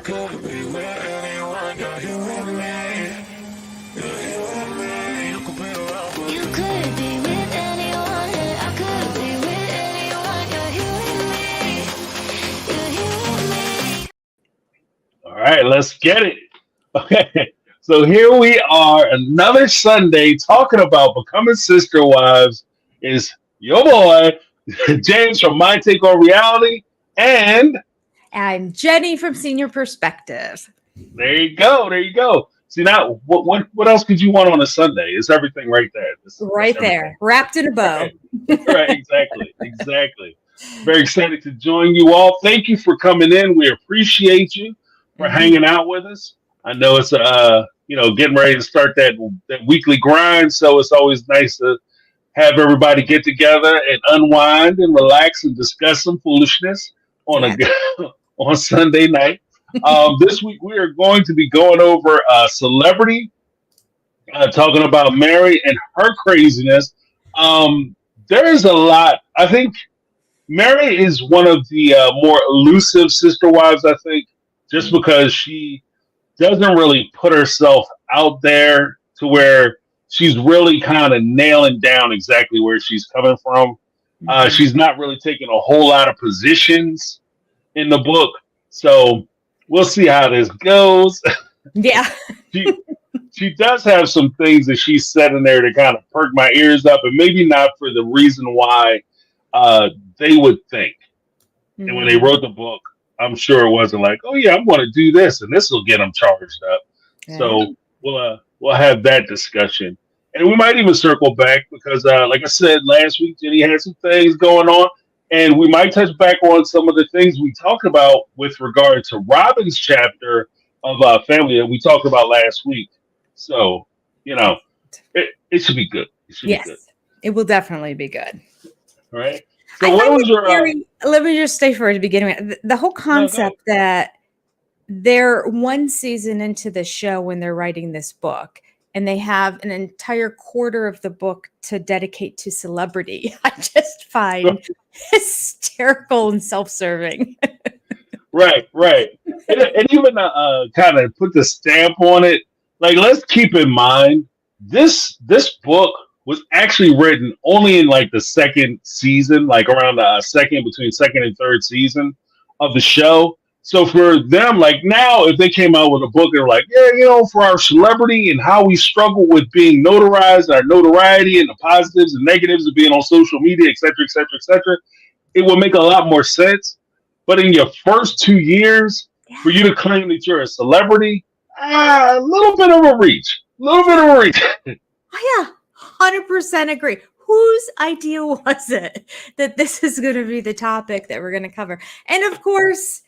could be with anyone, you're here with me. You're here with me. You could be around, but You could be with anyone, and I could be with anyone. You're here with me. You're here with me. All right, let's get it. Okay, so here we are, another Sunday talking about becoming sister wives. Is your boy James from My Take on Reality, and I'm Jenny from Senior Perspective. there you go, there you go. See now, what else could you want on a Sunday? It's everything right there. Right there, wrapped in a bow. Right, exactly. Very excited to join you all. Thank you for coming in. We appreciate you for hanging out with us. I know it's getting ready to start that weekly grind, so it's always nice to have everybody get together and unwind and relax and discuss some foolishness on a on Sunday night. This week we are going to be going over celebrity, talking about Meri and her craziness. There is a lot. I think Meri is one of the more elusive sister wives, I think, just because she doesn't really put herself out there to where she's really kind of nailing down exactly where she's coming from. She's not really taking a whole lot of positions in the book. So we'll see how this goes. Yeah. She does have some things that she said in there to kind of perk my ears up, and maybe not for the reason why they would think. And when they wrote the book, I'm sure it wasn't like, oh yeah, I'm going to do this and this will get them charged up. Yeah. So we'll have that discussion, and we might even circle back because, like I said last week, Jenny had some things going on, and we might touch back on some of the things we talked about with regard to Robin's chapter of family that we talked about last week. So it should be good. It should be good. It will definitely be good. All right. So what was your? Let me just stay for the beginning. The whole concept that they're one season into the show when they're writing this book, and they have an entire quarter of the book to dedicate to celebrity, I just find hysterical and self-serving. Right. And even kind of put the stamp on it. Like, let's keep in mind this book was actually written only in like the second season, like around the between second and third season of the show. So for them, like now, if they came out with a book, they're like, yeah, for our celebrity and how we struggle with being notarized, our notoriety and the positives and negatives of being on social media, et cetera, it would make a lot more sense. But in your first 2 years, for you to claim that you're a celebrity, a little bit of a reach. Oh, yeah. 100% agree. Whose idea was it that this is going to be the topic that we're going to cover? And of course,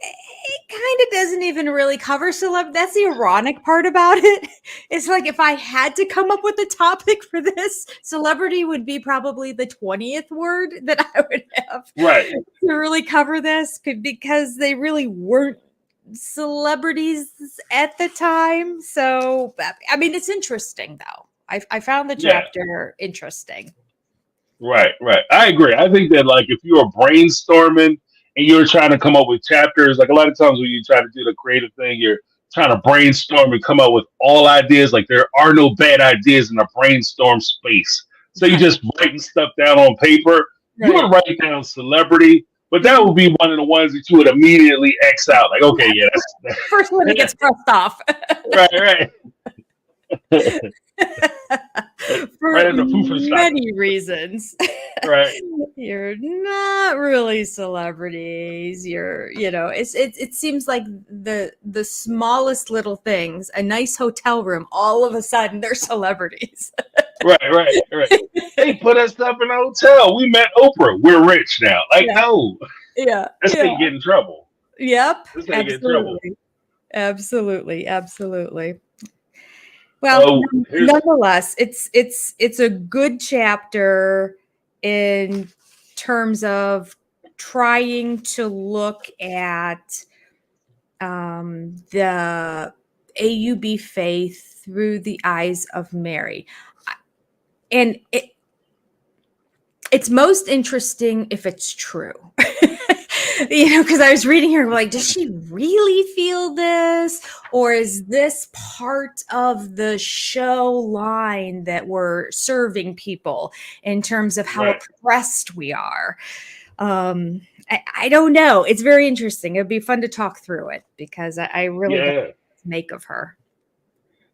it kind of doesn't even really cover celebrity. That's the ironic part about it. It's like if I had to come up with a topic for this, celebrity would be probably the 20th word that I would have to really cover this, because they really weren't celebrities at the time. So, I mean, it's interesting though. I found the chapter interesting. Right. I agree. I think that like if you are brainstorming and you're trying to come up with chapters, like a lot of times when you try to do the creative thing, you're trying to brainstorm and come up with all ideas. Like there are no bad ideas in the brainstorm space. So you just writing stuff down on paper. You would write down celebrity, but that would be one of the ones that you would immediately X out. Like, okay, that's first one that gets crossed off. Right. For many reasons. Right. You're not really celebrities. It seems like the smallest little things, a nice hotel room, all of a sudden they're celebrities. Right. They put us up in a hotel. We met Oprah. We're rich now. Like, no. Yeah. This ain't get in trouble. Yep. This ain't get in trouble. Absolutely. Well, nonetheless, it's a good chapter in terms of trying to look at the AUB faith through the eyes of Meri. And it's most interesting if it's true. Because I was reading here, like, does she really feel this? Or is this part of the show line that we're serving people in terms of how Right. oppressed we are? I don't know. It's very interesting. It'd be fun to talk through it because I really don't know Yeah. what to make of her.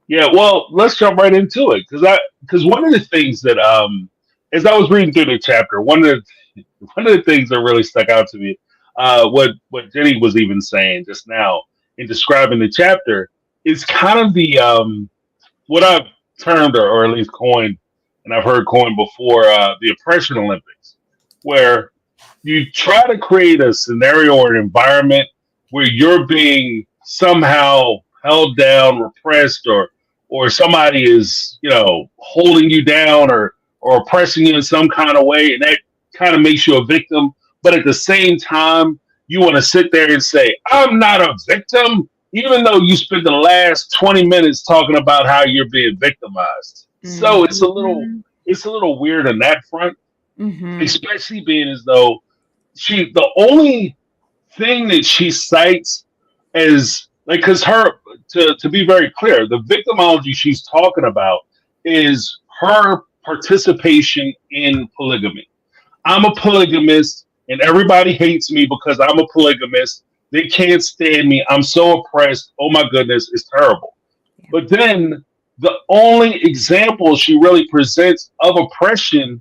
Yeah, well, let's jump right into it because one of the things that as I was reading through the chapter, one of the things that really stuck out to me, what Jenny was even saying just now in describing the chapter is kind of the what I've termed or at least coined, and I've heard coined before, the oppression Olympics, where you try to create a scenario or an environment where you're being somehow held down, repressed, or somebody is, holding you down or oppressing you in some kind of way, and that kind of makes you a victim. But at the same time, you want to sit there and say, I'm not a victim, even though you spent the last 20 minutes talking about how you're being victimized. So Mhm. it's a little weird on that front, Mhm. especially being as though the only thing that she cites as like because her to be very clear, the victimology she's talking about is her participation in polygamy. I'm a polygamist and everybody hates me because I'm a polygamist. They can't stand me. I'm so oppressed. Oh my goodness, it's terrible. Yeah. But then the only example she really presents of oppression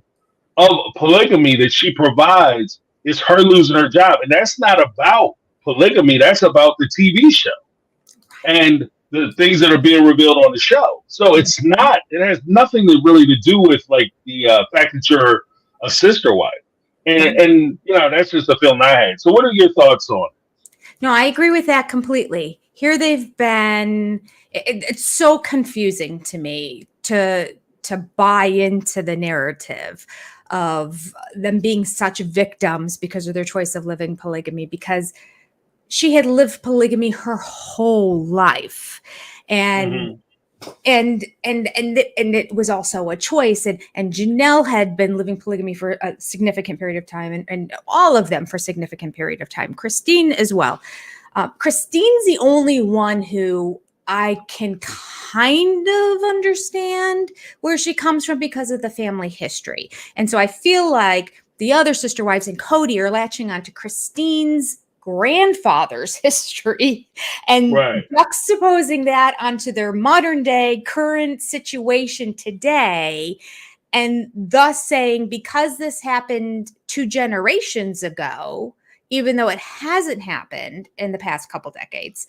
of polygamy that she provides is her losing her job. And that's not about polygamy, that's about the TV show and the things that are being revealed on the show. So it has nothing to really to do with like the fact that you're a sister wife. And that's just a feeling I had. So what are your thoughts on No, I agree with that completely. Here they've been. It's so confusing to me to buy into the narrative of them being such victims because of their choice of living polygamy, because she had lived polygamy her whole life, it? and and it was also a choice, and Janelle had been living polygamy for a significant period of time, and all of them for a significant period of time. Christine as well. Christine's the only one who I can kind of understand where she comes from because of the family history, and so I feel like the other sister wives and Cody are latching on to Christine's grandfather's history and Right, juxtaposing that onto their modern day current situation today, and thus saying, because this happened 2 generations ago, even though it hasn't happened in the past couple decades,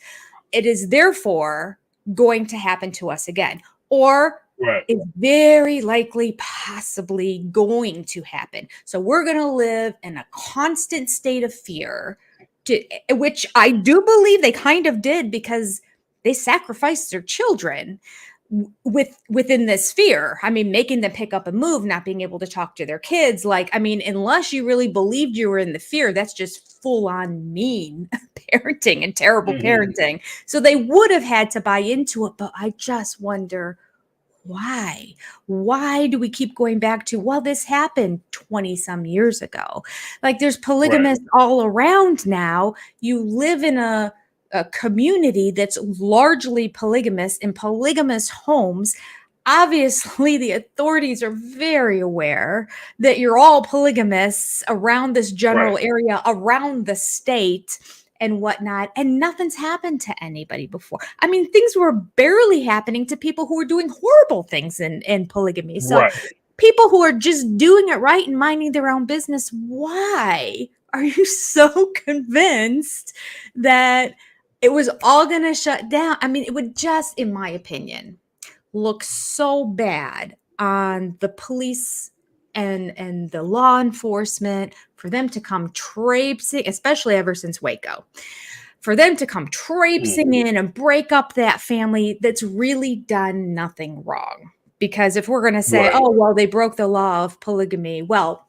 it is therefore going to happen to us again, or right, is very likely possibly going to happen. So we're going to live in a constant state of fear, which I do believe they kind of did because they sacrificed their children within this fear. I mean, making them pick up and move, not being able to talk to their kids. Like, I mean, unless you really believed you were in the fear, that's just full on mean parenting and terrible hmm parenting. So they would have had to buy into it. But I just wonder why? Why do we keep going back to, well, this happened 20 some years ago? Like, there's right, polygamists all around now. You live in a community that's largely polygamous in polygamous homes. Obviously, the authorities are very aware that you're all polygamists around this right, general area, around the state and whatnot, and nothing's happened to anybody before. I mean, things were barely happening to people who were doing horrible things in polygamy. So right, people who are just doing it right and minding their own business, why are you so convinced that it was all going to shut down? I mean, it would just, in my opinion, look so bad on the police and the law enforcement for them to come traipsing, especially ever since Waco, for them to come traipsing hmm in and break up that family that's really done nothing wrong. Because if we're going to say, right, oh, well, they broke the law of polygamy, well,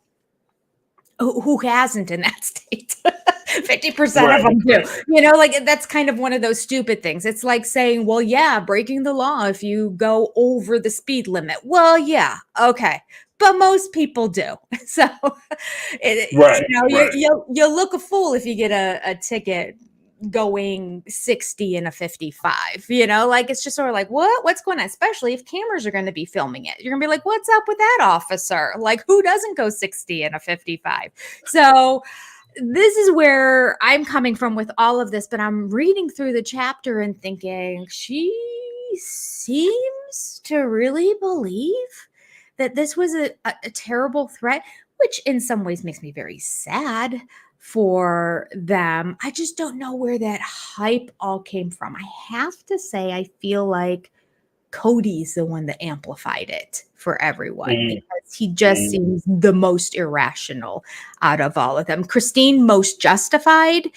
who hasn't in that state? 50% of right, them do. right, Like, that's kind of one of those stupid things. It's like saying, well, yeah, breaking the law if you go over the speed limit. Well, yeah, okay. but most people do. So, Right, right. you'll look a fool if you get a ticket going 60 and a 55, like it's just sort of like, what's going on, especially if cameras are going to be filming it. You're gonna be like, what's up with that officer? Like, who doesn't go 60 and a 55? So this is where I'm coming from with all of this, but I'm reading through the chapter and thinking she seems to really believe that this was a terrible threat, which in some ways makes me very sad for them. I just don't know where that hype all came from. I have to say, I feel like Cody's the one that amplified it for everyone because he just seems the most irrational out of all of them. Christine most justified,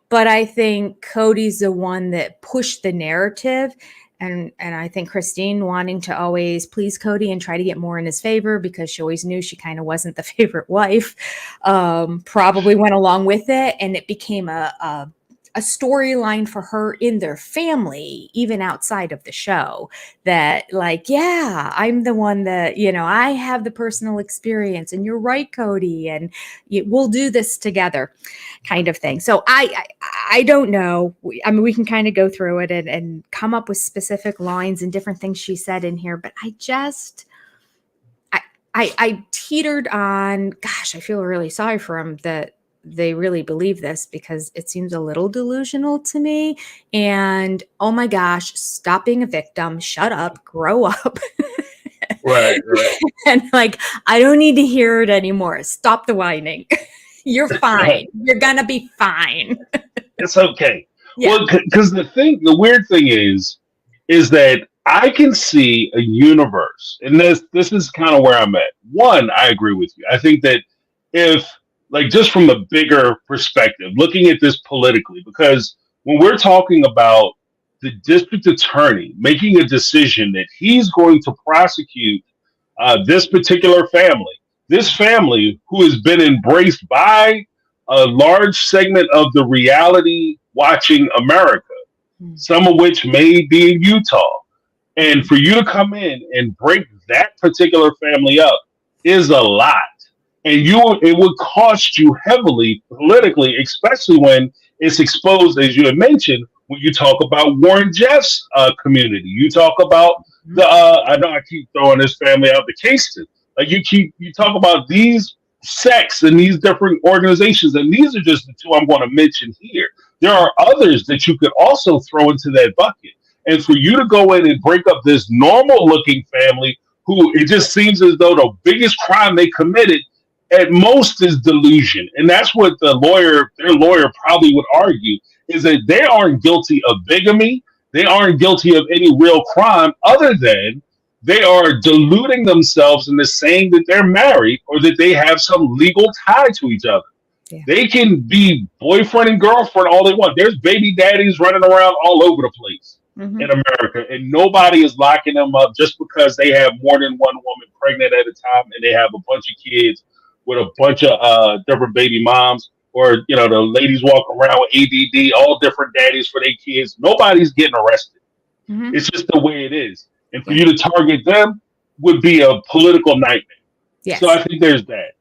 but I think Cody's the one that pushed the narrative. And I think Christine wanting to always please Cody and try to get more in his favor because she always knew she kind of wasn't the favorite wife, probably went along with it. And it became a storyline for her in their family, even outside of the show, that like, yeah, I'm the one that, I have the personal experience and you're right, Cody, and we'll do this together kind of thing. So I don't know. I mean, we can kind of go through it and come up with specific lines and different things she said in here, but I teetered on, gosh, I feel really sorry for him that they really believe this because it seems a little delusional to me. And oh my gosh, stop being a victim, shut up, grow up. Right. And like, I don't need to hear it anymore. Stop the whining. You're fine. You're gonna be fine. It's okay. Yeah. Well, because the weird thing is that I can see a universe, and this is kind of where I'm at. One, I agree with you. I think that if, like, just from a bigger perspective, looking at this politically, because when we're talking about the district attorney making a decision that he's going to prosecute this particular family, this family who has been embraced by a large segment of the reality watching America, some of which may be in Utah. And for you to come in and break that particular family up is a lot. And it would cost you heavily politically, especially when it's exposed, as you had mentioned, when you talk about Warren Jeff's community. You talk about I know I keep throwing this family out the case to. Like you talk about these sects and these different organizations, and these are just the two I'm going to mention here. There are others that you could also throw into that bucket. And for you to go in and break up this normal looking family who it just seems as though the biggest crime they committed at most is delusion. And that's what their lawyer probably would argue, is that they aren't guilty of bigamy. They aren't guilty of any real crime other than they are deluding themselves into saying that they're married or that they have some legal tie to each other. Yeah. They can be boyfriend and girlfriend all they want. There's baby daddies running around all over the place in America, and nobody is locking them up just because they have more than one woman pregnant at a time and they have a bunch of kids with a bunch of different baby moms, or the ladies walking around with ADD, all different daddies for their kids. Nobody's getting arrested. It's just the way it is. And for you to target them would be a political nightmare. Yes. So I think there's that.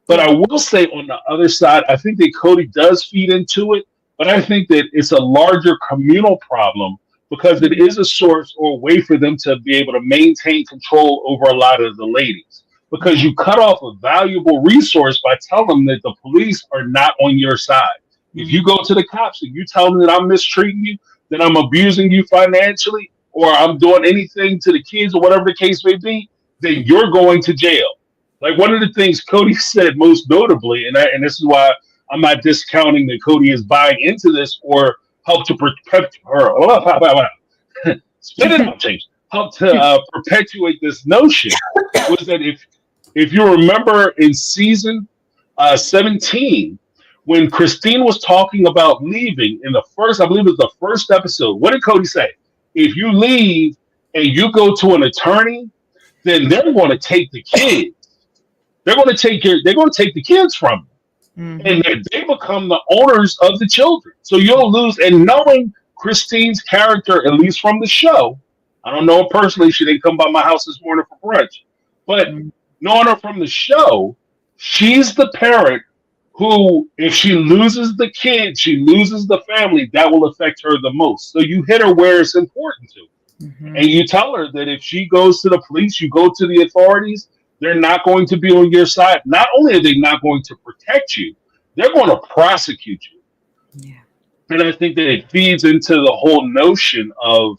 But I will say on the other side, I think that Cody does feed into it, but I think that it's a larger communal problem because it is a source or a way for them to be able to maintain control over a lot of the ladies. Because you cut off a valuable resource by telling them that the police are not on your side. If you go to the cops and you tell them that I'm mistreating you, that I'm abusing you financially, or I'm doing anything to the kids or whatever the case may be, then you're going to jail. Like one of the things Cody said most notably, and this is why I'm not discounting that Cody is buying into this or help to protect her. Spit it out, James. Help to perpetuate this notion was that if you remember in season 17, when Christine was talking about leaving in the first, I believe it was the first episode, what did Cody say? If you leave and you go to an attorney, then they're going to take the kids. They're going to take the kids from them. And they become the owners of the children. So you'll lose. And knowing Christine's character, at least from the show, I don't know her personally. She didn't come by my house this morning for brunch. But knowing her from the show, she's the parent who, if she loses the kid, she loses the family, that will affect her the most. So you hit her where it's important to. And Mhm. you tell her that if she goes to the police, you go to the authorities, they're not going to be on your side. Not only are they not going to protect you, they're going to prosecute you. Yeah. And I think that it feeds into the whole notion of,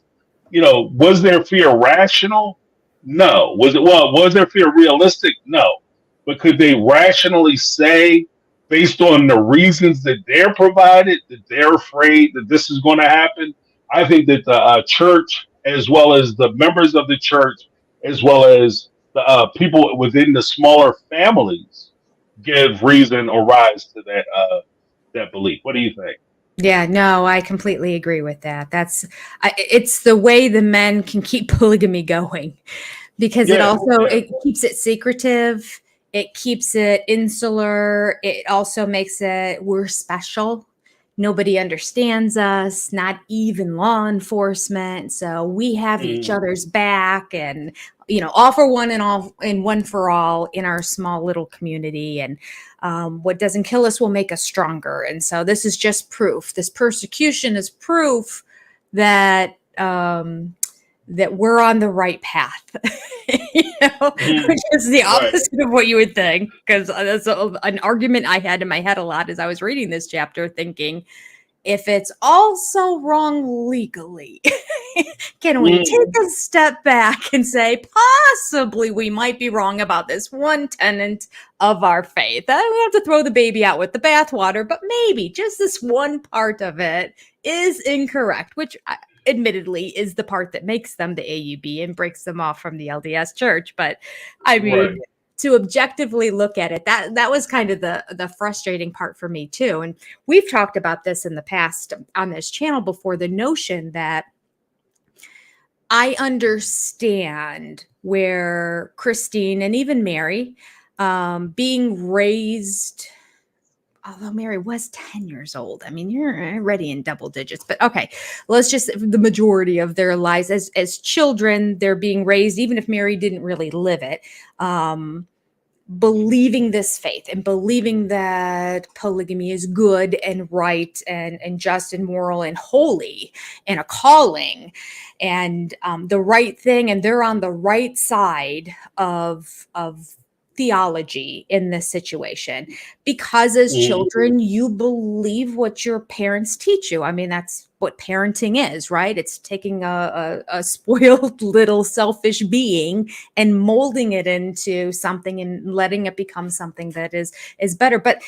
was their fear rational? No. Was their fear realistic? No. But could they rationally say, based on the reasons that they're provided, that they're afraid that this is going to happen? I think that the church, as well as the members of the church, as well as the people within the smaller families, give reason or rise to that belief. What do you think? Yeah, no, I completely agree with that. It's the way the men can keep polygamy going, because Yeah, yeah. it keeps it secretive, it keeps it insular, it also makes it we're special. Nobody understands us, not even law enforcement. So we have each Mm, other's back, and all for one and all and one for all in our small little community. And what doesn't kill us will make us stronger. And so this is just proof. This persecution is proof that that we're on the right path, mm, which is the right. opposite of what you would think. Because that's an argument I had in my head a lot as I was reading this chapter, thinking, if it's also wrong legally, can we Mm, take a step back and say, possibly we might be wrong about this one tenet of our faith? We have to throw the baby out with the bathwater, but maybe just this one part of it is incorrect, which admittedly is the part that makes them the AUB and breaks them off from the LDS church. But I right. mean, to objectively look at it, that was kind of the frustrating part for me too. And we've talked about this in the past on this channel before, the notion that I understand where Christine and even Meri, being raised, although Meri was 10 years old. I mean, you're already in double digits, but okay, let's just, the majority of their lives as children, they're being raised, even if Meri didn't really live it, believing this faith and believing that polygamy is good and right and just and moral and holy and a calling and the right thing, and they're on the right side of theology in this situation, because as Mm, children you believe what your parents teach you. I mean, that's what parenting is, right? It's taking a spoiled little selfish being and molding it into something and letting it become something that is better. But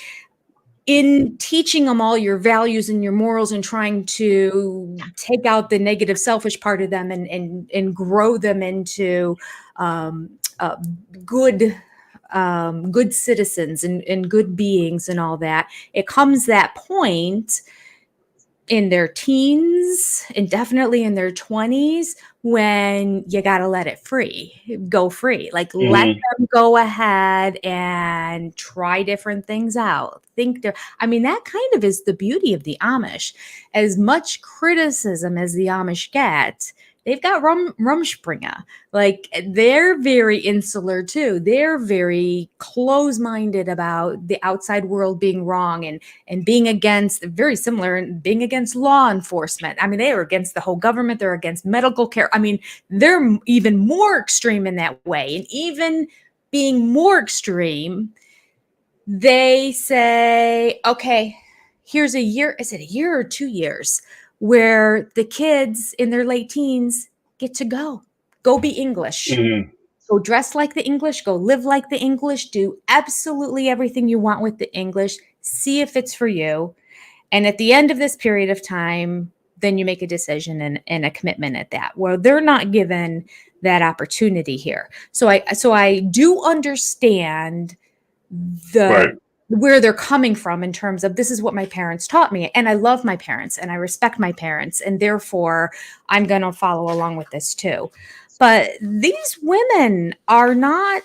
in teaching them all your values and your morals and trying to take out the negative selfish part of them and grow them into um, uh, good good citizens and good beings and all that, it comes that point in their teens and definitely in their 20s when you got to let it go free. Like, let mm, them go ahead and try different things out. I mean, that kind of is the beauty of the Amish. As much criticism as the Amish get, they've got Rumspringa. Like, they're very insular too. They're very close-minded about the outside world being wrong and being against, very similar, and being against law enforcement. I mean, they are against the whole government. They're against medical care. I mean, they're even more extreme in that way. And even being more extreme, they say, okay, here's a year. Is it a year or 2 years where the kids in their late teens get to go be English? mm, Go dress like the English, go live like the English, do absolutely everything you want with the English, see if it's for you. And at the end of this period of time, then you make a decision and a commitment at that. Well, they're not given that opportunity here. So I do understand right. the where they're coming from in terms of, this is what my parents taught me, and I love my parents and I respect my parents, and therefore I'm going to follow along with this too. But these women are not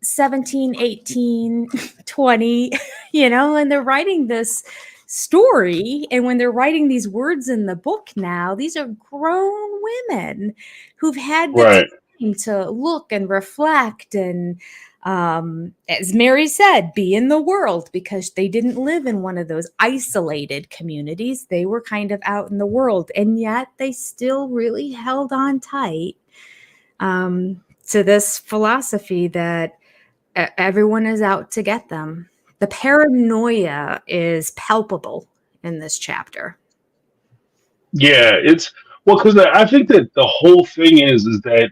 17, 18, 20, and they're writing this story. And when they're writing these words in the book now, these are grown women who've had the Right. time to look and reflect and, as Mary said, be in the world, because they didn't live in one of those isolated communities. They were kind of out in the world, and yet they still really held on tight to this philosophy that everyone is out to get them. The paranoia is palpable in this chapter. Yeah, it's well because I think that the whole thing is that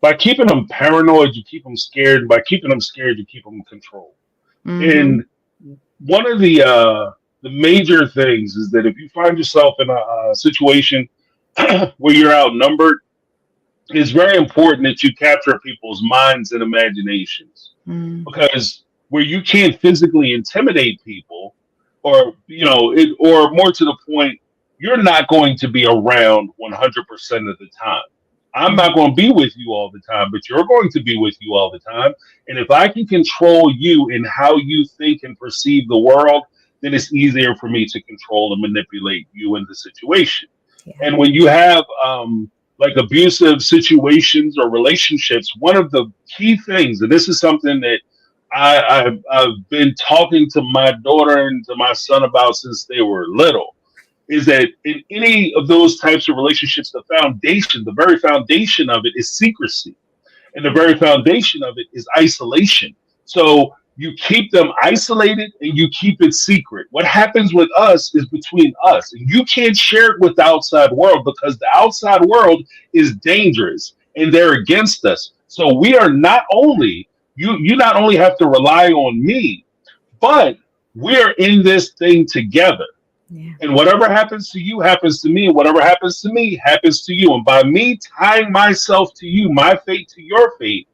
by keeping them paranoid, you keep them scared. By keeping them scared, you keep them controlled. Mhm. And one of the major things is that if you find yourself in a situation where you're outnumbered, it's very important that you capture people's minds and imaginations, Mm. because where you can't physically intimidate people, or or more to the point, you're not going to be around 100% of the time. I'm Mm. not going to be with you all the time, but you're going to be with you all the time. And if I can control you in how you think and perceive the world, then it's easier for me to control and manipulate you in the situation. Yeah. And when you have like abusive situations or relationships, one of the key things, and this is something that I've been talking to my daughter and to my son about since they were little, is that in any of those types of relationships, the very foundation of it is secrecy. And the very foundation of it is isolation. So you keep them isolated and you keep it secret. What happens with us is between us. And you can't share it with the outside world, because the outside world is dangerous and they're against us. So we are not only, you not only have to rely on me, but we're in this thing together. Yeah. And whatever happens to you happens to me, and whatever happens to me happens to you. And by me tying myself to you, my fate to your fate,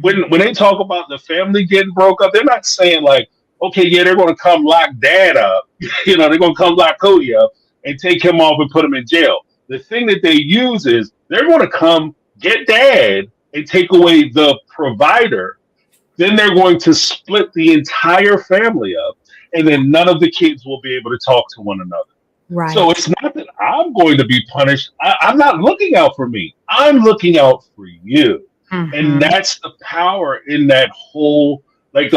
when they talk about the family getting broke up, they're not saying like, okay, yeah, they're going to come lock dad up, they're going to come lock Cody up and take him off and put him in jail. The thing that they use is they're going to come get dad and take away the provider. Then they're going to split the entire family up, and then none of the kids will be able to talk to one another. Right. So it's not that I'm going to be punished. I'm not looking out for me. I'm looking out for you. Mhm. And that's the power in that whole, like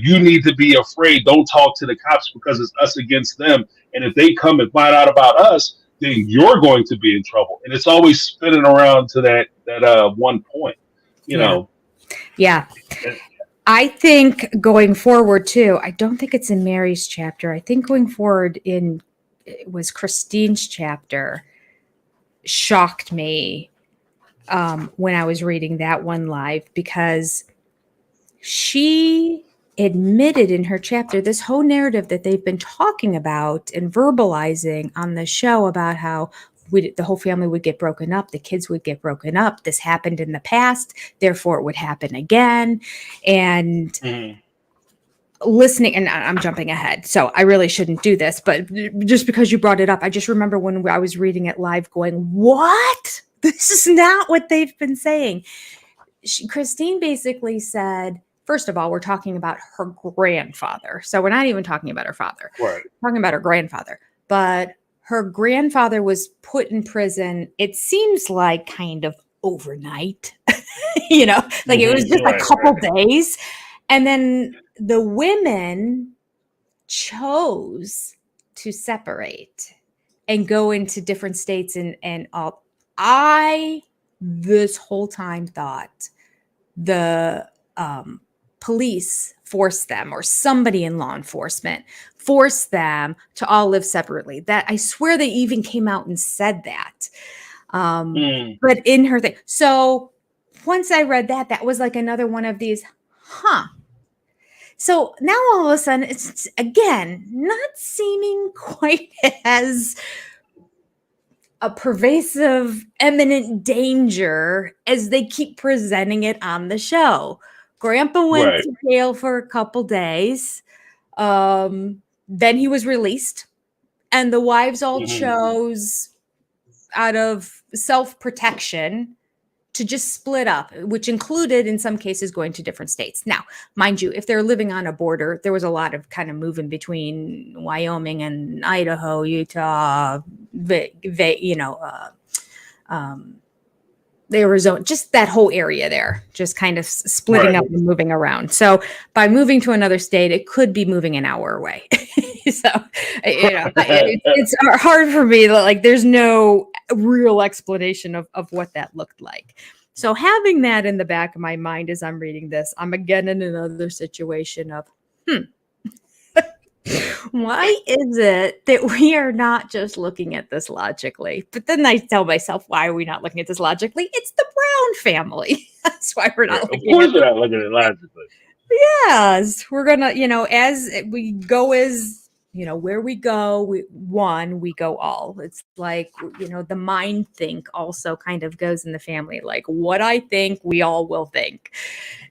you need to be afraid. Don't talk to the cops because it's us against them. And if they come and find out about us, then you're going to be in trouble. And it's always spinning around to that one point, you Yeah. know. Yeah. And- I think going forward too, I don't think it's in Mary's chapter. I think going forward it was Christine's chapter shocked me when I was reading that one live, because she admitted in her chapter this whole narrative that they've been talking about and verbalizing on the show about how the whole family would get broken up, the kids would get broken up. This happened in the past, therefore it would happen again. And Mhm. listening, and I'm jumping ahead, so I really shouldn't do this, but just because you brought it up, I just remember when I was reading it live going, what? This is not what they've been saying. Christine basically said, first of all, we're talking about her grandfather. So we're not even talking about her father. Right. We're talking about her grandfather. But her grandfather was put in prison, it seems like kind of overnight, like it was just a couple days. And then the women chose to separate and go into different states and all. I this whole time thought the police forced them, or somebody in law enforcement forced them to all live separately. That I swear they even came out and said that. But in her thing. So once I read that, that was like another one of these, So now all of a sudden, it's again not seeming quite as a pervasive, imminent danger as they keep presenting it on the show. Grandpa went Right. to jail for a couple days. Then he was released, and the wives all chose, out of self-protection, to just split up, which included in some cases going to different states. Now, mind you, if they're living on a border, there was a lot of kind of moving between Wyoming and Idaho, Utah, Arizona, just that whole area there, just kind of splitting up and moving around. So by moving to another state, it could be moving an hour away. So, it's hard for me. Like, there's no real explanation of what that looked like. So having that in the back of my mind as I'm reading this, I'm again in another situation of, why is it that we are not just looking at this logically? But then I tell myself, why are we not looking at this logically? It's the Brown family. That's why we're not looking at it. Of course we're not looking at it logically. Yes, we're going to, as we go, where we go, we go all. It's like, the mind think also kind of goes in the family. Like, what I think, we all will think.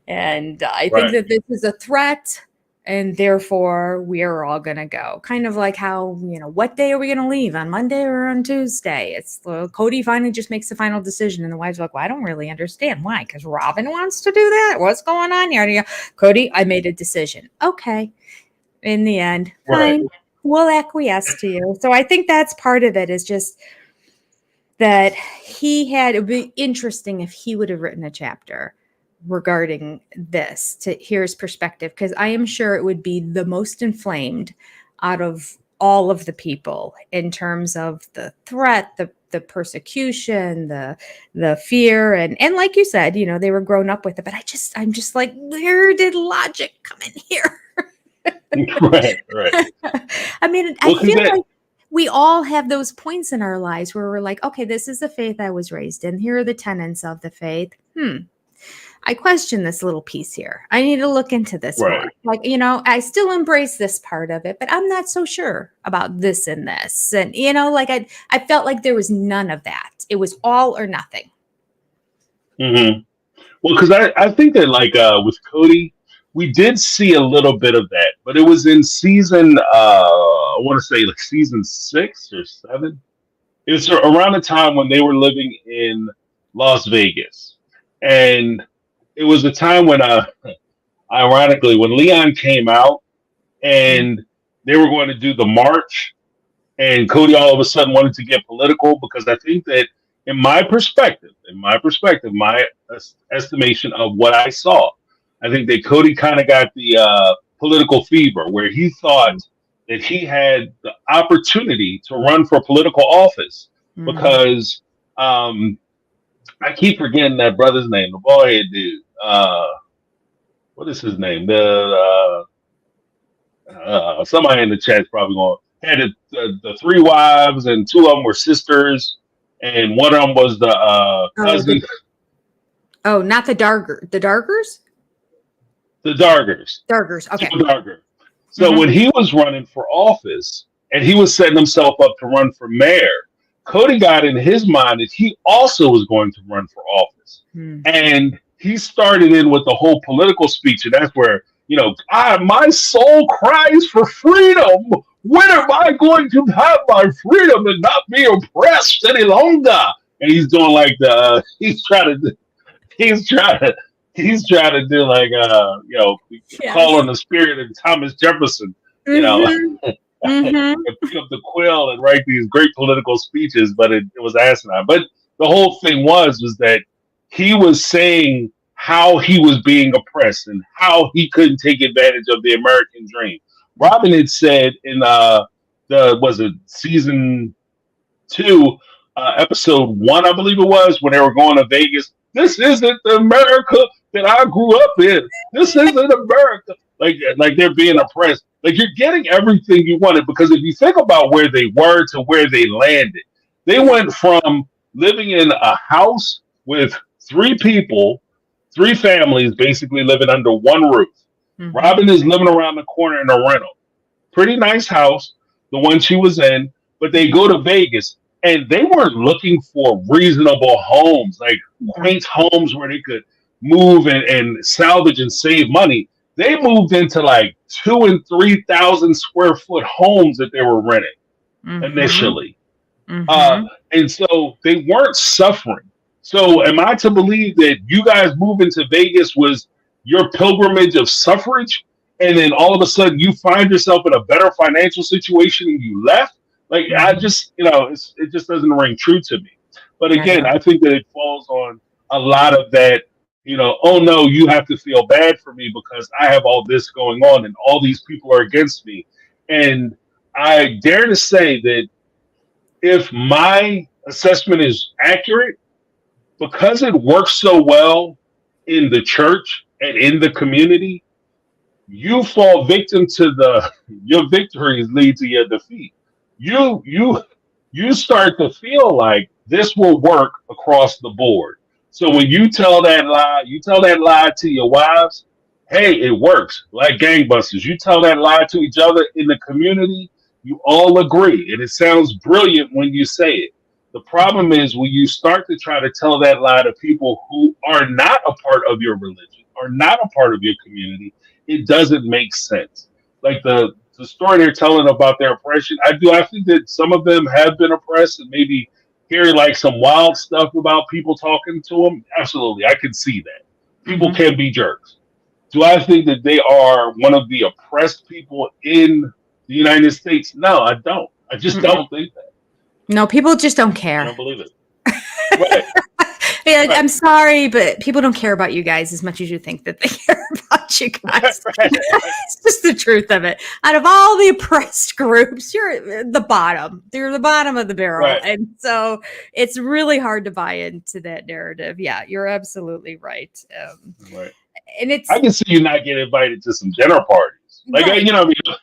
And I think that this is a threat. And therefore, we are all going to go. Kind of like how, what day are we going to leave? On Monday or on Tuesday? It's Cody finally just makes the final decision. And the wife's like, well, I don't really understand. Why? Because Robin wants to do that? What's going on here? Cody, I made a decision. Okay. In the end, fine. We'll acquiesce to you. So I think that's part of it, is just that it would be interesting if he would have written a chapter regarding this to hear his perspective, because I am sure it would be the most inflamed out of all of the people in terms of the threat, the persecution, the fear, and like you said, they were grown up with it. But I'm just like, where did logic come in here? Right. I mean, I feel like we all have those points in our lives where we're like, okay, this is the faith I was raised in. Here are the tenets of the faith. I question this little piece here. I need to look into this more. Like, I still embrace this part of it, but I'm not so sure about this and this. And, like I felt like there was none of that. It was all or nothing. Mm-hmm. Well, because I think that with Cody, we did see a little bit of that, but it was in season, I want to say season 6 or 7. It was around the time when they were living in Las Vegas. And it was a time when, ironically, when Leon came out and they were going to do the march, and Cody all of a sudden wanted to get political, because I think that in my perspective, my estimation of what I saw, I think that Cody kind of got the political fever, where he thought that he had the opportunity to run for political office, because I keep forgetting that brother's name, the bald-head dude. What is his name? Somebody in the chat's probably going, had the 3 wives, and 2 of them were sisters, and one of them was the cousin. Not the Dargers? The Dargers. Okay. So when he was running for office, and he was setting himself up to run for mayor, Cody got in his mind that he also was going to run for office. And he started in with the whole political speech. And that's where, my soul cries for freedom. When am I going to have my freedom and not be oppressed any longer? And he's doing like he's trying to do like, call on the spirit of Thomas Jefferson, and pick up the quill and write these great political speeches, but it was asinine. But the whole thing was that he was saying how he was being oppressed and how he couldn't take advantage of the American dream. Robin had said in season 2, episode 1, I believe it was, when they were going to Vegas, this isn't the America that I grew up in. This isn't America. Like they're being oppressed. Like, you're getting everything you wanted, because if you think about where they were to where they landed, they went from living in a house with 3 people, 3 families basically living under one roof. Robin is living around the corner in a rental. Pretty nice house, the one she was in, but they go to Vegas, and they weren't looking for reasonable homes, like quaint homes where they could move and salvage and save money. They moved into like 2,000 and 3,000 square foot homes that they were renting initially. And so they weren't suffering. So am I to believe that you guys moving to Vegas was your pilgrimage of suffrage, and then all of a sudden you find yourself in a better financial situation and you left? Like, I just, it just doesn't ring true to me. But again, I think that it falls on a lot of that, oh no, you have to feel bad for me because I have all this going on and all these people are against me. And I dare to say that if my assessment is accurate, because it works so well in the church and in the community, you fall victim to your victories lead to your defeat. You start to feel like this will work across the board. So when you tell that lie to your wives, hey, it works like gangbusters. You tell that lie to each other in the community, you all agree, and it sounds brilliant when you say it. The problem is when you start to try to tell that lie to people who are not a part of your religion, are not a part of your community, it doesn't make sense. Like the story they're telling about their oppression, I think that some of them have been oppressed and maybe hear like some wild stuff about people talking to them. Absolutely, I can see that. People can be jerks. Do I think that they are one of the oppressed people in the United States? No, I don't. I just don't think that. No, people just don't I care. don't believe it. Right. Yeah, Right. I'm sorry, but people don't care about you guys as much as you think that they care about you guys. Right. It's just the truth of it. Out of all the oppressed groups, you're the bottom. You're the bottom of the barrel. Right. And so it's really hard to buy into that narrative. Yeah, you're absolutely right. Right. And it's I can see you not getting invited to some dinner parties. Like, right.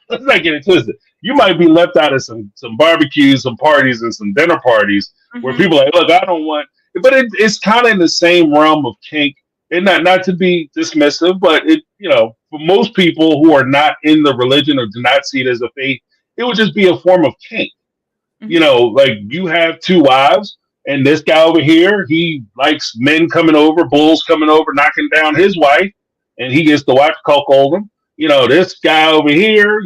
Let's not get it twisted. You might be left out of some barbecues, some parties, and some dinner parties where people are like, look, I don't want, but it's kind of in the same realm of kink. And not to be dismissive, but for most people who are not in the religion or do not see it as a faith, it would just be a form of kink. Like you have two wives, and this guy over here, he likes men coming over, bulls coming over, knocking down his wife, and he gets the wife to cuckold him. This guy over here,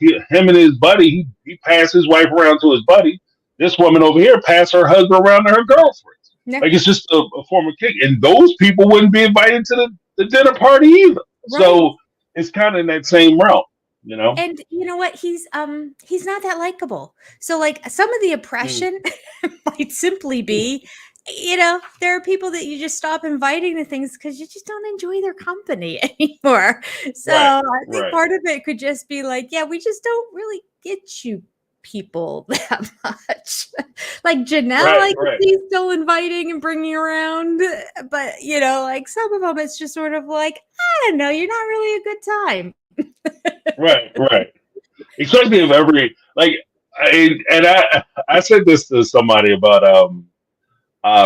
him and his buddy, he passed his wife around to his buddy. This woman over here passed her husband around to her girlfriends. Yeah. Like it's just a form of kink. And those people wouldn't be invited to the dinner party either. Right. So it's kind of in that same realm, And you know what? He's not that likable. So like some of the oppression might simply be, there are people that you just stop inviting to things because you just don't enjoy their company anymore. So Right, I think right. part of it could just be like, yeah, we just don't really get you people that much. Like Janelle, Right, I can see still inviting and bringing around, but like some of them, it's just sort of like, I don't know, you're not really a good time. Right. Especially if I said this to somebody about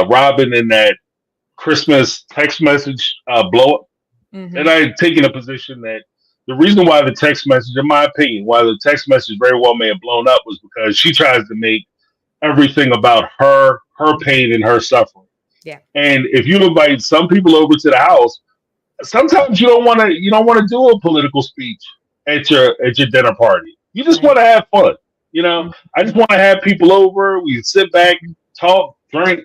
Robin and that Christmas text message blow up, and I had taken a position that the reason why the text message, in my opinion, why the text message very well may have blown up was because she tries to make everything about her pain and her suffering. Yeah. And if you invite some people over to the house, sometimes you don't want to do a political speech at your dinner party. You just want to have fun. I just want to have people over. We sit back, talk, drink,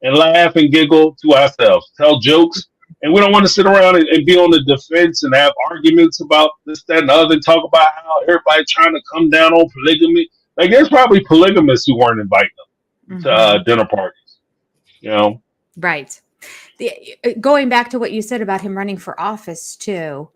and laugh and giggle to ourselves, tell jokes. And we don't want to sit around and be on the defense and have arguments about this, that, and the other, and talk about how everybody's trying to come down on polygamy. Like, there's probably polygamists who weren't inviting them to dinner parties, Right. Going back to what you said about him running for office too,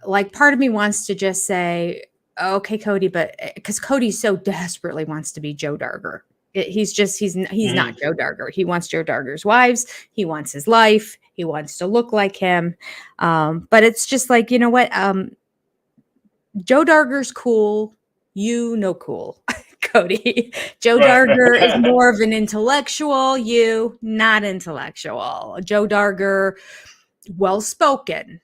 like part of me wants to just say, okay, Cody, but because Cody so desperately wants to be Joe Darger. He's not Joe Darger. He wants Joe Darger's wives. He wants his life. He wants to look like him. But it's just like, you know what? Joe Darger's cool. Cool. Cody. Joe Darger is more of an intellectual. You, not intellectual. Joe Darger, well-spoken.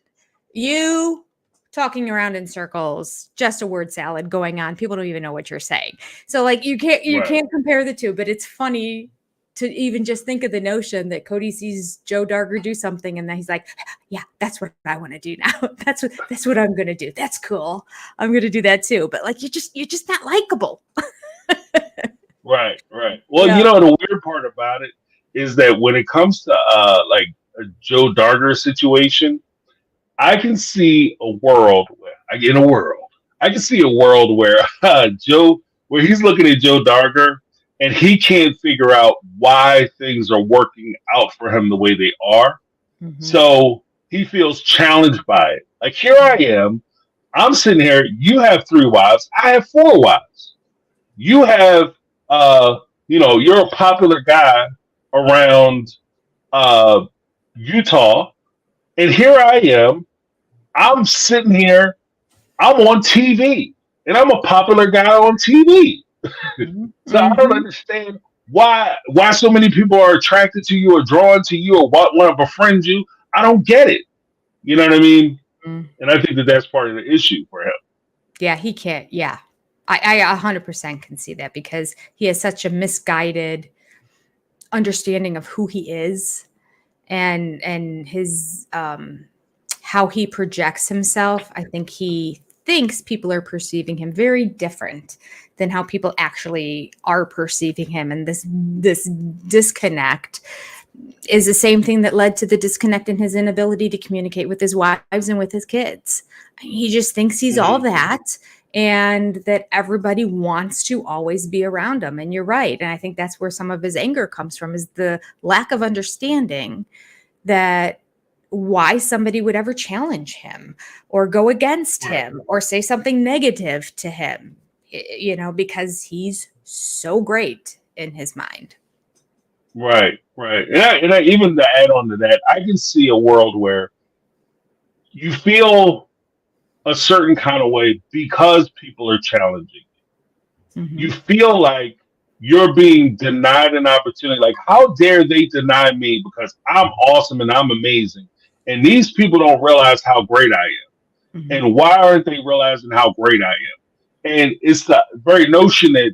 You, talking around in circles, just a word salad going on. People don't even know what you're saying. So like you can't compare the two, but it's funny to even just think of the notion that Cody sees Joe Darger do something and then he's like, yeah, that's what I want to do now. That's what I'm going to do. That's cool. I'm going to do that too. But like, you're just not likable. Right. Well, the weird part about it is that when it comes to like a Joe Darger situation, I can see a world where where Joe, where he's looking at Joe Darger and he can't figure out why things are working out for him the way they are. Mhm. So he feels challenged by it. Like, here I am, I'm sitting here, you have 3 wives, I have 4 wives. You have, you're a popular guy around uh, Utah, and here I am, I'm sitting here, I'm on TV, and I'm a popular guy on TV. Mhm. So I don't Mhm. understand why so many people are attracted to you or drawn to you or want to befriend you. I don't get it. You know what I mean? Mm. And I think that that's part of the issue for him. Yeah, he can't. Yeah. I 100% can see that because he has such a misguided understanding of who he is and his how he projects himself. I think he thinks people are perceiving him very different than how people actually are perceiving him, and this disconnect is the same thing that led to the disconnect in his inability to communicate with his wives and with his kids. He just thinks he's all Hmm. that and that everybody wants to always be around him. And you're right. And I think that's where some of his anger comes from, is the lack of understanding that why somebody would ever challenge him or go against Right, him or say something negative to him, because he's so great in his mind. right. And I even to add on to that, I can see a world where you feel a certain kind of way because people are challenging. You Mhm. feel like you're being denied an opportunity. Like, how dare they deny me because I'm awesome and I'm amazing, and these people don't realize how great I am. Mhm. And why aren't they realizing how great I am? And it's the very notion that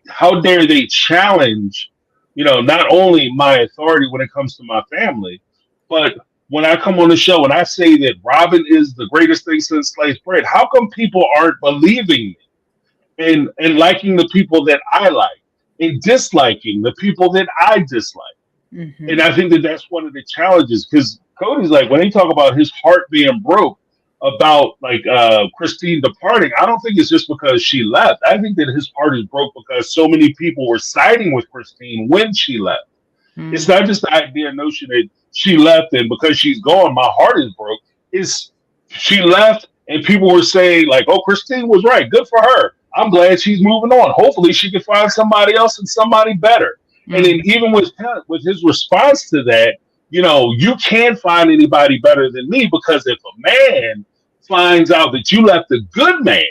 how dare they challenge, not only my authority when it comes to my family, but when I come on the show and I say that Robin is the greatest thing since sliced bread, how come people aren't believing me and liking the people that I like and disliking the people that I dislike? And Mhm. I think that that's one of the challenges because Cody's like, when they talk about his heart being broke about like Christine departing, I don't think it's just because she left. I think that his heart is broke because so many people were siding with Christine when she left. It's Mm. not just the idea notion that she left and because she's gone, my heart is broke. It's she left and people were saying like, "Oh, Christine was right. Good for her. I'm glad she's moving on. Hopefully, she can find somebody else and somebody better." And then Mhm. even with his response to that, you can't find anybody better than me because if a man finds out that you left a good man,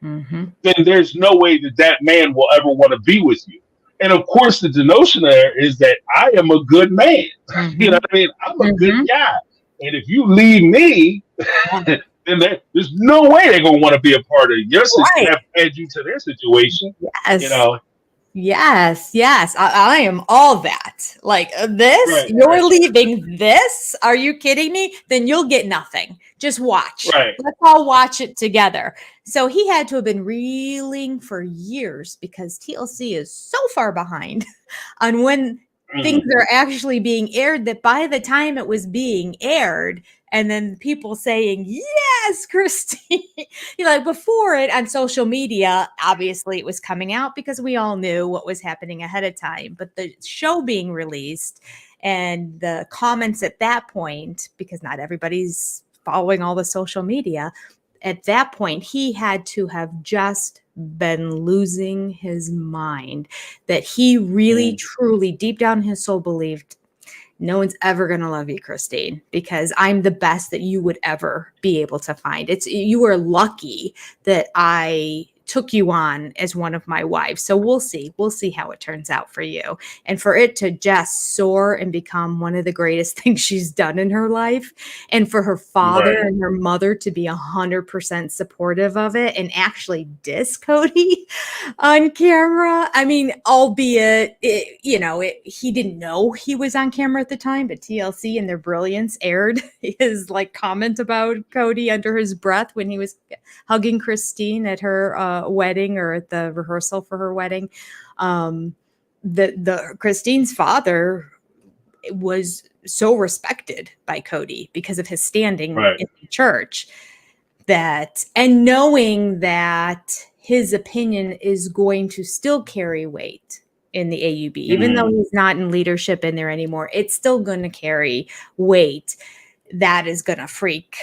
Mhm. then there's no way that that man will ever want to be with you. And of course, the denotion there is that I am a good man. You know Mhm. what I mean? I'm a good Mhm. guy. And if you leave me, Yeah. then there's no way they're going to want to be a part of your Right. have add you to their situation. You Yes. know? Yes, yes. I am all that. Like this, Right, you're right, leaving this. Are you kidding me? Then you'll get nothing. Just watch. right. Let's all watch it together. So he had to have been reeling for years because TLC is so far behind on when things Mhm. are actually being aired that by the time it was being aired, and then people saying, yes, Christine, like before it on social media, obviously it was coming out because we all knew what was happening ahead of time. But the show being released and the comments at that point, because not everybody's following all the social media, at that point, he had to have just been losing his mind, that he really, Mhm. truly, deep down in his soul believed no one's ever going to love you, Christine, because I'm the best that you would ever be able to find. You are lucky that I took you on as one of my wives. So we'll see. We'll see how it turns out for you. And for it to just soar and become one of the greatest things she's done in her life, and for her father Right. and her mother to be 100% supportive of it and actually diss Cody on camera. I mean, albeit he didn't know he was on camera at the time, but TLC in their brilliance aired his like comment about Cody under his breath when he was hugging Christine at her wedding or at the rehearsal for her wedding. The Christine's father was so respected by Cody because of his standing Right. in the church, that, and knowing that his opinion is going to still carry weight in the AUB, even though he's not in leadership in there anymore. It's still going to carry weight. That is going to freak.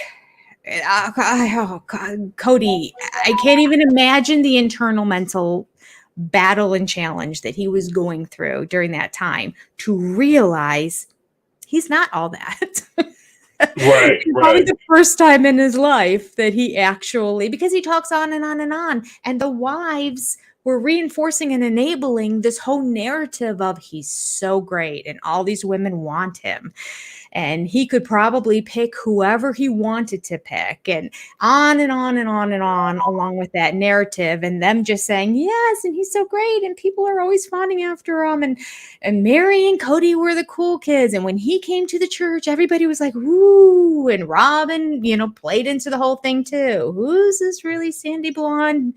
Oh God, Cody, I can't even imagine the internal mental battle and challenge that he was going through during that time to realize he's not all that. Right, Probably right. the first time in his life that he actually, because he talks on and on and on, and the wives were reinforcing and enabling this whole narrative of he's so great and all these women want him. And he could probably pick whoever he wanted to pick, and on and on and on and on, along with that narrative, and them just saying, yes, and he's so great, and people are always fawning after him. And Meri and Cody were the cool kids. And when he came to the church, everybody was like, ooh, and Robin, played into the whole thing too. Who's this really sandy blonde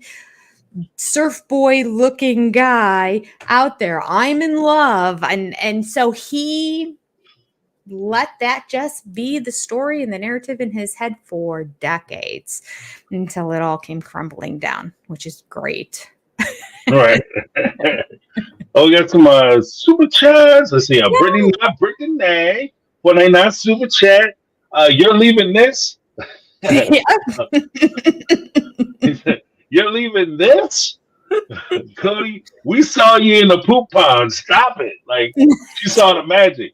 surf boy looking guy out there? I'm in love. And so he let that just be the story and the narrative in his head for decades until it all came crumbling down, which is great. Right. Oh, we got some super chats. Let's see. Brittany, not Brittany. When I not super chat, you're leaving this. You're leaving this, Cody. We saw you in the poop pond. Stop it! Like she saw the magic.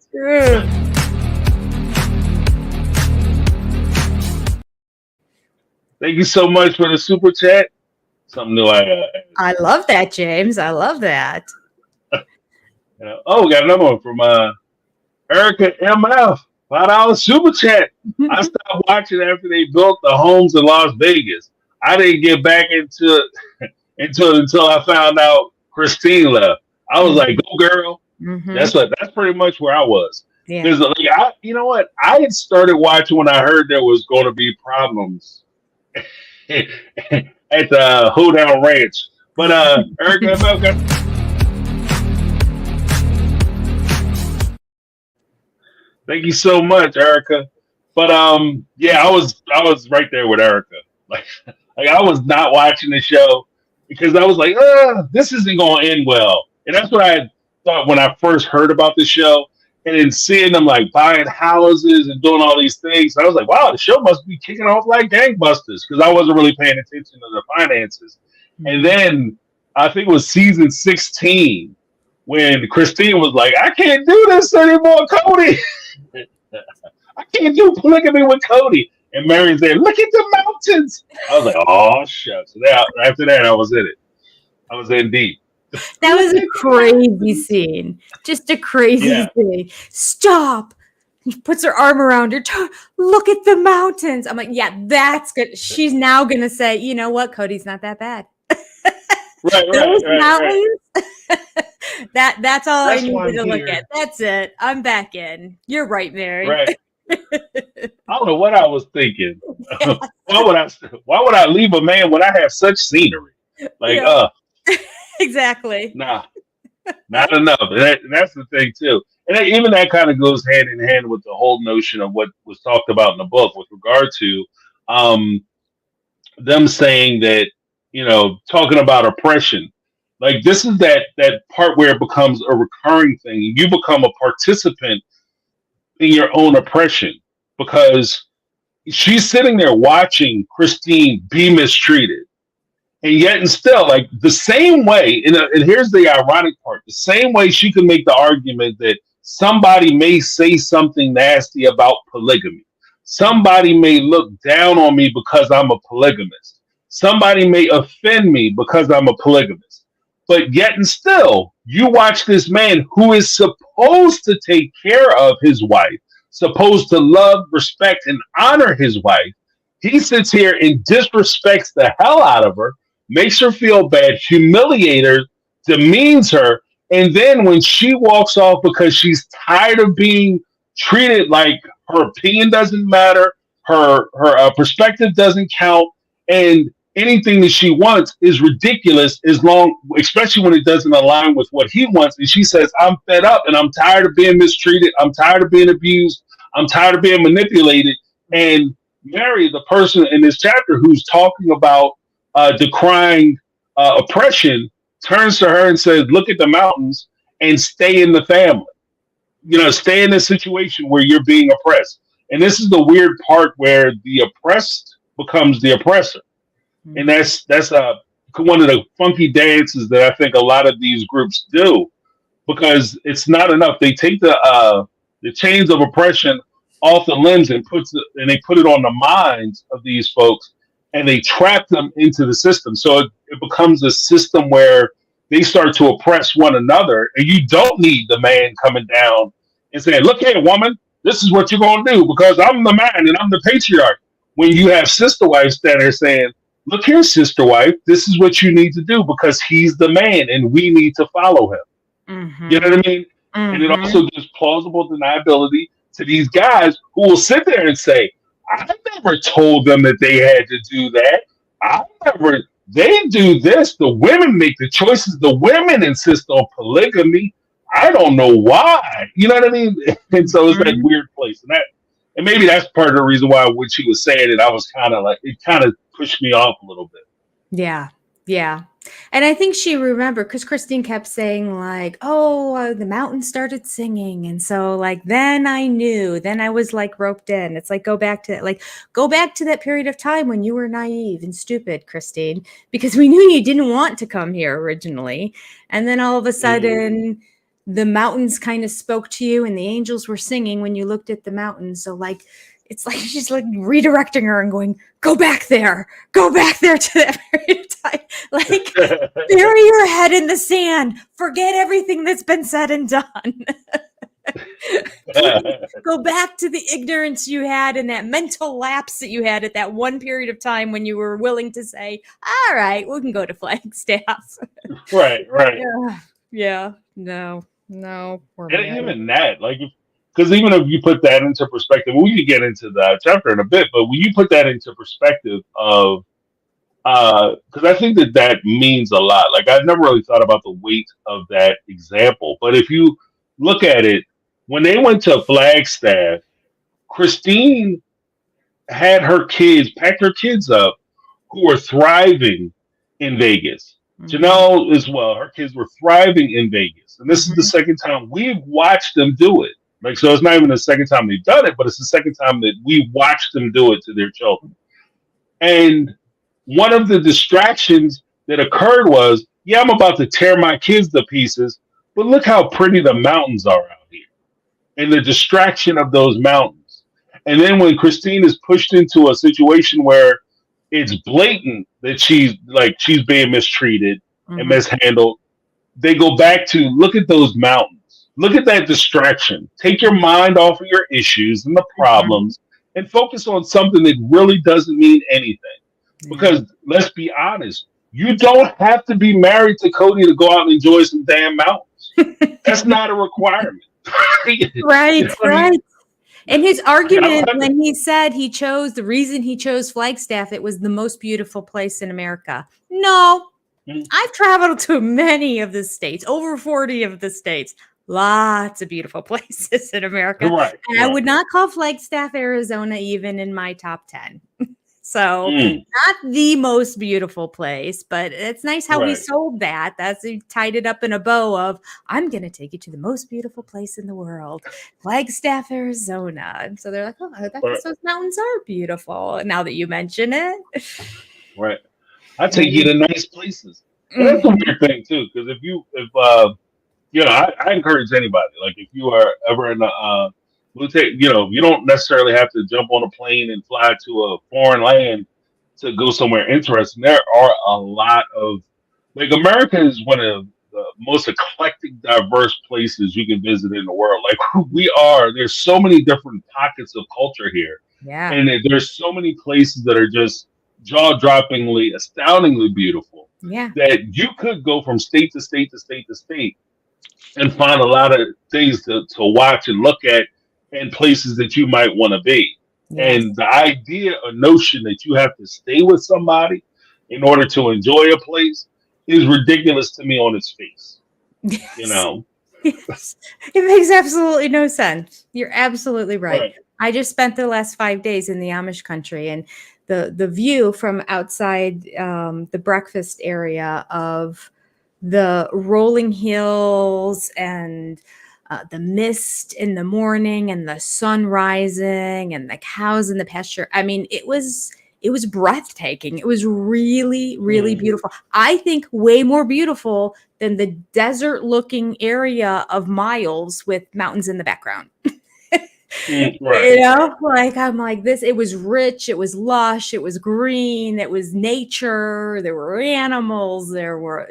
Thank you so much for the super chat. Something new. I love that, James. I love that. Oh, we got another one from Erica MF. $5 super chat. I stopped watching after they built the homes in Las Vegas. I didn't get back into until I found out Christine left. I was like, "Go girl!" Mm-hmm. That's pretty much where I was. Yeah. Like, you know what? I had started watching when I heard there was going to be problems at the Hoedown Ranch. But Erica MF got. Thank you so much, Erica. But yeah, I was right there with Erica. Like I was not watching the show because I was like, this isn't going to end well. And that's what I thought when I first heard about the show. And then seeing them like buying houses and doing all these things, I was like, wow, the show must be kicking off like gangbusters because I wasn't really paying attention to the finances. And then I think it was season 16 when Christine was like, I can't do this anymore, Cody. I can't do polygamy with Cody. And Meri's there, look at the mountains. I was like, oh, shucks. So after that, I was in it. I was in deep. That was a crazy scene. Just a crazy scene. Stop. He puts her arm around her. Look at the mountains. I'm like, yeah, that's good. She's now going to say, you know what? Cody's not that bad. Those mountains. That's all I needed to look at. That's it. I'm back in. You're right, Meri. Right. I don't know what I was thinking. Why would I leave a man when I have such scenery? Like, exactly. Nah, not enough. And that's the thing too. And even that kind of goes hand in hand with the whole notion of what was talked about in the book with regard to them saying that, talking about oppression. Like this is that part where it becomes a recurring thing. You become a participant in your own oppression because she's sitting there watching Christine be mistreated. And yet and still, like the same way, and here's the ironic part, the same way she can make the argument that somebody may say something nasty about polygamy. Somebody may look down on me because I'm a polygamist. Somebody may offend me because I'm a polygamist. But yet and still, you watch this man who is supposed to take care of his wife, supposed to love, respect, and honor his wife. He sits here and disrespects the hell out of her, makes her feel bad, humiliates her, demeans her, and then when she walks off because she's tired of being treated like her opinion doesn't matter, her perspective doesn't count, and anything that she wants is ridiculous especially when it doesn't align with what he wants. And she says, I'm fed up and I'm tired of being mistreated. I'm tired of being abused. I'm tired of being manipulated. And Meri, the person in this chapter who's talking about decrying oppression, turns to her and says, look at the mountains. and stay in the family. Stay in a situation where you're being oppressed. And this is the weird part where the oppressed becomes the oppressor. And that's one of the funky dances that I think a lot of these groups do, because it's not enough. They take the chains of oppression off the limbs and they put it on the minds of these folks, and they trap them into the system. So it becomes a system where they start to oppress one another, and you don't need the man coming down and saying, "Look here, woman, this is what you're going to do because I'm the man and I'm the patriarch." When you have sister wives standing there saying, "Look here, sister wife, this is what you need to do because he's the man and we need to follow him." Mm-hmm. You know what I mean? Mm-hmm. And it also gives plausible deniability to these guys who will sit there and say, "I never told them that they had to do that. They do this. The women make the choices. The women insist on polygamy. I don't know why." You know what I mean? And so it's that weird place. And maybe that's part of the reason why when she was saying it, I was kind of like, it kind of pushed me off a little bit. Yeah. Yeah. And I think she remembered because Christine kept saying like, "Oh, the mountain started singing." And so like, then I knew, then I was like roped in. It's like, go back to that period of time when you were naive and stupid, Christine, because we knew you didn't want to come here originally. And then all of a sudden the mountains kind of spoke to you and the angels were singing when you looked at the mountains. So like, it's like she's like redirecting her and going, go back there to that period of time. Like, bury your head in the sand. Forget everything that's been said and done. Go back to the ignorance you had and that mental lapse that you had at that one period of time when you were willing to say, "All right, we can go to Flagstaff." Right. Yeah. No. And even that, like, because even if you put that into perspective, we could get into that chapter in a bit, but when you put that into perspective of, because I think that means a lot. Like, I've never really thought about the weight of that example, but if you look at it, when they went to Flagstaff, Christine had packed her kids up who were thriving in Vegas. Janelle as well. Her kids were thriving in Vegas. And this is the second time we've watched them do it. Like, so it's not even the second time they've done it, but it's the second time that we watched them do it to their children. And one of the distractions that occurred was, yeah, I'm about to tear my kids to pieces, but look how pretty the mountains are out here. And the distraction of those mountains. And then when Christine is pushed into a situation where it's blatant that she's being mistreated and mishandled, they go back to look at those mountains. Look at that distraction. Take your mind off of your issues and the problems and focus on something that really doesn't mean anything. Because let's be honest, you don't have to be married to Cody to go out and enjoy some damn mountains. That's not a requirement. Right. And his argument when he said the reason he chose Flagstaff, it was the most beautiful place in America. No, I've traveled to many of the states, over 40 of the states, lots of beautiful places in America. And I would not call Flagstaff, Arizona even in my top 10. So not the most beautiful place, but it's nice how he sold that. He tied it up in a bow of, I'm going to take you to the most beautiful place in the world, Flagstaff, Arizona. And so they're like, oh, those mountains are beautiful now that you mention it. Right. I take you to nice places. And that's a weird thing too, because I encourage anybody, like if you are ever in you don't necessarily have to jump on a plane and fly to a foreign land to go somewhere interesting. There are a lot of, like, America is one of the most eclectic, diverse places you can visit in the world. Like, there's so many different pockets of culture here. Yeah. And there's so many places that are just jaw-droppingly, astoundingly beautiful. Yeah. That you could go from state to state to state to state and find a lot of things to watch and look at and places that you might want to be. Yes. And the idea or notion that you have to stay with somebody in order to enjoy a place is ridiculous to me on its face. Yes. You know? Yes. It makes absolutely no sense. You're absolutely right. I just spent the last 5 days in the Amish country, and the view from outside the breakfast area of the rolling hills and the mist in the morning and the sun rising and the cows in the pasture. I mean, it was breathtaking. It was really, really beautiful. I think way more beautiful than the desert looking area of Miles with mountains in the background. Right. You know, like I'm like this. It was rich. It was lush. It was green. It was nature. There were animals. There were,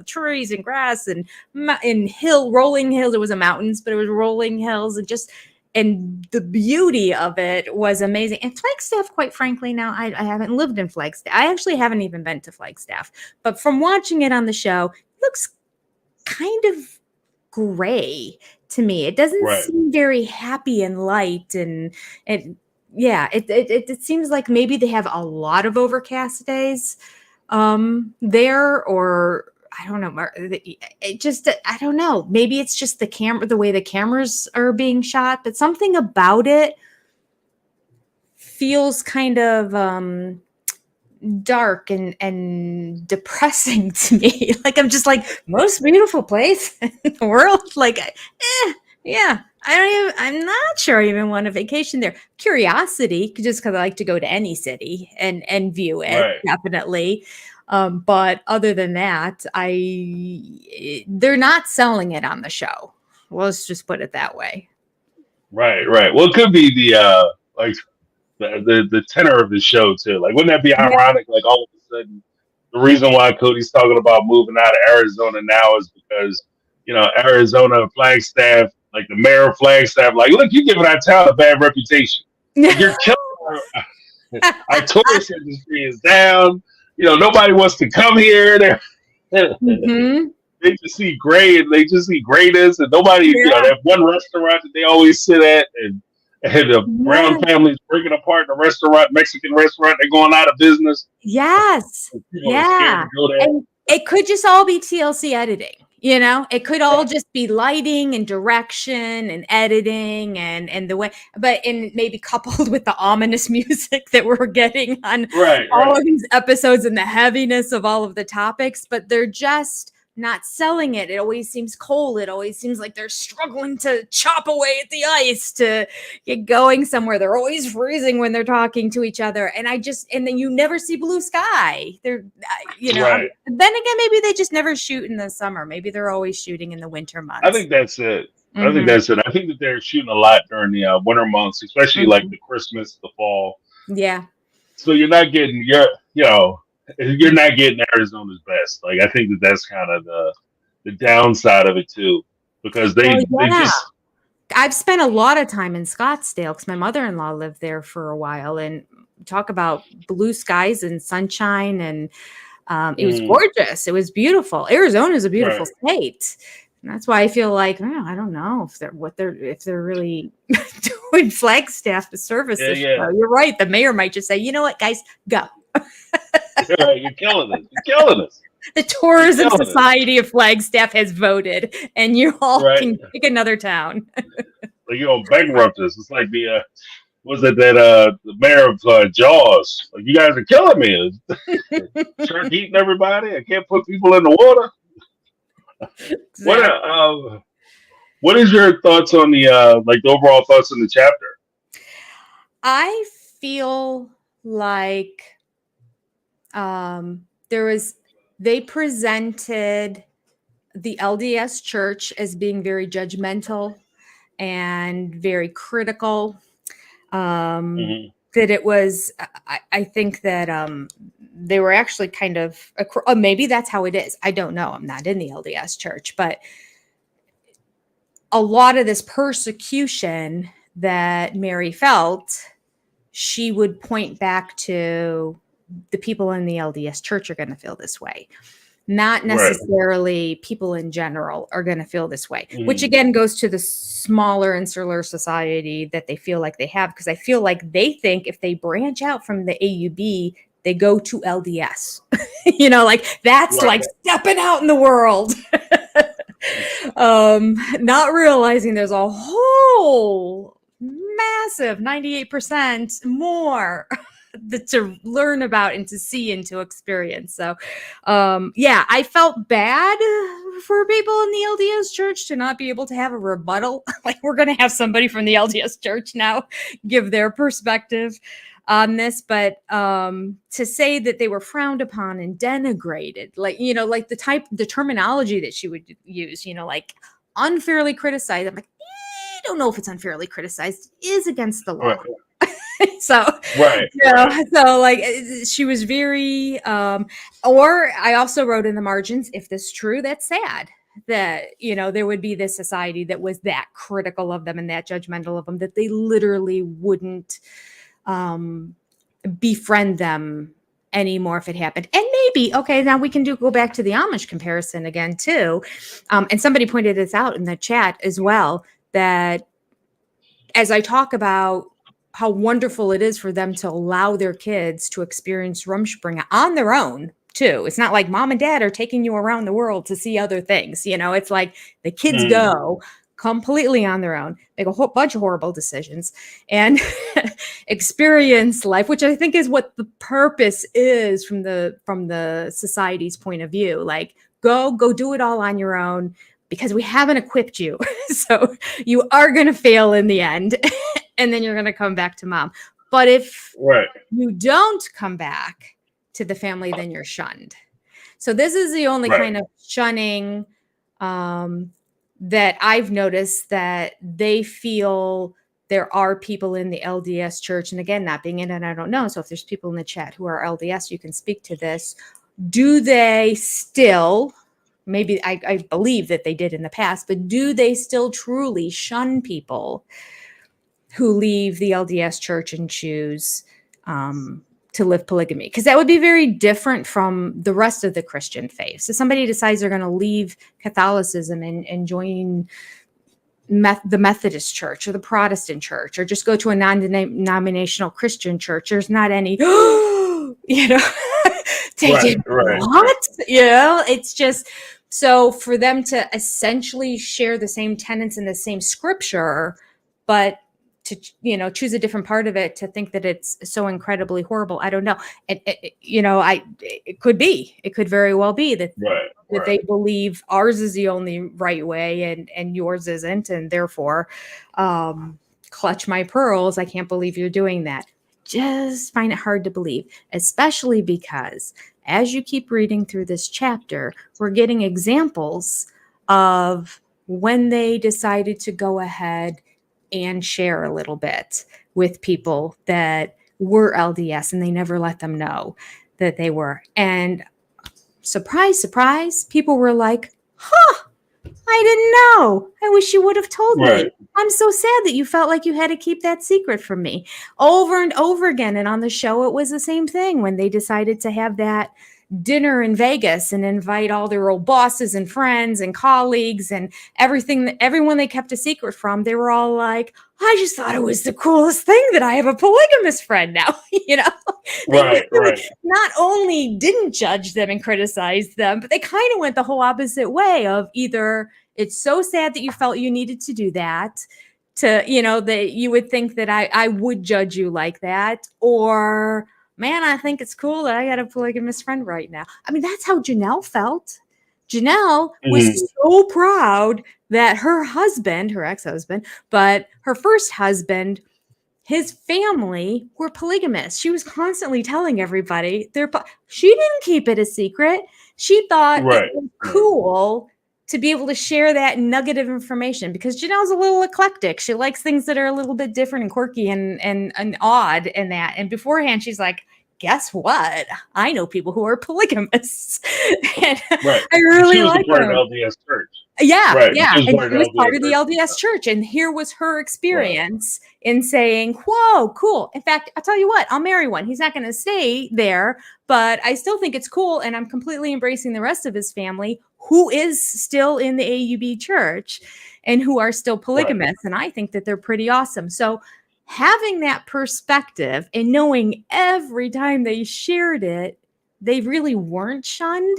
trees and grass and rolling hills. It was a mountains, but it was rolling hills and the beauty of it was amazing. And Flagstaff, quite frankly, now I haven't lived in Flagstaff. I actually haven't even been to Flagstaff, but from watching it on the show, it looks kind of gray to me. It doesn't seem very happy and light, and it seems like maybe they have a lot of overcast days there, or I don't know. I don't know. Maybe it's just the way the cameras are being shot, but something about it feels kind of dark and depressing to me. Like I'm just like, most beautiful place in the world. Like, yeah. I'm not sure I even want a vacation there. Curiosity, just because I like to go to any city and view it, definitely. But other than that, they're not selling it on the show. Let's just put it that way. Right. Well, it could be the tenor of the show too. Like, wouldn't that be ironic? Like, all of a sudden, the reason why Cody's talking about moving out of Arizona now is because Arizona, Flagstaff, like the mayor of Flagstaff, like, look, you're giving our town a bad reputation. Like, you're killing our tourist industry is down. Nobody wants to come here. They just see gray and they just see grayness, and nobody, that one restaurant that they always sit at, and the Brown family's breaking apart the restaurant, Mexican restaurant, they're going out of business. Yes. Yeah. And it could just all be TLC editing. It could all just be lighting and direction and editing and the way, and maybe coupled with the ominous music that we're getting on all of these episodes and the heaviness of all of the topics, but they're just not selling it. It always seems cold. It always seems like they're struggling to chop away at the ice to get going somewhere. They're always freezing when they're talking to each other. And then you never see blue sky. Then again, maybe they just never shoot in the summer. Maybe they're always shooting in the winter months. I think that's it. I think that's it. I think that they're shooting a lot during the winter months, especially like the Christmas, the fall. Yeah. So you're not getting you're not getting Arizona's best. Like, I think that's kind of the downside of it too, because they just. I've spent a lot of time in Scottsdale because my mother-in-law lived there for a while, and talk about blue skies and sunshine, and it was gorgeous. It was beautiful. Arizona is a beautiful state. And that's why I feel like, I don't know if they're really doing Flagstaff to service this show. You're right. The mayor might just say, you know what, guys, go. You're killing us. You're killing us. The Tourism Society of Flagstaff has voted, and you all can pick another town. Like, bankrupt us. It's like the the mayor of Jaws. Like, you guys are killing me. Shark eating everybody. I can't put people in the water. Exactly. What is your thoughts on the the overall thoughts on the chapter? I feel like they presented the LDS church as being very judgmental and very critical. That it was, I think that they were actually kind of, maybe that's how it is. I don't know. I'm not in the LDS church, but a lot of this persecution that Meri felt, she would point back to the people in the LDS church are going to feel this way. Not necessarily people in general are going to feel this way, which again goes to the smaller insular society that they feel like they have. Because I feel like they think if they branch out from the AUB, they go to LDS, like that's like stepping out in the world. Not realizing there's a whole massive 98% more to learn about and to see and to experience. So, yeah, I felt bad for people in the LDS church to not be able to have a rebuttal. Like, we're going to have somebody from the LDS church now give their perspective on this, but to say that they were frowned upon and denigrated, like, you know, like the terminology that she would use, you know, like unfairly criticized. I'm like, I don't know if it's unfairly criticized. It is against the law. So, Right. you know, so like she was very, or I also wrote in the margins, if this is true, that's sad that, you know, there would be this society that was that critical of them and that judgmental of them, that they literally wouldn't befriend them anymore if it happened. And maybe, okay, now we can go back to the Amish comparison again too. And somebody pointed this out in the chat as well, that as I talk about how wonderful it is for them to allow their kids to experience Rumspringa on their own too. It's not like mom and dad are taking you around the world to see other things. You know, it's like the kids go completely on their own, make a whole bunch of horrible decisions and experience life, which I think is what the purpose is from the society's point of view. Like, go do it all on your own, because we haven't equipped you. So you are going to fail in the end. And then you're going to come back to mom. But if you don't come back to the family, then you're shunned. So this is the only kind of shunning that I've noticed, that they feel there are people in the LDS church. And again, not being in it, I don't know. So if there's people in the chat who are LDS, you can speak to this. Do they still, maybe I believe that they did in the past, but do they still truly shun people who leave the LDS church and choose to live polygamy? Because that would be very different from the rest of the Christian faith. So somebody decides they're going to leave Catholicism and join the Methodist church or the Protestant church, or just go to a non-denominational Christian church. There's not any, you know, what? You know, it's just, so for them to essentially share the same tenets and the same scripture, but to, you know, choose a different part of it, to think that it's so incredibly horrible. I don't know. You know, it could very well be that, that they believe ours is the only right way and yours isn't. And therefore, clutch my pearls. I can't believe you're doing that. Just find it hard to believe, especially because as you keep reading through this chapter, we're getting examples of when they decided to go ahead and share a little bit with people that were LDS, and they never let them know that they were. And surprise, surprise, people were like, I didn't know. I wish you would have told me. I'm so sad that you felt like you had to keep that secret from me. Over and over again. And on the show, it was the same thing when they decided to have that dinner in Vegas and invite all their old bosses and friends and colleagues and everyone they kept a secret from. They were all like, I just thought it was the coolest thing that I have a polygamous friend now. You know, they not only didn't judge them and criticize them, but they kind of went the whole opposite way of either it's so sad that you felt you needed to do that, to, you know, that you would think that I would judge you like that, or man, I think it's cool that I got a polygamous friend right now. I mean, that's how Janelle felt. Janelle was so proud that her husband, her ex-husband, but her first husband, his family were polygamous. She was constantly telling everybody she didn't keep it a secret. She thought it was cool to be able to share that nugget of information, because Janelle's a little eclectic. She likes things that are a little bit different and quirky and odd and that. And beforehand, she's like, guess what? I know people who are polygamists. And I really like her. LDS church. Yeah. And she was part of the LDS church. And here was her experience in saying, whoa, cool. In fact, I'll tell you what, I'll marry one. He's not going to stay there, but I still think it's cool. And I'm completely embracing the rest of his family who is still in the AUB church and who are still polygamists. And I think that they're pretty awesome. So having that perspective and knowing every time they shared it, they really weren't shunned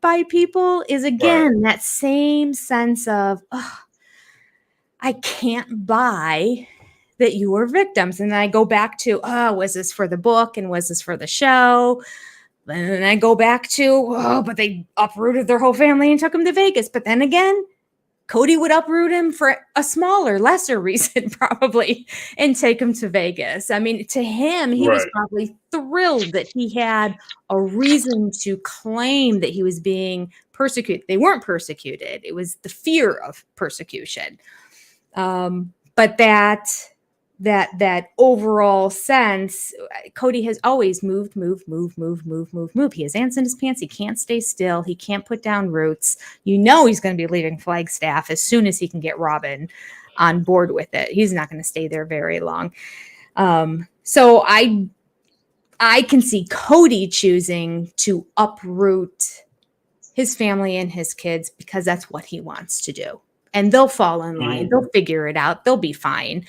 by people is, again, that same sense of, I can't buy that you were victims. And then I go back to, oh, was this for the book and was this for the show? And then I go back to, oh, but they uprooted their whole family and took him to Vegas. But then again, Cody would uproot him for a smaller, lesser reason, probably, and take him to Vegas. I mean, to him, he was probably thrilled that he had a reason to claim that he was being persecuted. They weren't persecuted. It was the fear of persecution. But that overall sense, Cody has always moved. He has ants in his pants. He can't stay still. He can't put down roots. You know he's going to be leaving Flagstaff as soon as he can get Robin on board with it. He's not going to stay there very long. So I can see Cody choosing to uproot his family and his kids because that's what he wants to do. And they'll fall in line. They'll figure it out. They'll be fine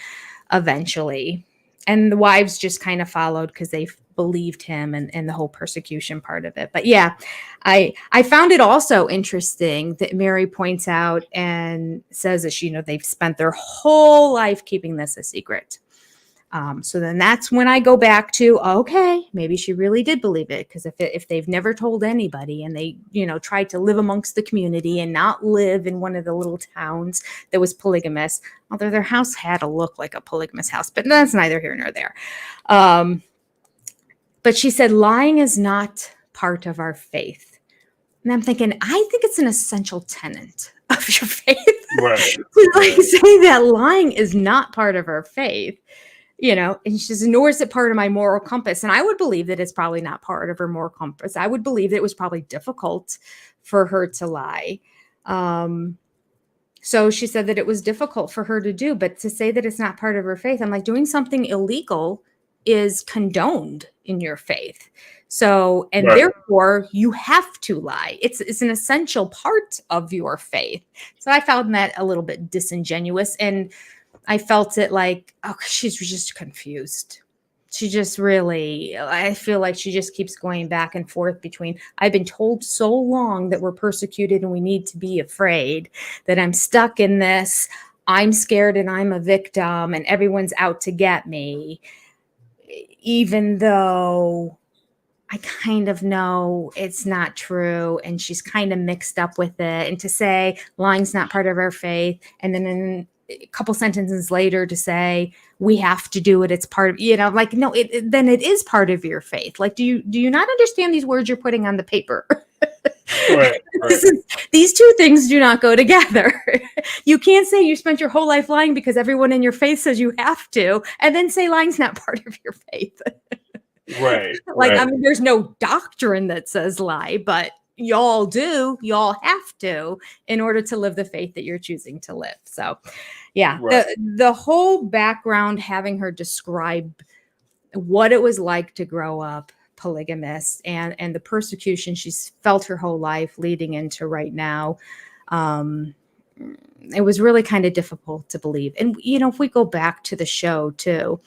eventually. And the wives just kind of followed because they believed him and the whole persecution part of it. But yeah, I found it also interesting that Meri points out and says that, they've spent their whole life keeping this a secret. So then that's when I go back to, okay, maybe she really did believe it. Because if they've never told anybody and they, tried to live amongst the community and not live in one of the little towns that was polygamous, although their house had to look like a polygamous house, but that's neither here nor there. But she said, lying is not part of our faith. And I'm thinking, I think it's an essential tenet of your faith. Right. To say that lying is not part of our faith. And she says, nor is it part of my moral compass. And I would believe that it's probably not part of her moral compass. I would believe that it was probably difficult for her to lie. So she said that it was difficult for her to do, but to say that it's not part of her faith, I'm like, doing something illegal is condoned in your faith. So, and therefore you have to lie. It's an essential part of your faith. So I found that a little bit disingenuous, and I felt it like, oh, she's just confused. She just really, I feel like she just keeps going back and forth between, I've been told so long that we're persecuted and we need to be afraid, that I'm stuck in this. I'm scared and I'm a victim and everyone's out to get me. Even though I kind of know it's not true, and she's kind of mixed up with it. And to say lying's not part of our faith, and then in a couple sentences later to say we have to do it, it's part of, no, then it is part of your faith. Like, do you not understand these words you're putting on the paper? Right. These two things do not go together. You can't say you spent your whole life lying because everyone in your faith says you have to, and then say lying's not part of your faith. Right. I mean, there's no doctrine that says lie, but y'all do, y'all have to, in order to live the faith that you're choosing to live. So yeah, the whole background, having her describe what it was like to grow up polygamous and the persecution she's felt her whole life leading into right now. It was really kind of difficult to believe. And, if we go back to the show too,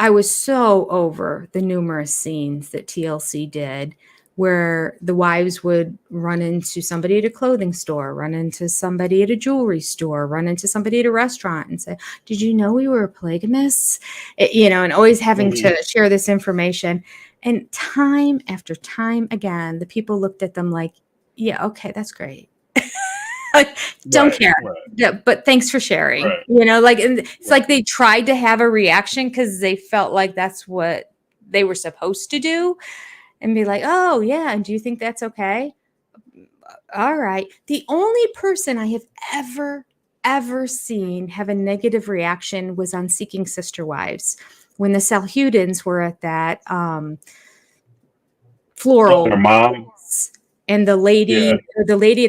I was so over the numerous scenes that TLC did where the wives would run into somebody at a clothing store, run into somebody at a jewelry store, run into somebody at a restaurant and say, did you know we were polygamous? And always having to share this information. And time after time again, the people looked at them like, yeah, okay, that's great. Don't care. Yeah, but thanks for sharing. It's like they tried to have a reaction because they felt like that's what they were supposed to do, and be like, oh yeah, and do you think that's okay? All right. The only person I have ever seen have a negative reaction was on Seeking Sister Wives, when the Salhudins were at that floral. Their mom. And the lady, at the parent,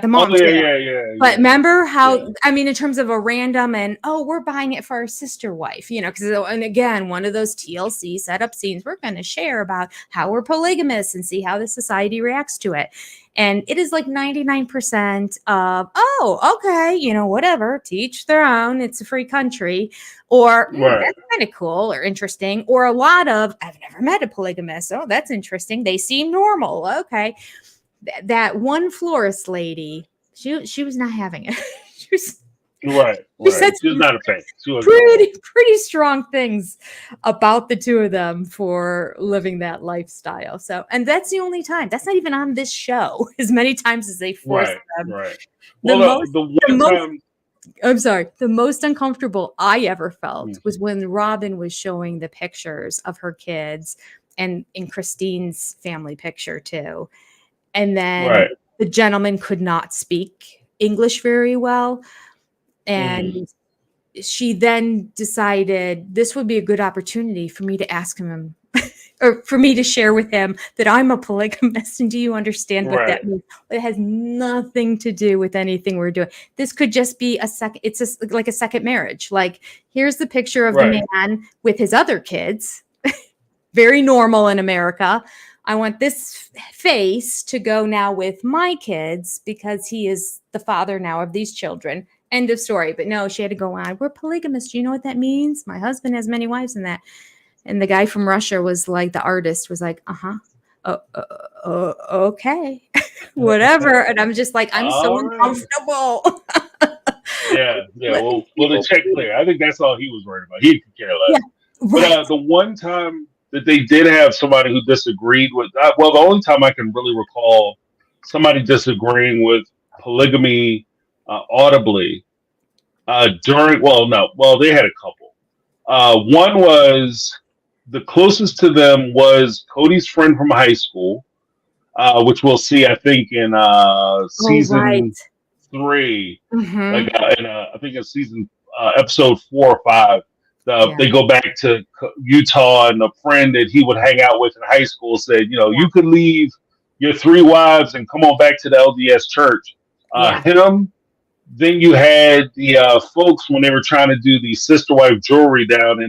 the mom. Yeah. But remember how, I mean, in terms of a random and, we're buying it for our sister wife, because, and again, one of those TLC setup scenes, we're going to share about how we're polygamous and see how the society reacts to it. And it is like 99% of, okay, whatever, to each their own. It's a free country. Or that's kind of cool or interesting. Or a lot of, I've never met a polygamist. Oh, that's interesting. They seem normal. Okay. That one florist lady she was not having it. she was Right. She said She's some not a fan. She was pretty strong things about the two of them for living that lifestyle. So, and that's the only time. That's not even on this show. As many times as they force them. Right. The Well, most, the the one most. time. I'm sorry. The most uncomfortable I ever felt Mhm. was when Robin was showing the pictures of her kids, and in Christine's family picture too. And then Right. the gentleman could not speak English very well. And Mhm. she then decided this would be a good opportunity for me to ask him or for me to share with him that I'm a polygamist. And do you understand what that Right. means? It has nothing to do with anything we're doing. This could just be a second. It's just like a second marriage. Like, here's the picture of the Right. man with his other kids. Very normal in America. I want this face to go now with my kids because he is the father now of these children. End of story. But no, she had to go on. We're polygamists. Do you know what that means? My husband has many wives in that. And the guy from Russia was like, the artist was like, okay, whatever. And I'm just like, I'm so All right. uncomfortable. Yeah. Let Well, these the people check be. clear. I think that's all he was worried about. He could care less. Yeah, But right. the one time that they did have somebody who disagreed with, well, the only time I can really recall somebody disagreeing with polygamy audibly during, well, no, well, they had a couple. One was the closest to them was Cody's friend from high school, which we'll see, I think, in Oh, right. season 3, Mm-hmm. like I think in season episode 4 or 5. Yeah, They go back to Utah, and a friend that he would hang out with in high school said, yeah, you could leave your 3 wives and come on back to the LDS church. yeah. Him. Then you had the folks when they were trying to do the sister wife jewelry down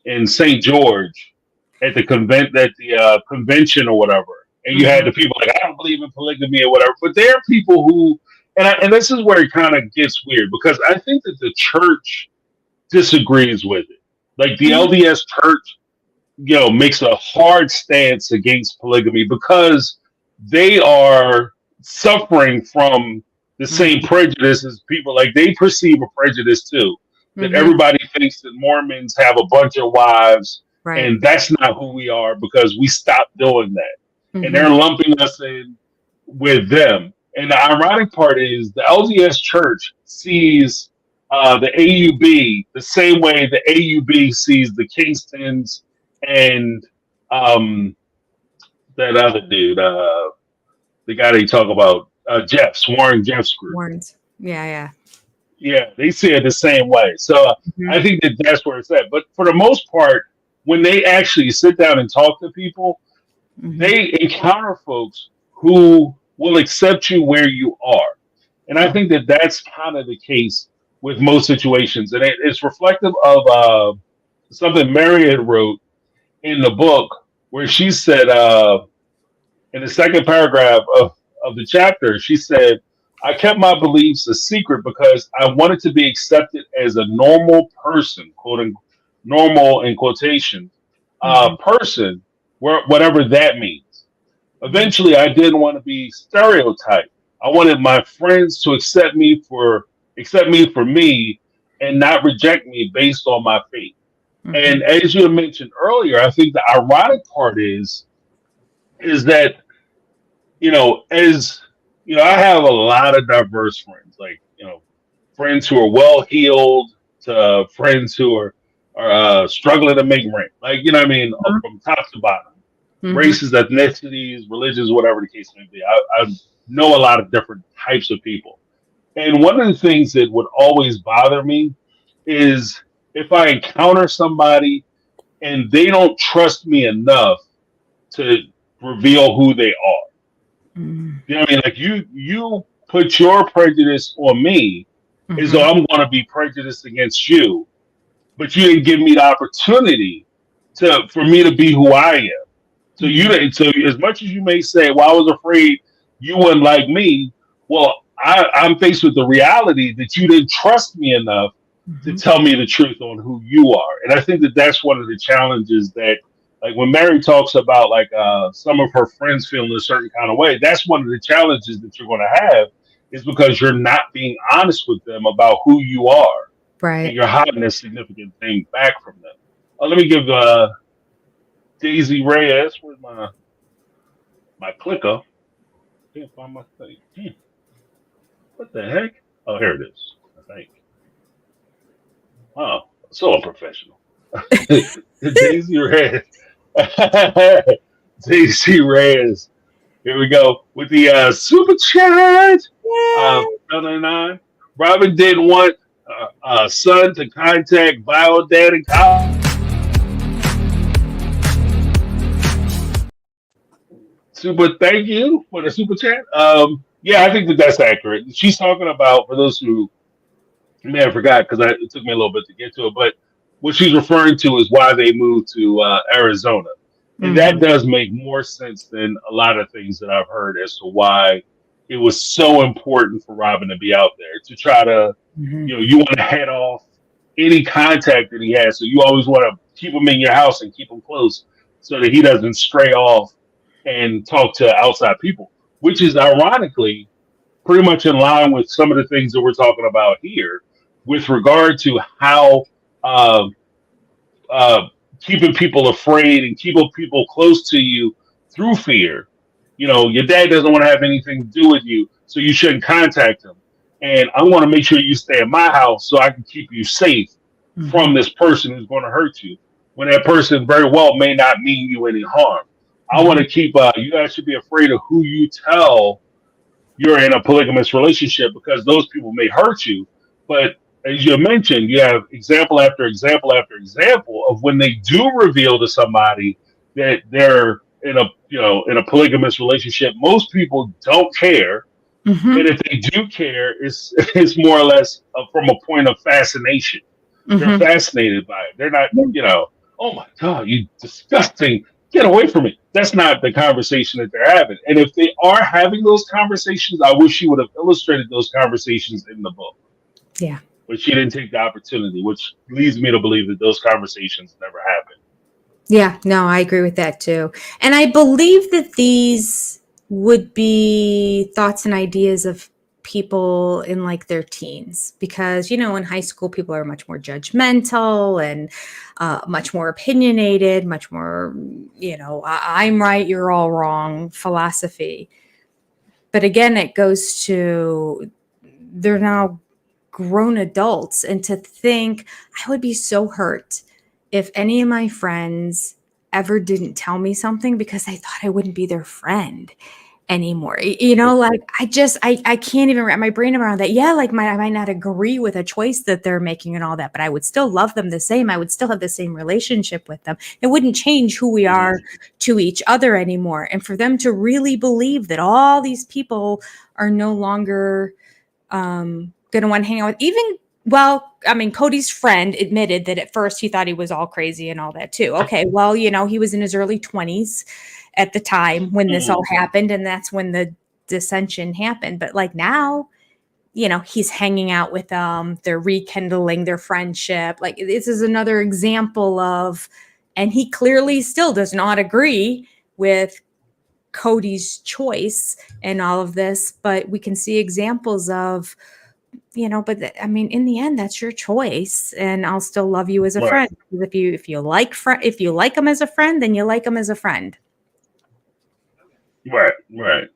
in St. George at the convention or whatever. And you had Mm-hmm. the people like, I don't believe in polygamy or whatever. But there are people who, and this is where it kind of gets weird because I think that the church disagrees with it. Like the Mm-hmm. LDS church, makes a hard stance against polygamy because they are suffering from the same Mm-hmm. prejudice as people. Like they perceive a prejudice too, that Mm-hmm. everybody thinks that Mormons have a bunch of wives, Right. and that's not who we are because we stopped doing that. And Mm-hmm. they're lumping us in with them. And the ironic part is the LDS church sees the AUB the same way the AUB sees the Kingstons and that other dude, the guy that you talk about, Warren Jeff's group. Warrants. Yeah, yeah. Yeah, they see it the same way. So Mm-hmm. I think that that's where it's at. But for the most part, when they actually sit down and talk to people, Mm-hmm. they encounter folks who will accept you where you are. And I think that that's kind of the case with most situations. And it's reflective of something Meri had wrote in the book where she said, in the second paragraph of the chapter, she said, I kept my beliefs a secret because I wanted to be accepted as a normal person, quoting normal in quotation, Mm-hmm. person, whatever that means. Eventually, I didn't want to be stereotyped. I wanted my friends to accept me for me and not reject me based on my faith. Mm-hmm. And as you mentioned earlier, I think the ironic part is that as I have a lot of diverse friends, like friends who are well heeled to friends who are struggling to make rent, like what I mean, from top to bottom, Mm-hmm. races, ethnicities, religions, whatever the case may be. I know a lot of different types of people, and one of the things that would always bother me is if I encounter somebody and they don't trust me enough to reveal who they are. Mm-hmm. You know what I mean? Like you put your prejudice on me as though I'm going to be prejudiced against you, but you didn't give me the opportunity for me to be who I am. So so as much as you may say, "Well, I was afraid you wouldn't like me," well, I'm faced with the reality that you didn't trust me enough to tell me the truth on who you are. And I think that that's one of the challenges that, like when Meri talks about like some of her friends feeling a certain kind of way, that's one of the challenges that you're going to have is because you're not being honest with them about who you are, and Right. you're hiding a significant thing back from them. Let me give Daisy Reyes. Where's my clicker? Can't find my thing. What the heck? Oh, here it is. I think. Oh, so unprofessional. Daisy Reyes. Daisy Reyes. Here we go with the super chat. Yeah. 999. Robin didn't want son to contact bio dad and college. Super, thank you for the super chat. Yeah, I think that's accurate. She's talking about, for those who may have forgot, because it took me a little bit to get to it, but what she's referring to is why they moved to Arizona. And that does make more sense than a lot of things that I've heard as to why it was so important for Robin to be out there to try to, you want to head off any contact that he has. So you always want to keep him in your house and keep him close so that he doesn't stray off and talk to outside people, which is ironically pretty much in line with some of the things that we're talking about here with regard to how uh, uh, keeping people afraid and keeping people close to you through fear. Your dad doesn't want to have anything to do with you, so you shouldn't contact him. And I want to make sure you stay in my house so I can keep you safe from this person who's going to hurt you, when that person very well may not mean you any harm. I want to keep, you guys should be afraid of who you tell you're in a polygamous relationship, because those people may hurt you. But as you mentioned, you have example after example after example of when they do reveal to somebody that they're in a polygamous relationship. Most people don't care, and if they do care, it's more or less from a point of fascination. They're fascinated by it. They're not, oh my God, you disgusting, get away from me. That's not the conversation that they're having. And if they are having those conversations, I wish she would have illustrated those conversations in the book. Yeah. But she didn't take the opportunity, which leads me to believe that those conversations never happened. Yeah, no, I agree with that too. And I believe that these would be thoughts and ideas of people in like their teens, because, in high school, people are much more judgmental and much more opinionated, much more, I'm right, you're all wrong philosophy. But again, it goes to they're now grown adults, and to think I would be so hurt if any of my friends ever didn't tell me something because I thought I wouldn't be their friend anymore. Like I can't even wrap my brain around that. Yeah, like I might not agree with a choice that they're making and all that, but I would still love them the same. I would still have the same relationship with them. It wouldn't change who we are to each other anymore. And for them to really believe that all these people are no longer going to want to hang out with, Cody's friend admitted that at first he thought he was all crazy and all that too. Okay, well, he was in his early 20s at the time when this all happened, and that's when the dissension happened. But like now, he's hanging out with them, they're rekindling their friendship. Like, this is another example of, and he clearly still does not agree with Cody's choice and all of this, but we can see examples of, in the end, that's your choice, and I'll still love you as a friend. If you like him as a friend, then you like him as a friend. Right.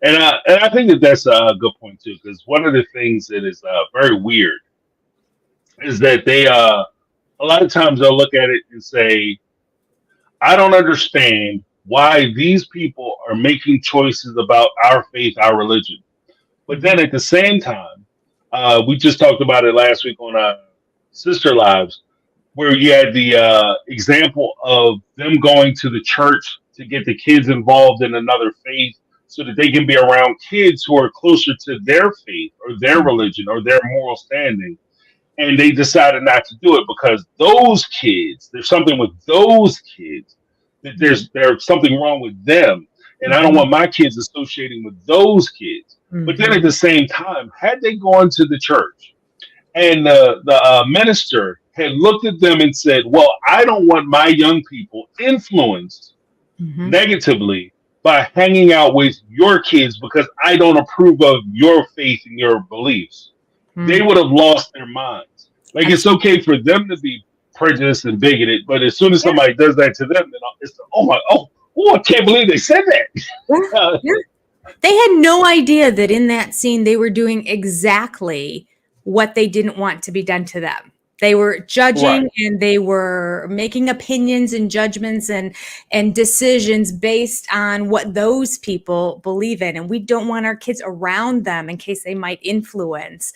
And I think that that's a good point too, because one of the things that is very weird is that they a lot of times they'll look at it and say, I don't understand why these people are making choices about our faith, our religion. But then at the same time, we just talked about it last week on Sister Lives, where you had the example of them going to the church to get the kids involved in another faith so that they can be around kids who are closer to their faith or their religion or their moral standing. And they decided not to do it because those kids, there's something with those kids, that there's something wrong with them. And I don't want my kids associating with those kids. But then at the same time, had they gone to the church and the minister had looked at them and said, well, I don't want my young people influenced negatively by hanging out with your kids because I don't approve of your faith and your beliefs. They would have lost their minds. Like, it's okay for them to be prejudiced and bigoted, but as soon as Yeah. somebody does that to them, then it's I can't believe they said that. Yeah. They had no idea that in that scene they were doing exactly what they didn't want to be done to them. They were judging Right. and they were making opinions and judgments and decisions based on what those people believe in. And we don't want our kids around them in case they might influence.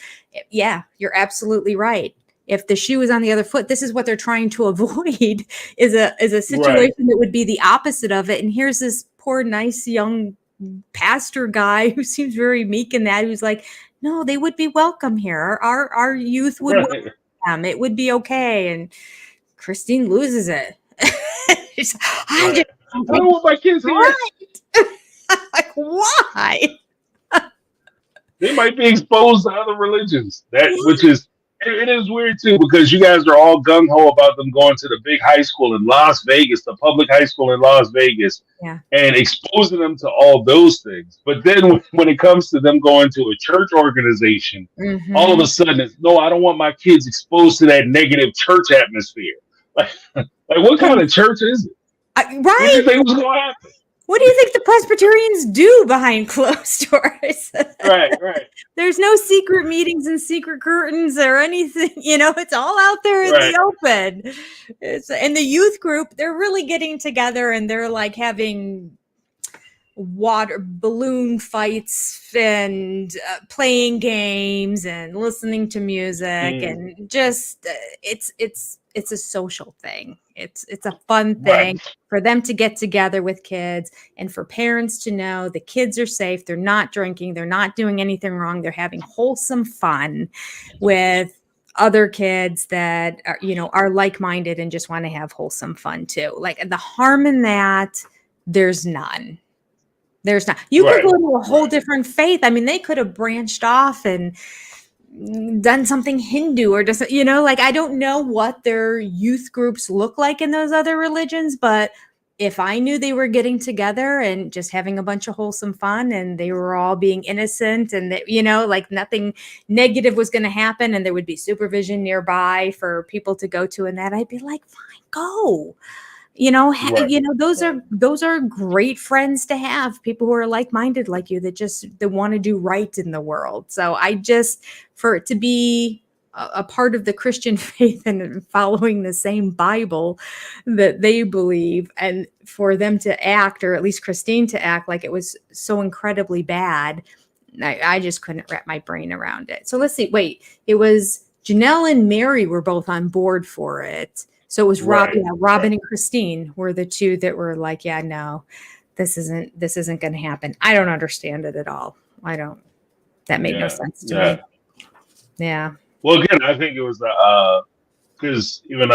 Yeah, you're absolutely right. If the shoe is on the other foot, this is what they're trying to avoid is a situation that would be the opposite of it. And here's this poor, nice young pastor guy who seems very meek in that, who's like, no, they would be welcome here. Our youth would welcome them. It would be okay. And Christine loses it. She's, I just I don't want my kids here. right. Like, why? They might be exposed to other religions. Which is it is weird too, because you guys are all gung ho about them going to the big high school in Las Vegas, the public high school in Las Vegas, Yeah. and exposing them to all those things. But then when it comes to them going to a church organization, all of a sudden it's no, I don't want my kids exposed to that negative church atmosphere. Like what kind of church is it? What do you Right. think was going to happen? What do you think the Presbyterians do behind closed doors? Right. There's no secret meetings and secret curtains or anything. It's all out there in Right. the open. And the youth group, they're really getting together and they're like having water balloon fights and playing games and listening to music and just it's a social thing. It's a fun thing for them to get together with kids and for parents to know the kids are safe. They're not drinking. They're not doing anything wrong. They're having wholesome fun with other kids that are like-minded and just want to have wholesome fun too. Like the harm in that, there's none. There's not. You could go to a whole different faith. I mean, they could have branched off and done something Hindu or just, I don't know what their youth groups look like in those other religions, but if I knew they were getting together and just having a bunch of wholesome fun and they were all being innocent and that, like nothing negative was going to happen and there would be supervision nearby for people to go to and that, I'd be like, fine, go. Those are great friends to have, people who are like-minded like you that want to do right in the world. So for it to be a part of the Christian faith and following the same Bible that they believe, and for them to act, or at least Christine to act like it was so incredibly bad, I just couldn't wrap my brain around it. So let's see. Wait, it was Janelle and Meri were both on board for it. So it was Robin and Christine were the two that were like, yeah, no, this isn't going to happen. I don't understand it at all. That made no sense to me. Yeah. Well, again, I think it was because even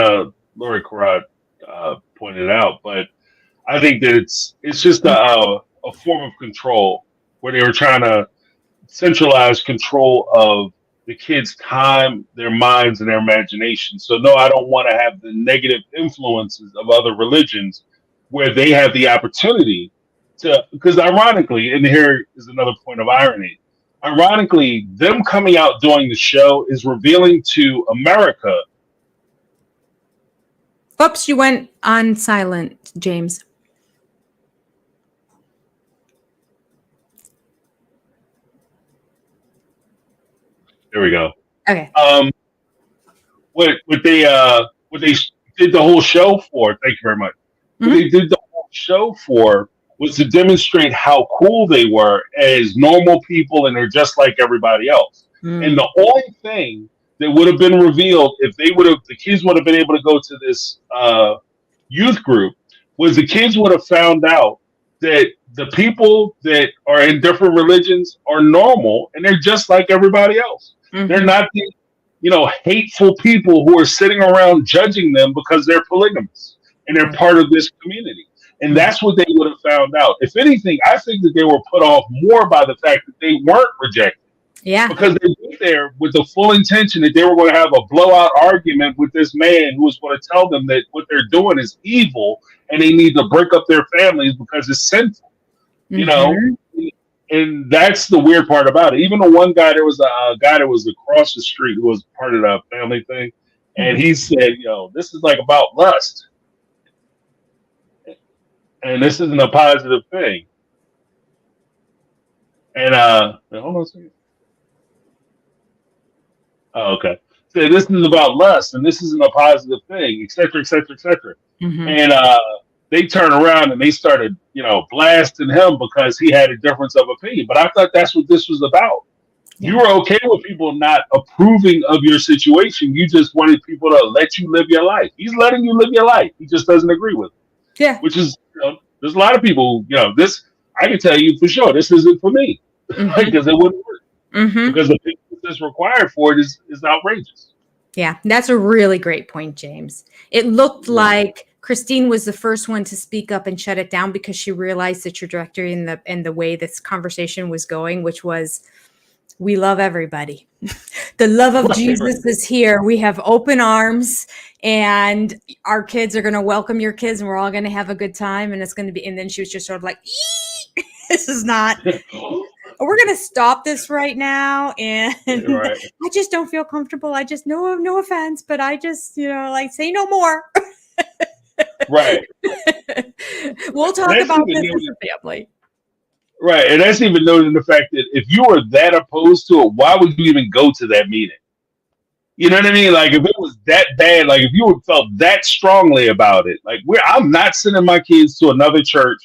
Lori Karat pointed out, but I think that it's just a form of control where they were trying to centralize control of the kids' time, their minds, and their imagination. So no, I don't want to have the negative influences of other religions where they have the opportunity to, because ironically, and here is another point of irony, ironically, them coming out doing the show is revealing to America. Oops, you went on silent, James. There we go. Okay. What they did the whole show for, thank you very much. What they did the whole show for was to demonstrate how cool they were as normal people and they're just like everybody else. And the only thing that would have been revealed if the kids would have been able to go to this youth group was the kids would have found out that the people that are in different religions are normal and they're just like everybody else. They're not the, hateful people who are sitting around judging them because they're polygamous and they're part of this community. And that's what they would have found out. If anything, I think that they were put off more by the fact that they weren't rejected. Yeah. Because they went there with the full intention that they were going to have a blowout argument with this man who was going to tell them that what they're doing is evil and they need to break up their families because it's sinful. You know, Mhm. and that's the weird part about it. Even the one guy, there was a guy that was across the street who was part of the family thing, and Mhm. he said, this is like about lust, and this isn't a positive thing. And hold on a second. Oh, okay. So this is about lust, and this isn't a positive thing, et cetera, et cetera, et cetera. Mhm. And they turned around and they started, blasting him because he had a difference of opinion. But I thought that's what this was about. You Yeah. were okay with people not approving of your situation. You just wanted people to let you live your life. He's letting you live your life. He just doesn't agree with it, Yeah. which is, there's a lot of people, this, I can tell you for sure, this isn't for me Mhm. because it wouldn't work Mhm. because the thing that's required for it is outrageous. Yeah, that's a really great point, James. It looked Yeah. like Christine was the first one to speak up and shut it down because she realized the trajectory and the way this conversation was going, which was we love everybody. The love of Right, right. Jesus is here. We have open arms and our kids are going to welcome your kids and we're all going to have a good time and it's going to be and then she was just sort of like, "Eek, this is not we're going to stop this right now and Right. I just don't feel comfortable. I just no offense, but I just, like say no more." Right. We'll And talk that's about even this noted, as a family. right. And that's even noted in the fact that if you were that opposed to it, why would you even go to that meeting? You know what I mean? Like if it was that bad, like if you felt that strongly about it, like I'm not sending my kids to another church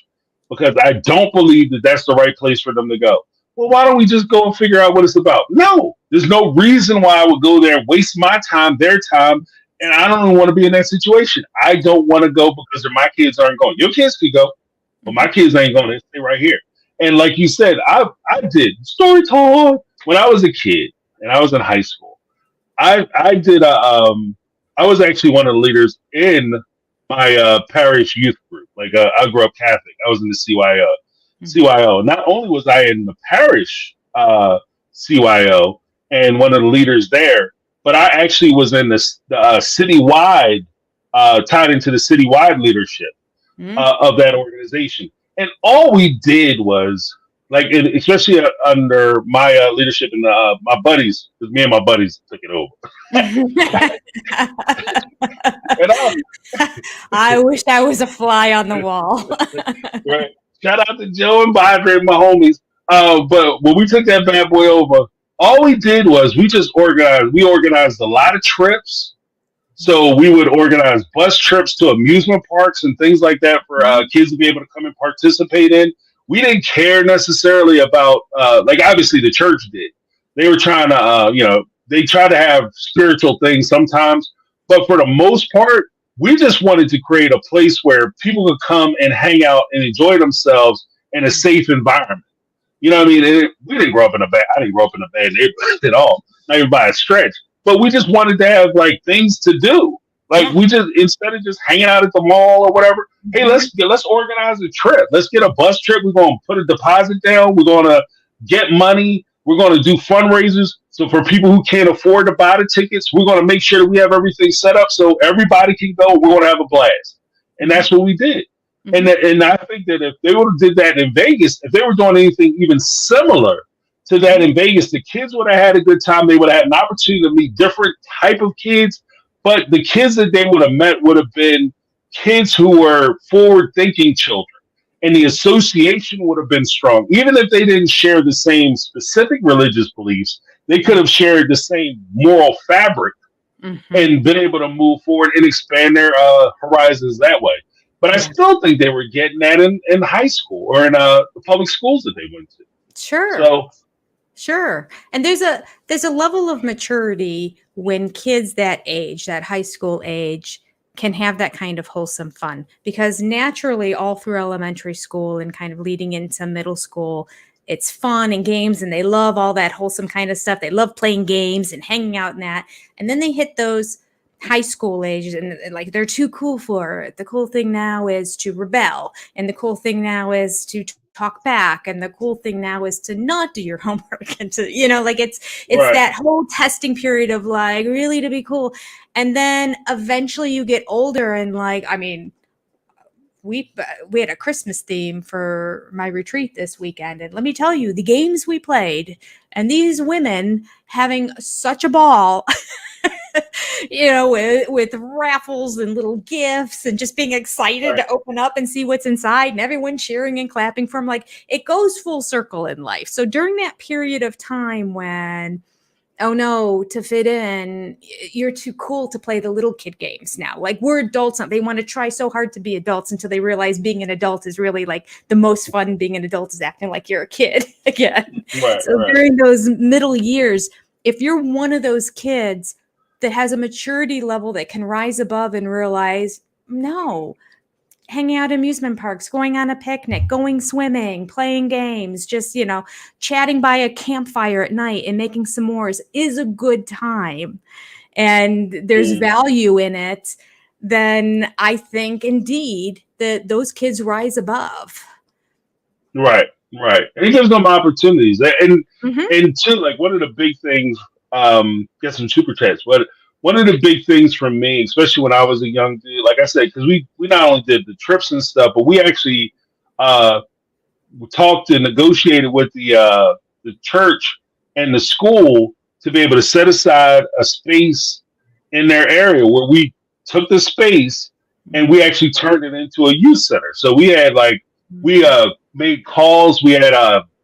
because I don't believe that that's the right place for them to go. Well, why don't we just go and figure out what it's about? No, there's no reason why I would go there, waste my time, their time, and I don't even want to be in that situation. I don't want to go because my kids aren't going. Your kids could go, but my Mhm. kids ain't going. They stay right here. And like you said, I did story time when I was a kid and I was in high school. I did a I was actually one of the leaders in my parish youth group. Like I grew up Catholic. I was in the CYO. Mhm. CYO. Not only was I in the parish CYO and one of the leaders there, but I actually was in the citywide tied into the citywide leadership Mhm. of that organization. And all we did was like, especially under my leadership and my buddies, because me and my buddies took it over. And I wish I was a fly on the wall. right, shout out to Joe and Badre, my homies. But when we took that bad boy over, all we did was we just organized. We organized a lot of trips. So we would organize bus trips to amusement parks and things like that for kids to be able to come and participate in. We didn't care necessarily about, like obviously the church did. They were trying to, they try to have spiritual things sometimes, but for the most part, we just wanted to create a place where people could come and hang out and enjoy themselves in a safe environment. You know what I mean? We didn't grow up in a bad. I didn't grow up in a bad neighborhood at all, not even by a stretch. But we just wanted to have like things to do. Like Yeah. we just instead of just hanging out at the mall or whatever. Hey, Mhm. let's organize a trip. Let's get a bus trip. We're gonna put a deposit down. We're gonna get money. We're gonna do fundraisers. So for people who can't afford to buy the tickets, we're gonna make sure that we have everything set up so everybody can go. We're gonna have a blast, and Mhm. that's what we did. And Mhm. and I think that if they would have did that in Vegas, if they were doing anything even similar to that in Vegas, the kids would have had a good time. They would have had an opportunity to meet different type of kids, but the kids that they would have met would have been kids who were forward-thinking children, and the association would have been strong. Even if they didn't share the same specific religious beliefs, they could have shared the same moral fabric Mhm. and been able to move forward and expand their horizons that way. But I Yeah. still think they were getting that in high school or in the public schools that they went to. Sure. So Sure. And there's a level of maturity when kids that age, that high school age, can have that kind of wholesome fun because naturally all through elementary school and kind of leading into middle school, it's fun and games and they love all that wholesome kind of stuff. They love playing games and hanging out in that. And then they hit those high school ages and like they're too cool for it. The cool thing now is to rebel and the cool thing now is to talk back and the cool thing now is to not do your homework and to like it's right, that whole testing period of like really to be cool and then eventually you get older and like I mean we had a Christmas theme for my retreat this weekend, and let me tell you, the games we played and these women having such a ball. With raffles and little gifts and just being excited to open up and see what's inside, and everyone cheering and clapping for them. Like, it goes full circle in life. So during that period of time when, oh no, to fit in, you're too cool to play the little kid games now. Like, we're adults now. They want to try so hard to be adults until they realize being an adult is really like the most fun. Being an adult is acting like you're a kid again. During those middle years, if you're one of those kids that has a maturity level that can rise above and realize, no, hanging out at amusement parks, going on a picnic, going swimming, playing games, just, chatting by a campfire at night and making s'mores is a good time. And there's value in it. Then I think indeed that those kids rise above. Right. And it gives them opportunities. And too, like, one of the big things, get some super chats. But one of the big things for me, especially when I was a young dude, like I said, because we not only did the trips and stuff, but we actually talked and negotiated with the church and the school to be able to set aside a space in their area where we took the space and we actually turned it into a youth center. So we had we made calls. We had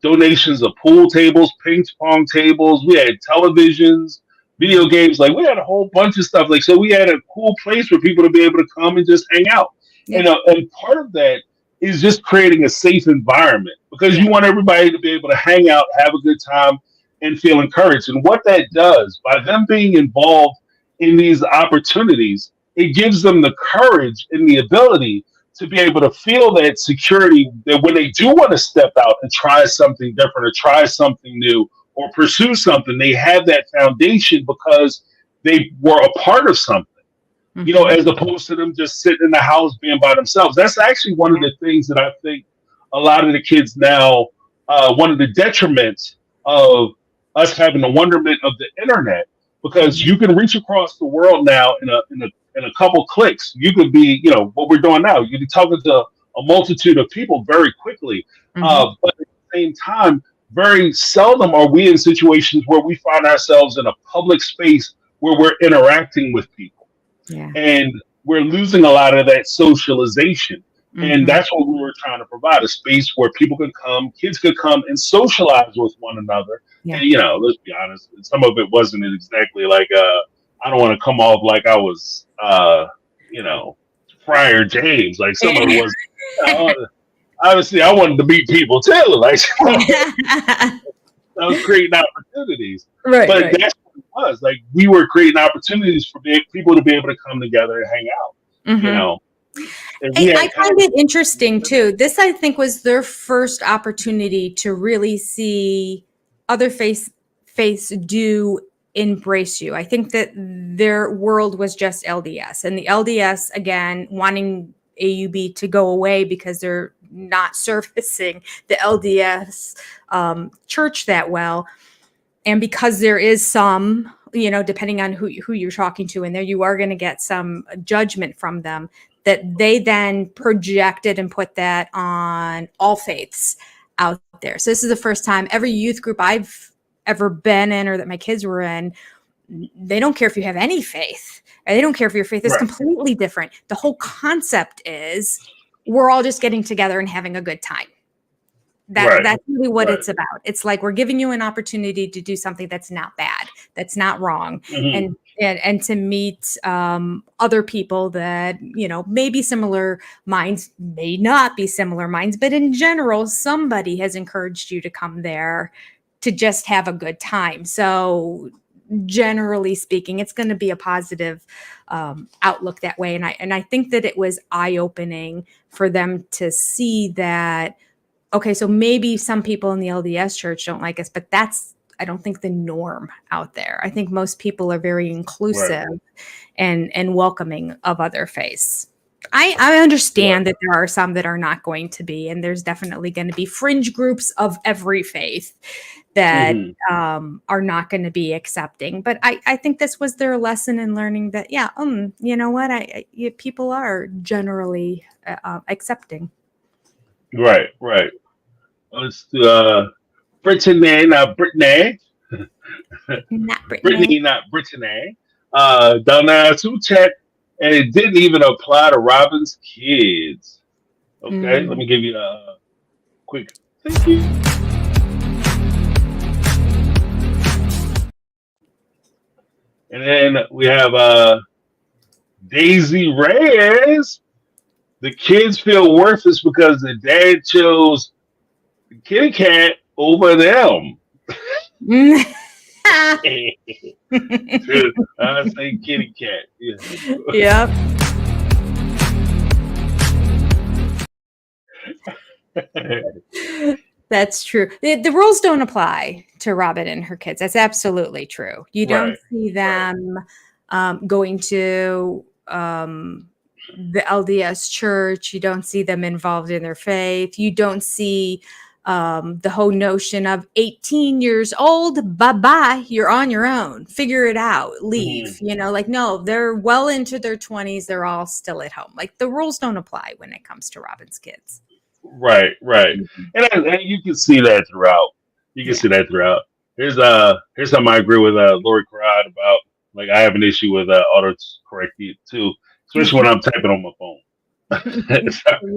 donations of pool tables, ping pong tables. We had televisions, video games. Like, we had a whole bunch of stuff. Like, so we had a cool place for people to be able to come and just hang out. Yeah. And part of that is just creating a safe environment, because you want everybody to be able to hang out, have a good time, and feel encouraged. And what that does, by them being involved in these opportunities, it gives them the courage and the ability to be able to feel that security, that when they do want to step out and try something different or try something new or pursue something, they have that foundation because they were a part of something, as opposed to them just sitting in the house being by themselves. That's actually one of the things that I think a lot of the kids now, one of the detriments of us having the wonderment of the internet, because you can reach across the world now in a couple clicks. You could be, what we're doing now. You can be talking to a multitude of people very quickly. But at the same time, very seldom are we in situations where we find ourselves in a public space where we're interacting with people. Yeah. And we're losing a lot of that socialization. And that's what we were trying to provide, a space where people could come, kids could come and socialize with one another. Yeah. And, let's be honest, some of it wasn't exactly like, I don't want to come off like I was, Friar James. Like, some of it was, obviously, I wanted to meet people too. Like, I was creating opportunities. Right. But that's what it was. Like, we were creating opportunities for people to be able to come together and hang out, I find it interesting too. This, I think, was their first opportunity to really see other faiths do embrace you. I think that their world was just LDS, and the LDS, again, wanting AUB to go away because they're not servicing the LDS church that well. And because there is some, depending on who you're talking to in there, you are going to get some judgment from them, that they then projected and put that on all faiths out there. So this is the first time every youth group I've ever been in, or that my kids were in, they don't care if you have any faith. They don't care if your faith is completely different. The whole concept is we're all just getting together and having a good time. That's really what it's about. It's like, we're giving you an opportunity to do something that's not bad, that's not wrong, and to meet other people that, may be similar minds, may not be similar minds, but in general, somebody has encouraged you to come there to just have a good time. So generally speaking, it's going to be a positive outlook that way. And I think that it was eye-opening for them to see that, okay, so maybe some people in the LDS church don't like us, but that's, I don't think, the norm out there. I think most people are very inclusive and welcoming of other faiths. I understand that there are some that are not going to be, and there's definitely going to be fringe groups of every faith that are not going to be accepting. But I think this was their lesson in learning that, yeah, you know what, people are generally accepting. Right, right. Let's do Brittany, not Brittany. Not Brittany. Brittany, not Brittany. Down there to check, and it didn't even apply to Robin's kids. Okay, let me give you a quick thank you. And then we have Daisy Reyes. The kids feel worthless because the dad chose the kitty cat over them. I say kitty cat. Yep. That's true. The rules don't apply to Robin and her kids. That's absolutely true. You don't see them going to the LDS church. You don't see them involved in their faith. You don't see the whole notion of 18 years old, bye-bye, you're on your own. Figure it out. Leave. You know, like, no, they're well into their 20s. They're all still at home. Like, the rules don't apply when it comes to Robin's kids. Right, right. And you can see that throughout. You can see that throughout. Here's something I agree with Lori Carrad about. Like, I have an issue with autocorrect too, especially when I'm typing on my phone.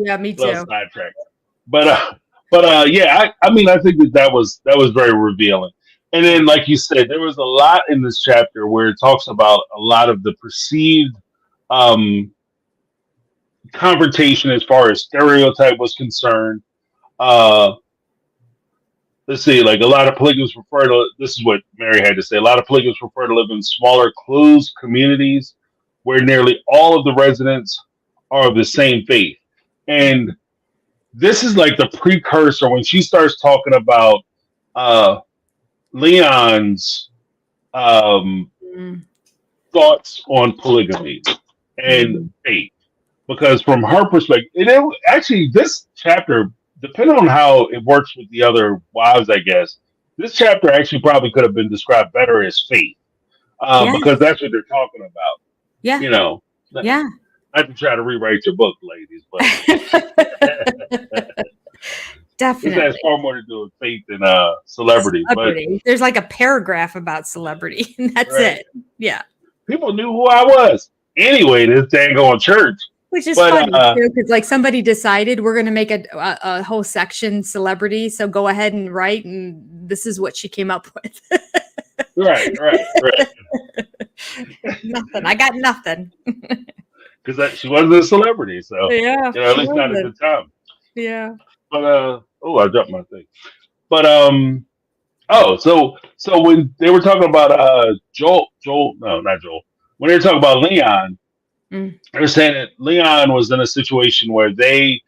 Yeah, me too. Sidetrack. But yeah, I mean, I think that was very revealing. And then, like you said, there was a lot in this chapter where it talks about a lot of the perceived confrontation as far as stereotype was concerned. Let's see, like a lot of polygamists prefer to, this is what Meri had to say, a lot of polygamists prefer to live in smaller, closed communities where nearly all of the residents are of the same faith. And this is like the precursor when she starts talking about Leon's thoughts on polygamy and faith. Because from her perspective, actually, this chapter, depending on how it works with the other wives, I guess, this chapter actually probably could have been described better as faith. Because that's what they're talking about. Yeah. You know. Yeah. Not to try to rewrite your book, ladies, but definitely. This has far more to do with faith than celebrity. But there's like a paragraph about celebrity, and that's it. Yeah. People knew who I was. Anyway, this dang going church. Which is funny too, because like somebody decided we're going to make a whole section celebrity, so go ahead and write, and this is what she came up with. Right. Nothing. I got nothing. Because she wasn't a celebrity, so yeah, you know, at least not at the time. Yeah. But I dropped my thing. But so when they were talking about Joel, no, not Joel. When they were talking about Leon. They're saying that Leon was in a situation where they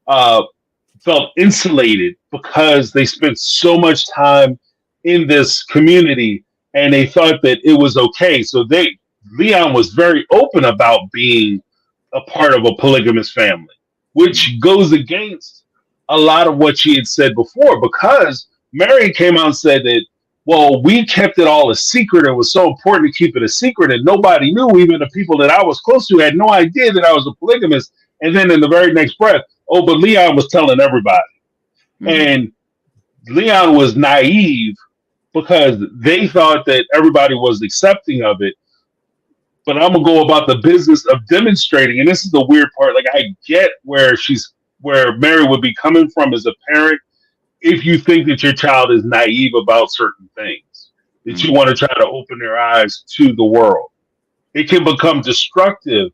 felt insulated because they spent so much time in this community and they thought that it was okay. So Leon was very open about being a part of a polygamous family, which goes against a lot of what she had said before, because Meri came out and said that, well, we kept it all a secret. It was so important to keep it a secret, and nobody knew. Even the people that I was close to had no idea that I was a polygamist. And then in the very next breath, oh, but Leon was telling everybody. And Leon was naive because they thought that everybody was accepting of it. But I'm going to go about the business of demonstrating. And this is the weird part. Like, I get where Meri would be coming from as a parent. If you think that your child is naive about certain things, that you want to try to open their eyes to the world, it can become destructive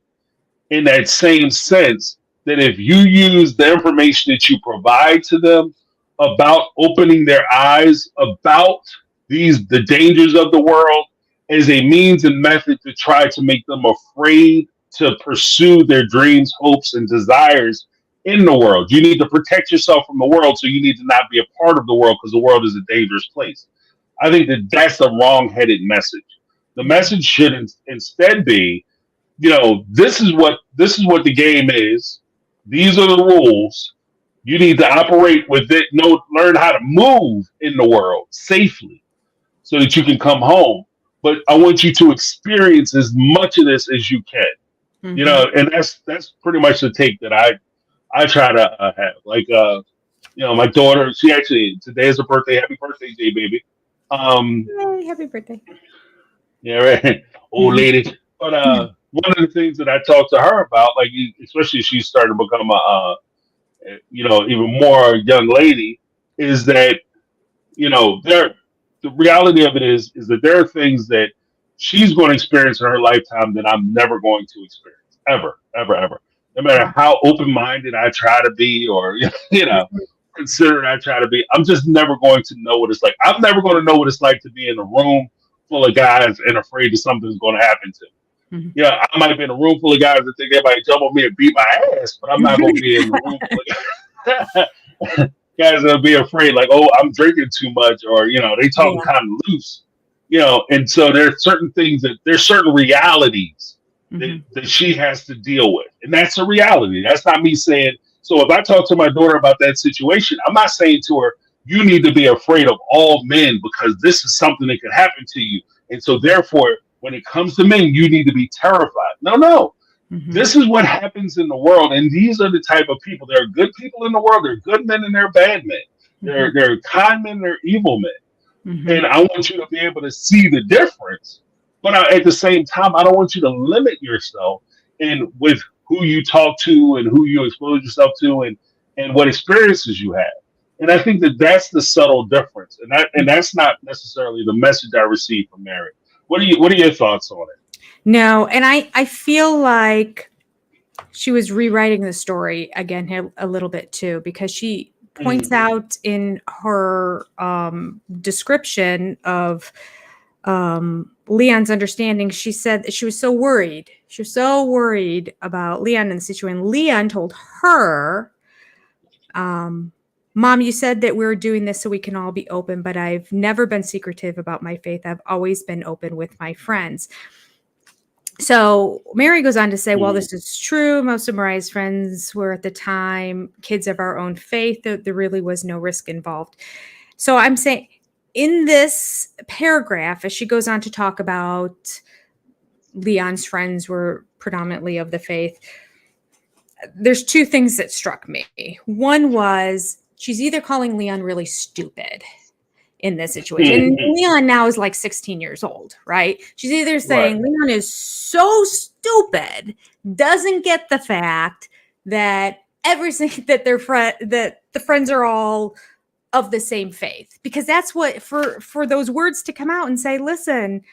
in that same sense that if you use the information that you provide to them about opening their eyes about the dangers of the world as a means and method to try to make them afraid to pursue their dreams, hopes, and desires in the world. You need to protect yourself from the world, so you need to not be a part of the world because the world is a dangerous place. I think that that's a wrong-headed message. The message should instead be, this is what the game is. These are the rules. You need to operate with it. Learn how to move in the world safely so that you can come home. But I want you to experience as much of this as you can. Mhm. And that's pretty much the take that I try to have. Like, my daughter, she actually today is her birthday. Happy birthday, J baby. Um, Yay, happy birthday. yeah, right, old Mhm. lady. But one of the things that I talked to her about, like, especially as she's starting to become even more young lady, is that there. The reality of it is that there are things that she's going to experience in her lifetime that I'm never going to experience ever, ever, ever. No matter how open minded I try to be, or considerate I try to be, I'm just never going to know what it's like. I'm never going to know what it's like to be in a room full of guys and afraid that something's going to happen to me. Mhm. Yeah, I might be in a room full of guys that think they might jump on me and beat my ass, but I'm not going to be in a room full of guys that'll be afraid, like, oh, I'm drinking too much, or they talking Yeah. kind of loose, and so there's certain things there's certain realities Mhm. that she has to deal with, and that's a reality. That's not me saying. So if I talk to my daughter about that situation, I'm not saying to her, you need to be afraid of all men because this is something that could happen to you, and so therefore, when it comes to men, you need to be terrified. No. Mhm. This is what happens in the world, and these are the type of people. There are good people in the world. There are good men and there are bad men. Mhm. There are kind men. There are evil men, Mhm. and I want you to be able to see the difference. But at the same time, I don't want you to limit yourself in with who you talk to and who you expose yourself to, and what experiences you have. And I think that that's the subtle difference, and that's not necessarily the message I received from Mary. What are your thoughts on it? No, and I feel like she was rewriting the story again here a little bit too, because she points Mm, out in her description of Leon's understanding, she said that she was so worried. She was so worried about Leon and the situation. Leon told her, Mom, you said that we were doing this so we can all be open, but I've never been secretive about my faith. I've always been open with my friends. So Mary goes on to say, well, mm, this is true. Most of Mariah's friends were at the time kids of our own faith. There really was no risk involved. So I'm saying in this paragraph, as she goes on to talk about Leon's friends were predominantly of the faith, there's two things that struck me. One was she's either calling Leon really stupid in this situation. And mm. Leon now is like 16 years old, right? She's either Right. saying Leon is so stupid, doesn't get the fact that that that the friends are all of the same faith, because that's what for those words to come out and say, listen,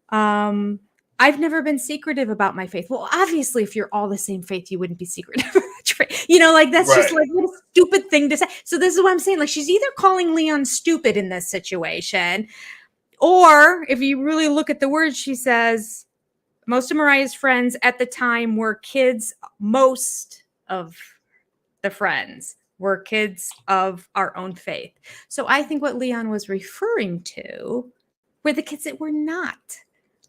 um I've never been secretive about my faith. Well, obviously, if you're all the same faith, you wouldn't be secretive about your faith. Like that's just Right. like what a stupid thing to say. So this is what I'm saying. Like she's either calling Leon stupid in this situation, or if you really look at the words, she says most of Mariah's friends at the time were kids. Most of the friends were kids of our own faith. So I think what Leon was referring to were the kids that were not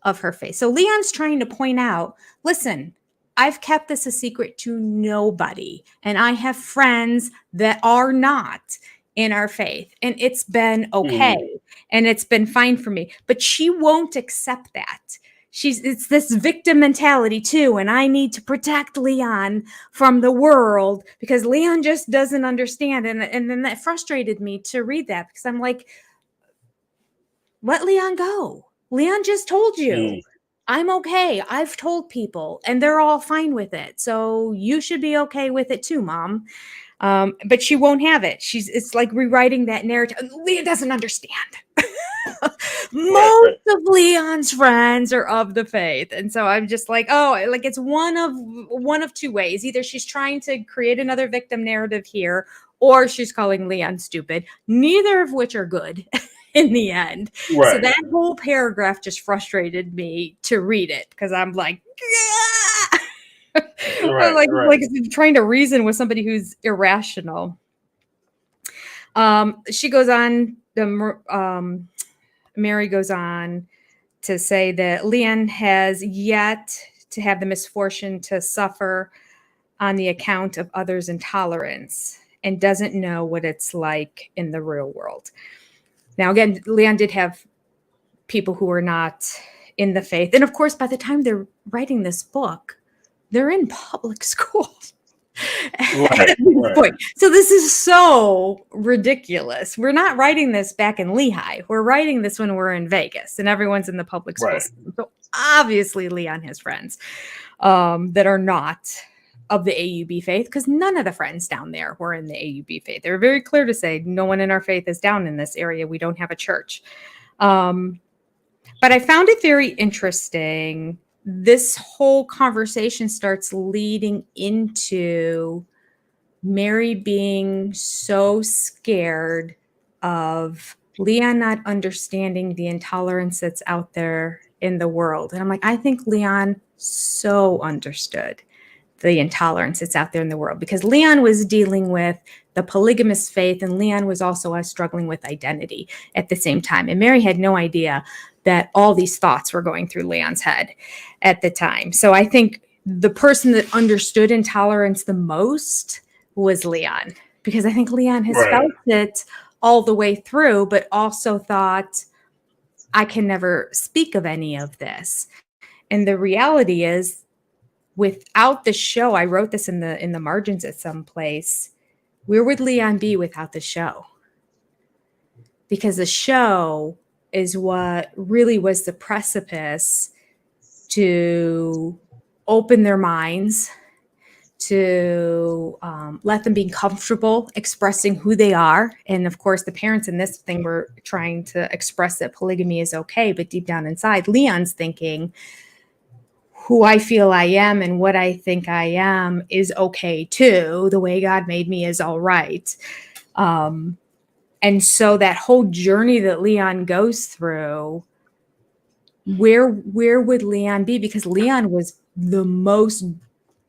of her faith. So Leon's trying to point out, listen, I've kept this a secret to nobody, and I have friends that are not in our faith, and it's been okay, Mm, and it's been fine for me. But she won't accept that. It's this victim mentality too, and I need to protect Leon from the world because Leon just doesn't understand. And then that frustrated me to read that, because I'm like, let Leon go. Leon just told you, mm. I'm okay. I've told people and they're all fine with it. So you should be okay with it too, Mom. But she won't have it. It's like rewriting that narrative. Leon doesn't understand. Right. Most Right. of Leon's friends are of the faith. And so I'm just like, oh, like it's one of two ways. Either she's trying to create another victim narrative here, or she's calling Leon stupid, neither of which are good in the end. So Right. that whole paragraph just frustrated me to read it, because I'm like, I'm Right. like Right. trying to reason with somebody who's irrational. She goes on, Mary goes on to say that Leon has yet to have the misfortune to suffer on the account of others' intolerance and doesn't know what it's like in the real world. Now, again, Leon did have people who were not in the faith. And of course, by the time they're writing this book, they're in public school. Right, right. So this is so ridiculous. We're not writing this back in Lehigh. We're writing this when we're in Vegas and everyone's in the public school Right. system. So obviously Leon has friends that are not of the AUB faith, because none of the friends down there were in the AUB faith. They were very clear to say, no one in our faith is down in this area. We don't have a church. But I found it very interesting. This whole conversation starts leading into Meri being so scared of Leon not understanding the intolerance that's out there in the world. And I'm like, I think Leon so understood the intolerance that's out there in the world, because Leon was dealing with the polygamous faith, and Leon was also struggling with identity at the same time. And Meri had no idea that all these thoughts were going through Leon's head at the time. So I think the person that understood intolerance the most was Leon, because I think Leon has felt it all the way through, but also thought, I can never speak of any of this. And the reality is, without the show, I wrote this in the margins at some place, where would Leon be without the show? Because the show is what really was the precipice to open their minds, to let them be comfortable expressing who they are. And of course, the parents in this thing were trying to express that polygamy is okay, but deep down inside, Leon's thinking, who I feel I am and what I think I am is okay too. The way God made me is all right. And so that whole journey that Leon goes through, where would Leon be? Because Leon was the most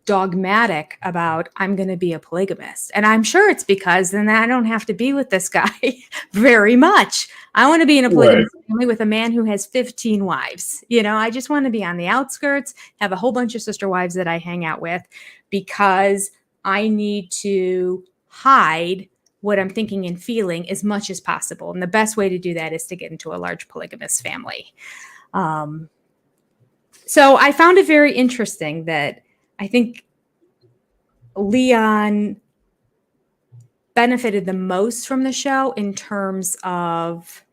dogmatic about, I'm going to be a polygamist. And I'm sure it's because then I don't have to be with this guy very much. I want to be in a polygamous family with a man who has 15 wives. You know, I just want to be on the outskirts, have a whole bunch of sister wives that I hang out with, because I need to hide what I'm thinking and feeling as much as possible. And the best way to do that is to get into a large polygamous family. So I found it very interesting that I think Leon benefited the most from the show in terms of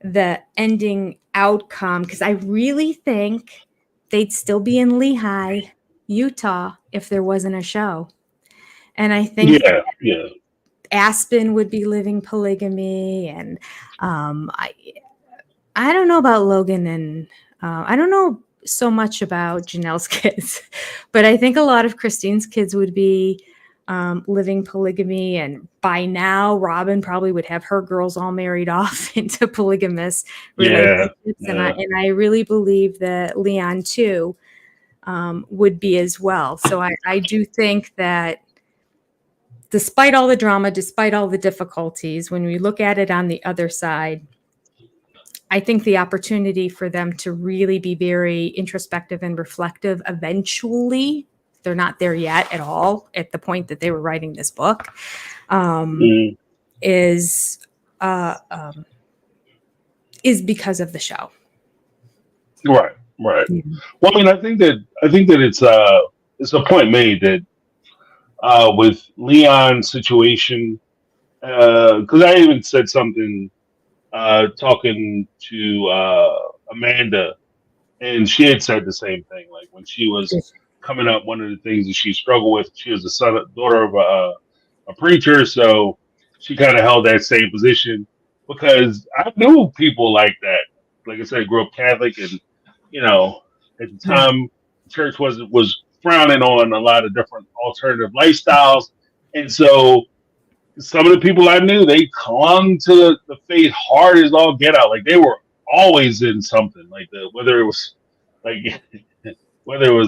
the ending outcome, because I really think they'd still be in Lehigh, Utah, if there wasn't a show. And I think Aspen would be living polygamy. And I don't know about Logan, and I don't know so much about Janelle's kids, but I think a lot of Christine's kids would be living polygamy. And by now, Robin probably would have her girls all married off into polygamous relationships. And I really believe that Leon too would be as well. So I do think that despite all the drama, despite all the difficulties, when we look at it on the other side, I think the opportunity for them to really be very introspective and reflective eventually, they're not there yet at all at the point that they were writing this book, is because of the show. Right. Well, I mean, I think that it's a point made that with Leon's situation, because I even said something talking to Amanda, and she had said the same thing. Like when she was coming up, one of the things that she struggled with, she was the daughter of a preacher, so she kind of held that same position, because I knew people like that. Like I said, I grew up Catholic, and at the time, church was frowning on a lot of different alternative lifestyles, and so some of the people I knew, they clung to the faith hard as all get out. Like they were always in something, like whether it was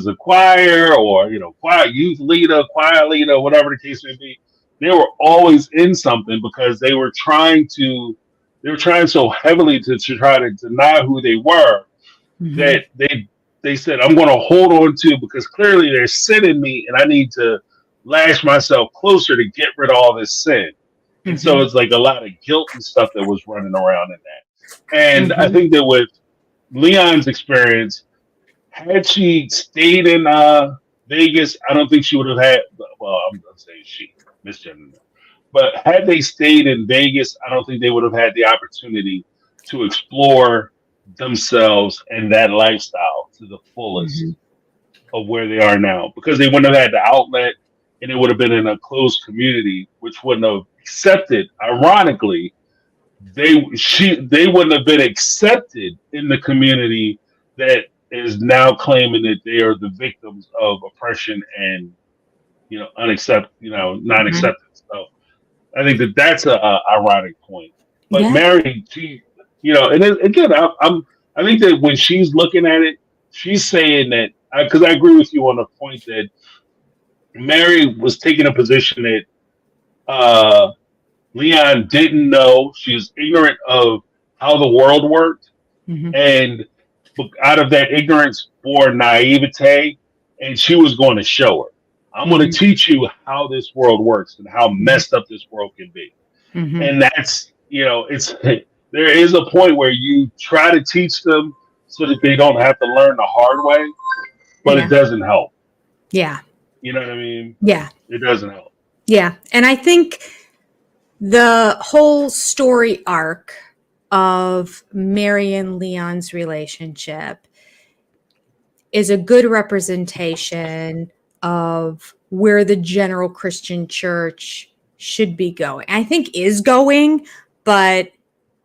a choir or choir youth leader, choir leader, whatever the case may be. They were always in something, because they were trying so heavily to try to deny who they were, that they said, I'm going to hold on to because clearly there's sin in me and I need to lash myself closer to get rid of all this sin. And so Mhm. it's like a lot of guilt and stuff that was running around in that. And I Mhm. think that with Leon's experience, had she stayed in Vegas, I don't think she would have had, well, I'm going to say she, Miss Jenna. But had they stayed in Vegas, I don't think they would have had the opportunity to explore themselves and that lifestyle to the fullest Mhm. of where they are now because they wouldn't have had the outlet and it would have been in a closed community which wouldn't have accepted ironically they wouldn't have been accepted in the community that is now claiming that they are the victims of oppression and non Mhm. acceptance. So I think that that's a ironic point. But Yeah. Mary, and then, again, I think that when she's looking at it, she's saying that because I agree with you on the point that Mary was taking a position that Leon didn't know. She was ignorant of how the world worked, Mhm. and out of that ignorance bore naivete, and she was going to show her. I'm going to Mhm. teach you how this world works and how Mhm. messed up this world can be. Mhm. And that's it's there is a point where you try to teach them so that they don't have to learn the hard way, but it Yeah. doesn't help. Yeah. You know what I mean? Yeah. It doesn't help. Yeah. And I think the whole story arc of Mary and Leon's relationship is a good representation of where the general Christian church should be going. I think is going, but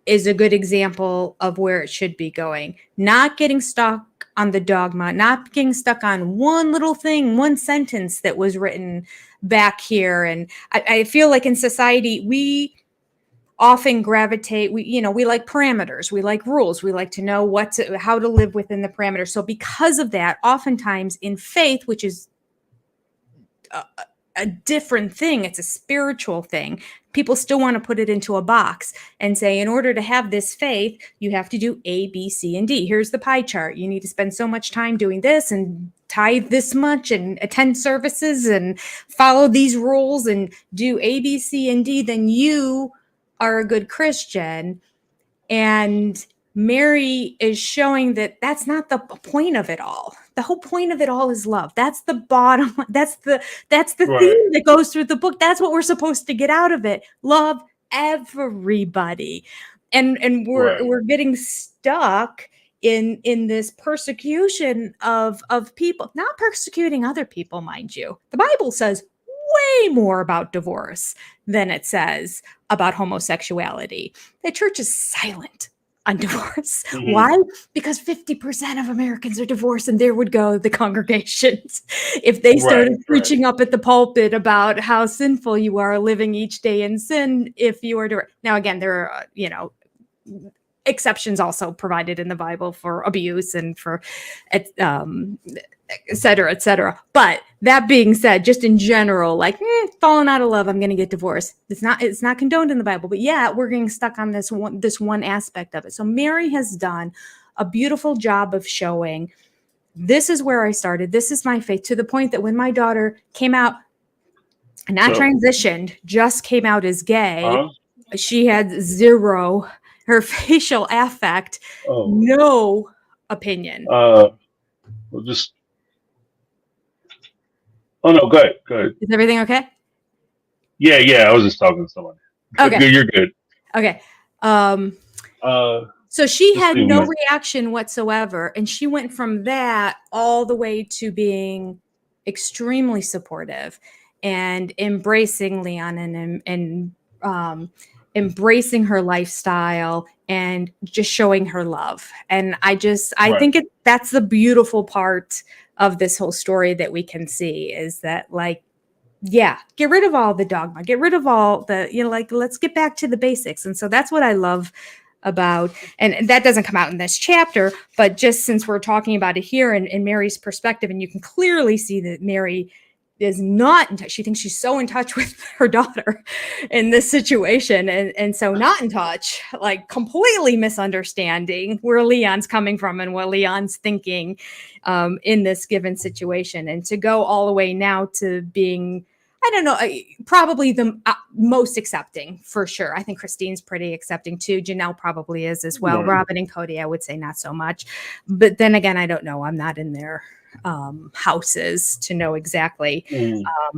is a good example of where it should be going. Not getting stuck on the dogma, not getting stuck on one little thing, one sentence that was written back here. And I feel like in society, we often gravitate, we like parameters, we like rules, we like to know how to live within the parameters. So because of that, oftentimes in faith, which is a, a different thing, it's a spiritual thing, people still want to put it into a box and say, in order to have this faith, you have to do A, B, C, and D. Here's the pie chart. You need to spend so much time doing this and tithe this much and attend services and follow these rules and do A, B, C, and D. Then you are a good Christian. And Mary is showing that that's not the point of it all. The whole point of it all is love. That's the bottom. That's the Right. theme that goes through the book. That's what we're supposed to get out of it. Love everybody. And Right. we're getting stuck in this persecution of people, not persecuting other people, mind you. The Bible says way more about divorce than it says about homosexuality. The church is silent on divorce. Hmm. Why? Because 50% of Americans are divorced, and there would go the congregations if they Right. started Right. preaching up at the pulpit about how sinful you are living each day in sin if you are divorced. Now, again, there are, exceptions also provided in the Bible for abuse and for et cetera, et cetera. But that being said, just in general, like falling out of love, I'm going to get divorced. It's not condoned in the Bible, but yeah, we're getting stuck on this one aspect of it. So Mary has done a beautiful job of showing this is where I started. This is my faith, to the point that when my daughter came out, not So, transitioned, just came out as gay, huh? she had zero, her facial affect, Oh, no opinion. we'll just. Oh no, good, good. Is everything okay? Yeah, yeah. I was just talking to someone. Good, Okay. good. You're good. Okay. Uh, So she just had leave a no minute. reaction whatsoever. And she went from that all the way to being extremely supportive and embracing Leon and embracing her lifestyle and just showing her love. And I Right. think that's the beautiful part of this whole story that we can see is that, like, yeah, get rid of all the dogma, get rid of all the, like, let's get back to the basics. And so that's what I love about, and that doesn't come out in this chapter, but just since we're talking about it here in Mary's perspective, and you can clearly see that Mary is not in touch. She thinks she's so in touch with her daughter in this situation, and so not in touch, like completely misunderstanding where Leon's coming from and what Leon's thinking in this given situation, and to go all the way now to being, I don't know, probably the most accepting for sure. I think Christine's pretty accepting too. Janelle probably is as well. Right. Robin and Cody, I would say not so much, but then again, I don't know. I'm not in their houses to know exactly.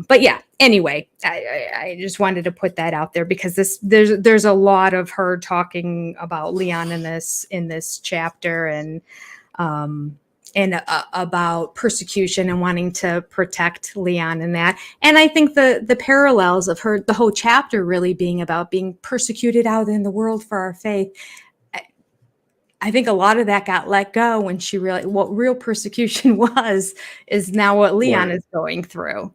But yeah, anyway, I just wanted to put that out there because there's a lot of her talking about Leon in this chapter, and about persecution and wanting to protect Leon in that. And I think the parallels of the whole chapter really being about being persecuted out in the world for our faith. I think a lot of that got let go when she realized what real persecution was, is now what Leon is going through.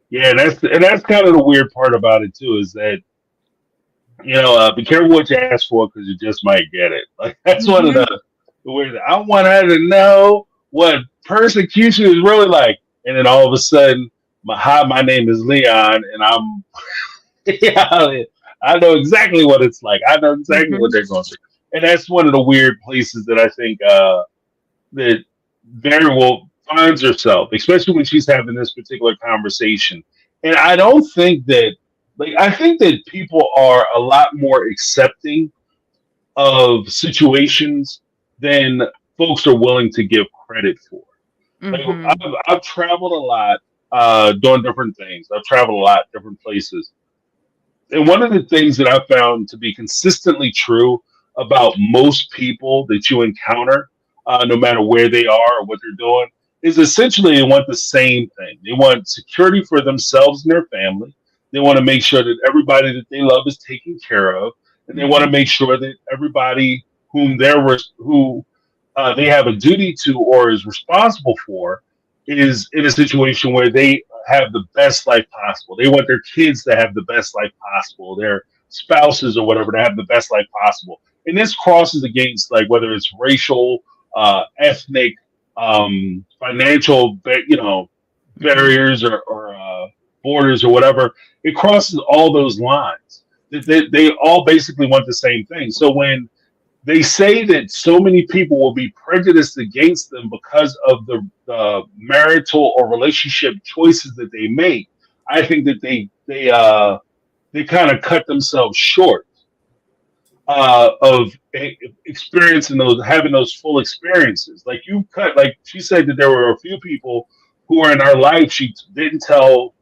Yeah, that's kind of the weird part about it too, is that, be careful what you ask for because you just might get it. Like that's one of the weird. I want her to know what persecution is really like, and then all of a sudden, my name is Leon, and I'm yeah. I know exactly what it's like. I know exactly what they're going through. And that's one of the weird places that I think that Mary will finds herself, especially when she's having this particular conversation. And I don't think that, I think that people are a lot more accepting of situations than folks are willing to give credit for. I've traveled a lot doing different things. I've traveled a lot different places. And one of the things that I found to be consistently true about most people that you encounter, no matter where they are or what they're doing, is essentially they want the same thing. They want security for themselves and their family. They want to make sure that everybody that they love is taken care of, and they want to make sure that everybody whom they have a duty to or is responsible for is in a situation where they have the best life possible. They want their kids to have the best life possible, their spouses or whatever to have the best life possible. And this crosses against whether it's racial, ethnic, financial, barriers or borders or whatever. It crosses all those lines. They all basically want the same thing. So when they say that so many people will be prejudiced against them because of the marital or relationship choices that they make, I think that they kind of cut themselves short of experiencing having those full experiences. Like she said that there were a few people who were in her life. She didn't tell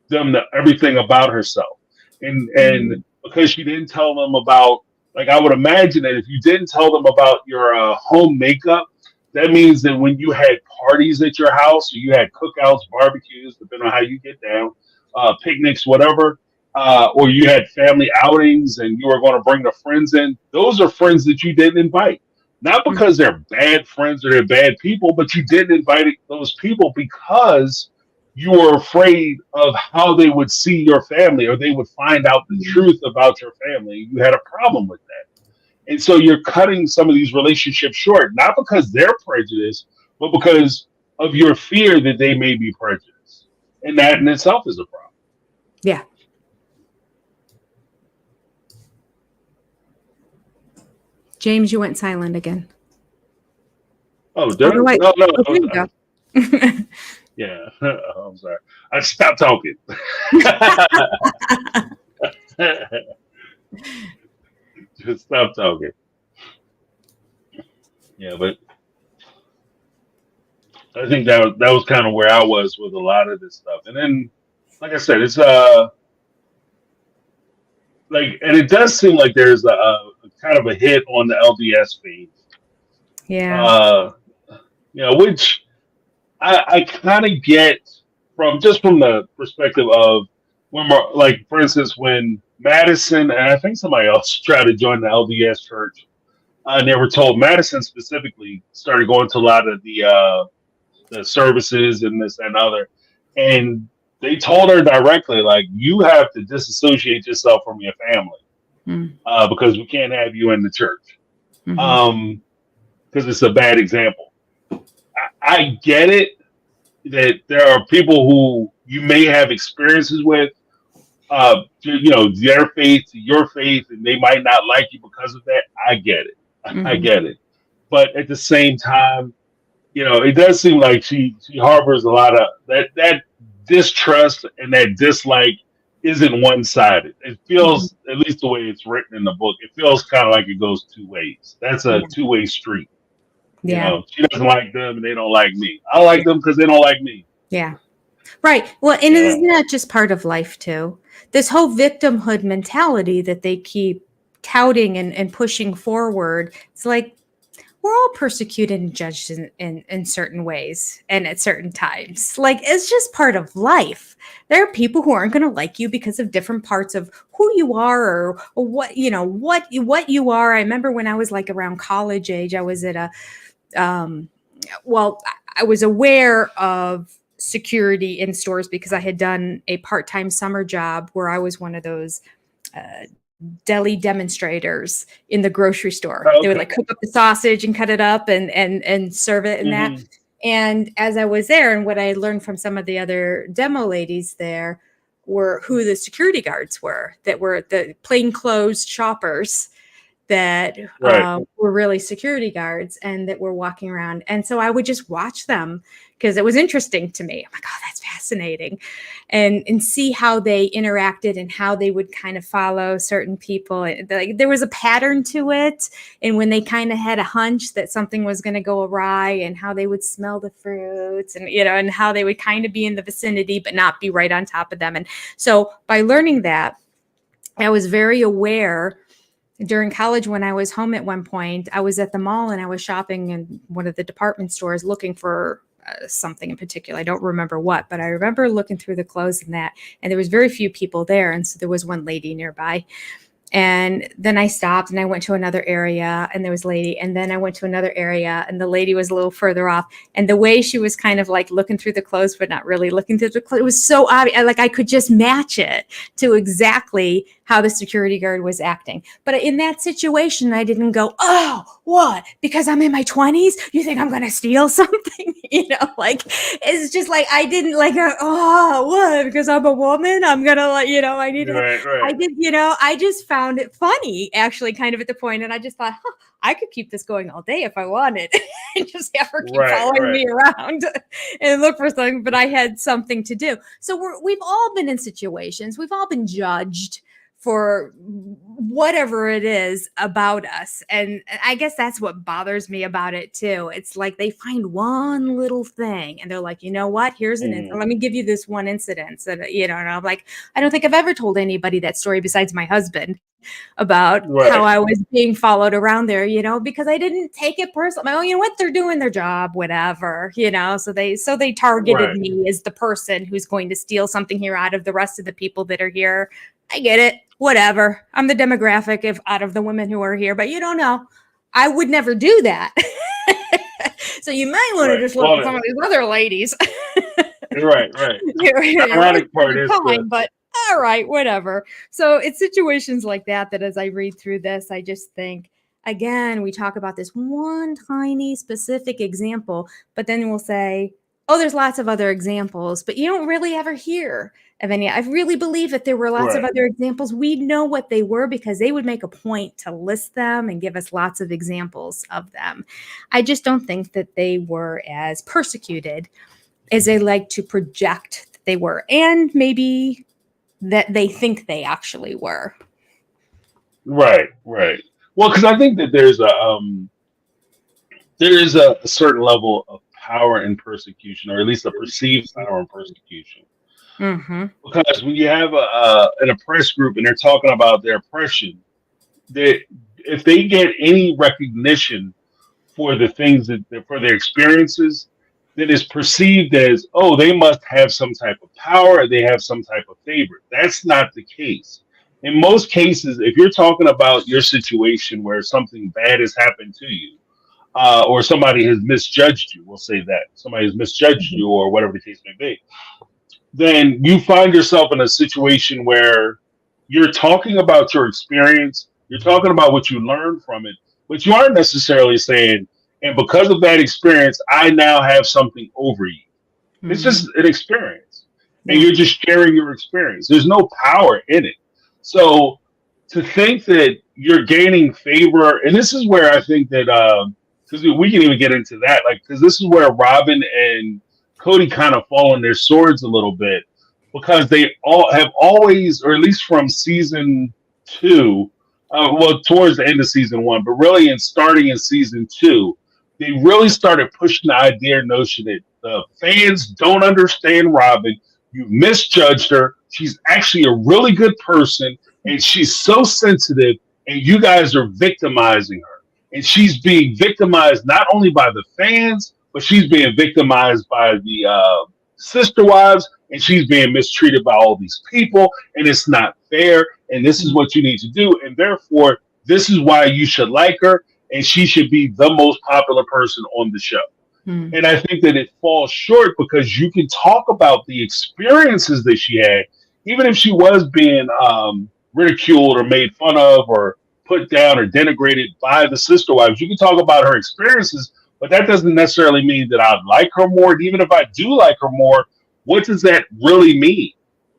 them everything about herself, and because she didn't tell them about. I would imagine that if you didn't tell them about your home makeup, that means that when you had parties at your house, or you had cookouts, barbecues, depending on how you get down, picnics, whatever, or you had family outings and you were going to bring the friends in, those are friends that you didn't invite. Not because they're bad friends or they're bad people, but you didn't invite those people because you were afraid of how they would see your family, or they would find out the truth about your family. You had a problem with that. And so you're cutting some of these relationships short, not because they're prejudiced, but because of your fear that they may be prejudiced. And that in itself is a problem. Yeah. James, you went silent again. Oh, did I? Wait. No. Oh, here you go. Yeah, I'm sorry. I stopped talking. Just stop talking. Yeah, but I think that was kind of where I was with a lot of this stuff. And then, like I said, it's and it does seem like there's a kind of a hit on the LDS feed. Yeah. Which I kind of get from the perspective of when, for instance, when Madison and I think somebody else tried to join the LDS church, and they were told, Madison specifically started going to a lot of the services and this and other, and they told her directly, you have to disassociate yourself from your family because we can't have you in the church because it's a bad example. I get it. that there are people who you may have experiences with, their faith to your faith, and they might not like you because of that. I get it. I Mhm. get it. But at the same time, it does seem like she harbors a lot of that distrust and that dislike isn't one sided. It Mhm. feels, at least the way it's written in the book, it feels kind of like it goes two ways. That's a Yeah. two-way street. Yeah. She doesn't like them and they don't like me. I like them because they don't like me. Yeah. Right. Well, and Yeah. isn't that just part of life too? This whole victimhood mentality that they keep touting and pushing forward. It's like we're all persecuted and judged in certain ways and at certain times. Like it's just part of life. There are people who aren't going to like you because of different parts of who you are or what you are. I remember when I was like around college age, I was at a um, well, I was aware of security in stores because I had done a part-time summer job where I was one of those uh, deli demonstrators in the grocery store. Oh, They would okay. like cook up the sausage and cut it up and serve it and that. Hmm. And as I was there, and what I learned from some of the other demo ladies there were who the security guards were that were the plainclothes shoppers that Right. were really security guards and that were walking around. And so I would just watch them because it was interesting to me. I'm like, oh, that's fascinating. And see how they interacted and how they would kind of follow certain people. Like there was a pattern to it. And when they kind of had a hunch that something was going to go awry and how they would smell the fruits and how they would kind of be in the vicinity, but not be right on top of them. And so by learning that, I was very aware during college when I was home at one point. I was at the mall and I was shopping in one of the department stores looking for something in particular. I don't remember what, but I remember looking through the clothes and that, and there was very few people there. And so there was one lady nearby. And then I stopped and I went to another area and there was a lady. And then I went to another area and the lady was a little further off. And the way she was kind of like looking through the clothes, but not really looking through the clothes, it was so obvious. Like I could just match it to exactly how the security guard was acting. But in that situation, I didn't go, oh, what? Because I'm in my 20s? You think I'm going to steal something? Like it's just like I didn't like, oh, what? Because I'm a woman? I'm going to I need to. Right. I Right. did, I just found it funny, actually, kind of at the point, and I just thought, I could keep this going all day if I wanted, and just have her keep Right. following Right. me around and look for something. But I had something to do. So we've all been in situations. We've all been judged for whatever it is about us. And I guess that's what bothers me about it too. It's like they find one little thing and they're like, you know what? Here's Mhm. let me give you this one incident. And I'm like, I don't think I've ever told anybody that story besides my husband about how Right. I was being followed around there, because I didn't take it personally. Oh, you know what? They're doing their job, whatever, So they targeted Right. me as the person who's going to steal something here out of the rest of the people that are here. I get it. Whatever. I'm the demographic out of the women who are here, but you don't know. I would never do that. So you might want to Right. just look at Well, some of these other ladies. right. Right. You're The ironic part is fine, but all right, whatever. So it's situations like that as I read through this, I just think, again, we talk about this one tiny specific example, but then we'll say, oh, there's lots of other examples, but you don't really ever hear of any. I really believe if there were lots of right. other examples, we'd know what they were because they would make a point to list them and give us lots of examples of them. I just don't think that they were as persecuted as they like to project that they were, and maybe that they think they actually were. Right. Right. Well, because I think that there is a certain level of power in persecution, or at least a perceived power in persecution. Mm-hmm. Because when you have an oppressed group and they're talking about their oppression, they if they get any recognition for the things for their experiences, then it's perceived as, oh, they must have some type of power, they have some type of favor. That's not the case. In most cases, if you're talking about your situation where something bad has happened to you, or somebody has misjudged you, we'll say that somebody has misjudged you, or whatever the case may be, then you find yourself in a situation where you're talking about your experience, you're talking about what you learned from it, but you aren't necessarily saying, and because of that experience, I now have something over you. It's just an experience, and Yeah. you're just sharing your experience. There's no power in it. So to think that you're gaining favor, and this is where I think that because we can even get into that, like because this is where Robin and Cody kind of fall on their swords a little bit because they all have always, or at least from season two, well, towards the end of season one, but really in starting in season two, they really started pushing the idea notion that the fans don't understand Robin. You misjudged her. She's actually a really good person, and she's so sensitive, and you guys are victimizing her. And she's being victimized not only by the fans, but she's being victimized by the sister wives, and she's being mistreated by all these people, and it's not fair. And this is what you need to do, and therefore, this is why you should like her, and she should be the most popular person on the show. Mm. And I think that it falls short because you can talk about the experiences that she had, even if she was being ridiculed or made fun of or put down or denigrated by the sister wives. You can talk about her experiences, but that doesn't necessarily mean that I like her more. And even if I do like her more, what does that really mean?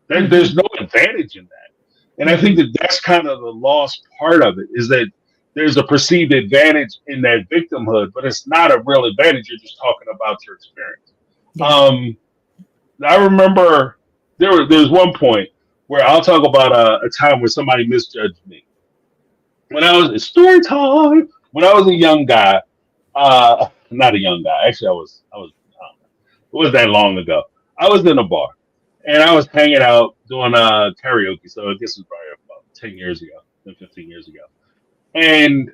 There's no advantage in that. And I think that that's kind of the lost part of it is that there's a perceived advantage in that victimhood, but it's not a real advantage. You're just talking about your experience. Yeah. I remember there's one point where I'll talk about a time where somebody misjudged me. When I was story time, when I was a young guy, not a young guy. Actually, I was. It was that long ago. I was in a bar and I was hanging out doing karaoke. So I guess it was probably about 10 years ago, 15 years ago. And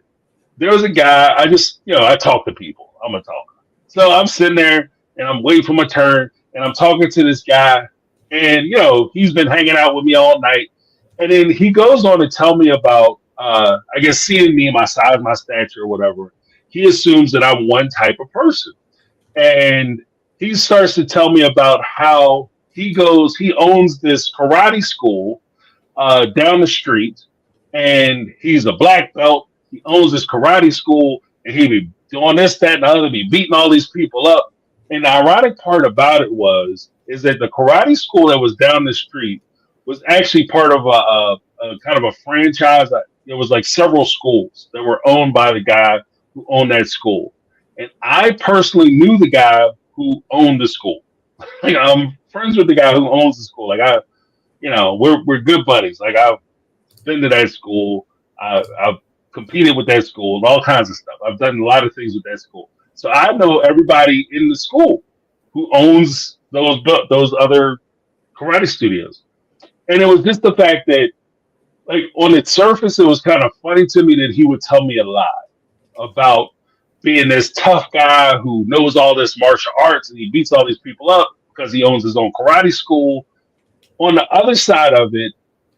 there was a guy, I talk to people. I'm a talker. So I'm sitting there and I'm waiting for my turn and I'm talking to this guy. And, he's been hanging out with me all night. And then he goes on to tell me about, I guess, seeing me, my size, my stature, or whatever. He assumes that I'm one type of person. And he starts to tell me about how he owns this karate school down the street, and he's a black belt. He owns this karate school, and he be doing this, that, and the other, be beating all these people up. And the ironic part about it is that the karate school that was down the street was actually part of a kind of a franchise. There was like several schools that were owned by the guy who owned that school. And I personally knew the guy who owned the school. Like, I'm friends with the guy who owns the school. Like we're good buddies. Like I've been to that school. I've competed with that school and all kinds of stuff. I've done a lot of things with that school. So I know everybody in the school who owns those other karate studios. And it was just the fact that, like, on its surface, it was kind of funny to me that he would tell me a lie about being this tough guy who knows all this martial arts and he beats all these people up because he owns his own karate school. On the other side of it,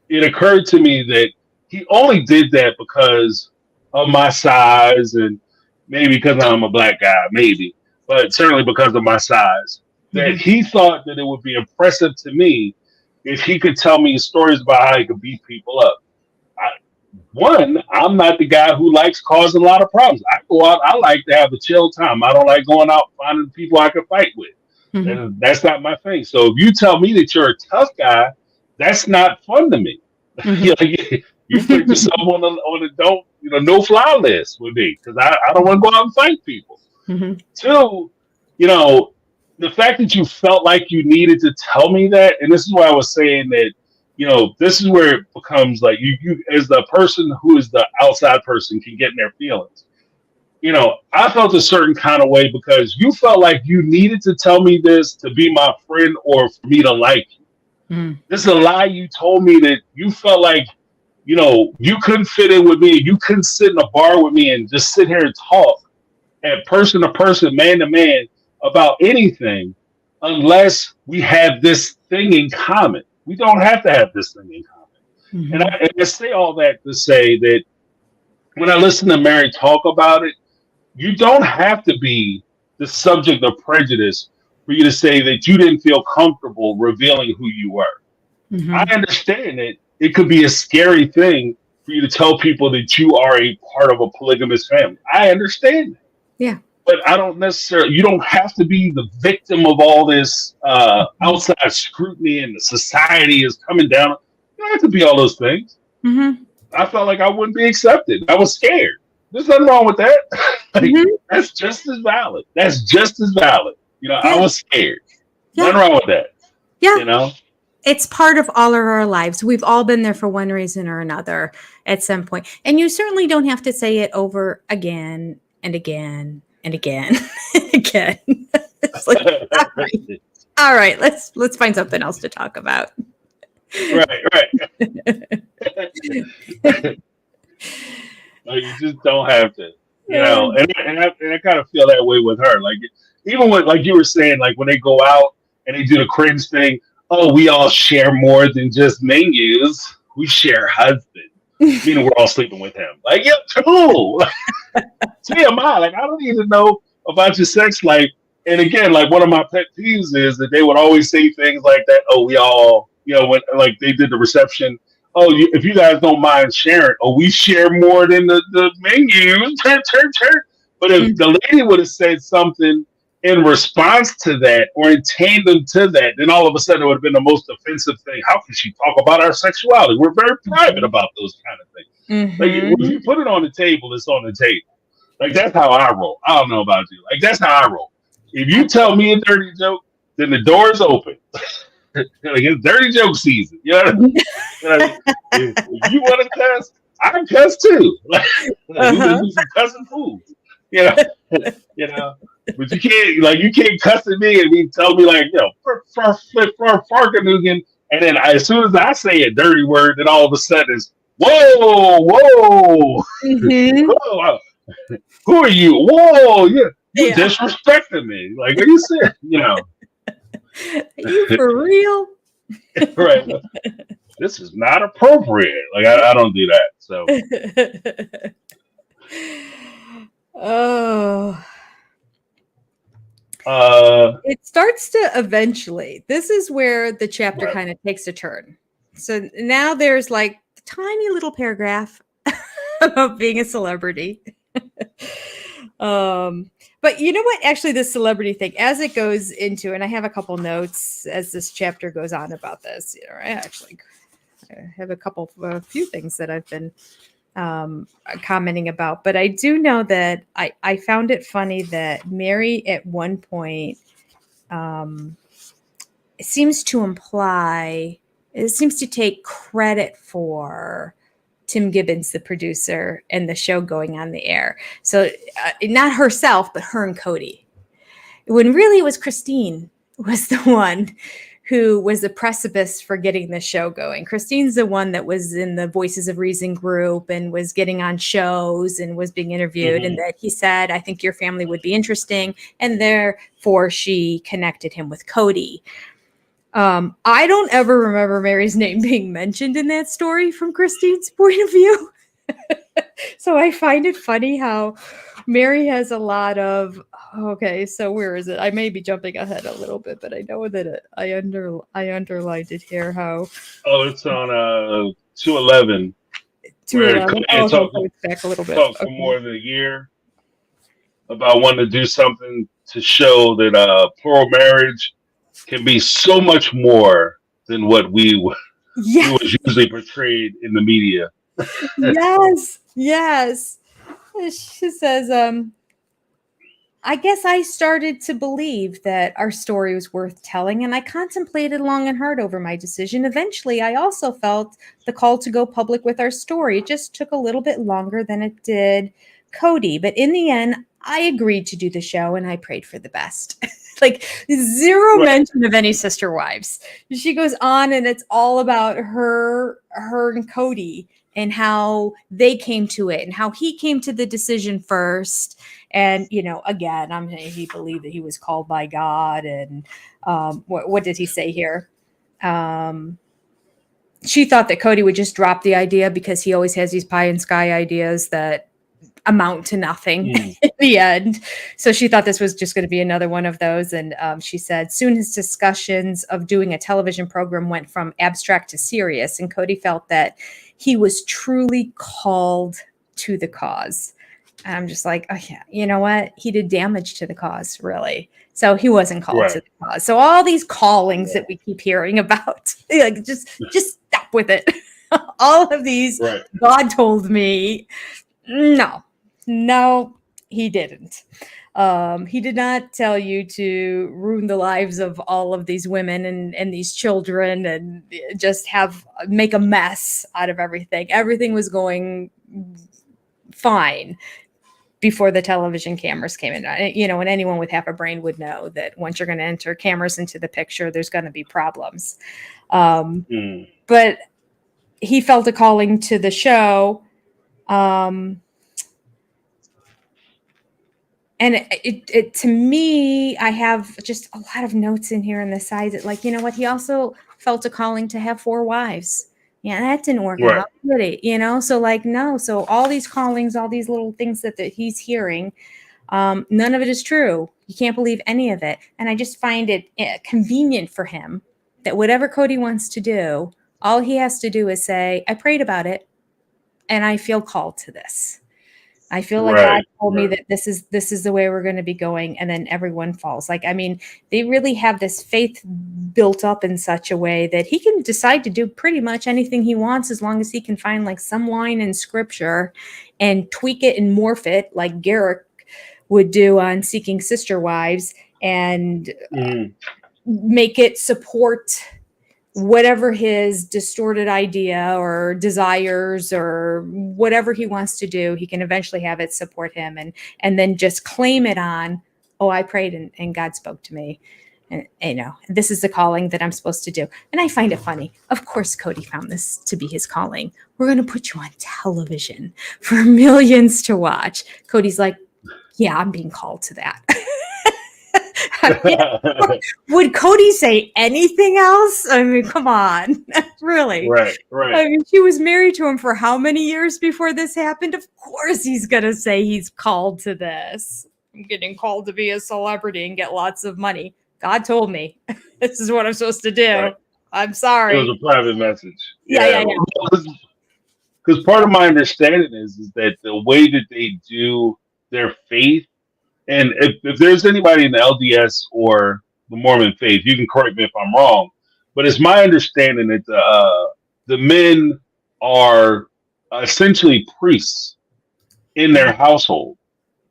it occurred to me that he only did that because of my size and maybe because I'm a black guy, maybe, but certainly because of my size. That he thought that it would be impressive to me if he could tell me stories about how he could beat people up. I'm not the guy who likes causing a lot of problems. I go out, I like to have a chill time. I don't like going out finding people I can fight with. And that's not my thing. So if you tell me that you're a tough guy, that's not fun to me. You put yourself on the don't, no fly list with me because I don't want to go out and fight people. Two, the fact that you felt like you needed to tell me that, and this is why I was saying that, this is where it becomes like you as the person who is the outside person can get in their feelings. I felt a certain kind of way because you felt like you needed to tell me this to be my friend or for me to like you. This is a lie. You told me that you felt like, you couldn't fit in with me. You couldn't sit in a bar with me and just sit here and talk at person to person, man to man about anything unless we have this thing in common. We don't have to have this thing in common. And I say all that to say that when I listen to Meri talk about it, you don't have to be the subject of prejudice for you to say that you didn't feel comfortable revealing who you were. I understand that it could be a scary thing for you to tell people that you are a part of a polygamous family. I understand that. Yeah. but I don't necessarily. You don't have to be the victim of all this outside scrutiny, and the society is coming down. You don't have to be all those things. Mm-hmm. I felt like I wouldn't be accepted. I was scared. There's nothing wrong with that. Like, Mm-hmm. that's just as valid. That's just as valid. You know, I Yeah. was scared. Yeah. Nothing wrong with that. Yeah. You know. It's part of all of our lives. We've all been there for one reason or another at some point. And you certainly don't have to say it over again and again and again and again. It's like, all right, let's find something else to talk about. Right. Like, you just don't have to, you know. And I kind of feel that way with her. Like, even when, like you were saying, like when they go out and they do the cringe thing. Oh, we all share more than just menus. We share husband. Meaning we're all sleeping with him. Like, yeah, cool. TMI. Like, I don't even know about your sex life. And again, like one of my pet peeves is that they would always say things like that. Oh, we all, you know, when like they did the reception. Oh, if you guys don't mind sharing, oh, we share more than the menu. Turn. But if the lady would have said something in response to that or in tandem to that, then all of a sudden it would have been the most offensive thing. How can she talk about our sexuality? We're very private about those kind of things. Like, if you put it on the table, it's on the table. Like, that's how I roll. I don't know about you. Like, that's how I roll. If you tell me a dirty joke, then the door's open. Like, it's dirty joke season. You know what I mean? If you want to cuss, I can cuss too. Like, we can do some cussing fools. You know. But you can't cuss at me and tell me like, farkanugan, and then as soon as I say a dirty word, then all of a sudden it's whoa, whoa, who are you? Whoa, you disrespecting me. Like, what are you saying? You know, Are you for real? Right? This is not appropriate. Like, I don't do that. So, oh. It starts to eventually. This is where the chapter kind of takes a turn. So now there's like a tiny little paragraph about being a celebrity. But you know what? Actually, this celebrity thing, as it goes into, and I have a couple notes as this chapter goes on about this. You know, I have a few things that I've been commenting about, but I do know that I found it funny that Meri at one point seems to take credit for Tim Gibbons, the producer, and the show going on the air. So not herself, but her and Cody. When really it was Christine was the one who was the precipice for getting the show going. Christine's the one that was in the Voices of Reason group and was getting on shows and was being interviewed. And that he said, I think your family would be interesting. And therefore she connected him with Cody. I don't ever remember Meri's name being mentioned in that story from Christine's point of view. So I find it funny how Meri has a lot of, okay, so where is it? I may be jumping ahead a little bit, but I know that I underlined it here. How? Oh, it's on 211. 211. Oh, it's back a little bit. Talked for more than a year about wanting to do something to show that plural marriage can be so much more than what we was usually portrayed in the media. Yes. She says, I guess I started to believe that our story was worth telling, and I contemplated long and hard over my decision. Eventually, I also felt the call to go public with our story. It just took a little bit longer than it did Cody, but in the end, I agreed to do the show, and I prayed for the best. Like, zero mention of any sister wives. She goes on, and it's all about her and Cody and how they came to it and how he came to the decision first. And, you know, again, he believed that he was called by God. And what did he say here? She thought that Cody would just drop the idea because he always has these pie in sky ideas that amount to nothing in the end. So she thought this was just going to be another one of those. And she said, soon his discussions of doing a television program went from abstract to serious. And Cody felt that he was truly called to the cause. And I'm just like, oh yeah, you know what? He did damage to the cause, really. So he wasn't called to Right. the cause. So all these callings that we keep hearing about, like just stop with it. All of these, Right. God told me, no, he didn't. He did not tell you to ruin the lives of all of these women and these children and just make a mess out of everything. Everything was going fine before the television cameras came in. You know, and anyone with half a brain would know that once you're going to enter cameras into the picture, there's going to be problems. But he felt a calling to the show. And it to me, I have just a lot of notes in here on the side that, like, you know what? He also felt a calling to have 4 wives. Yeah, that didn't work Right. out, did it? You know, so like, no. So all these callings, all these little things that he's hearing, none of it is true. You can't believe any of it. And I just find it convenient for him that whatever Cody wants to do, all he has to do is say, I prayed about it and I feel called to this. I feel like God told me that this is the way we're going to be going, and then everyone falls. Like, I mean, they really have this faith built up in such a way that he can decide to do pretty much anything he wants as long as he can find like some line in scripture and tweak it and morph it like Garrick would do on Seeking Sister Wives and make it support whatever his distorted idea or desires or whatever he wants to do. He can eventually have it support him and then just claim it on, oh, I prayed and God spoke to me. And, you know, this is the calling that I'm supposed to do. And I find it funny. Of course, Cody found this to be his calling. We're going to put you on television for millions to watch. Cody's like, yeah, I'm being called to that. Would Cody say anything else? I mean, come on. Really? Right. I mean, she was married to him for how many years before this happened? Of course he's going to say he's called to this. I'm getting called to be a celebrity and get lots of money. God told me this is what I'm supposed to do. Right. I'm sorry. It was a private message. Yeah. Because part of my understanding is that the way that they do their faith, and if there's anybody in the LDS or the Mormon faith, you can correct me if I'm wrong, but it's my understanding that the men are essentially priests in their household.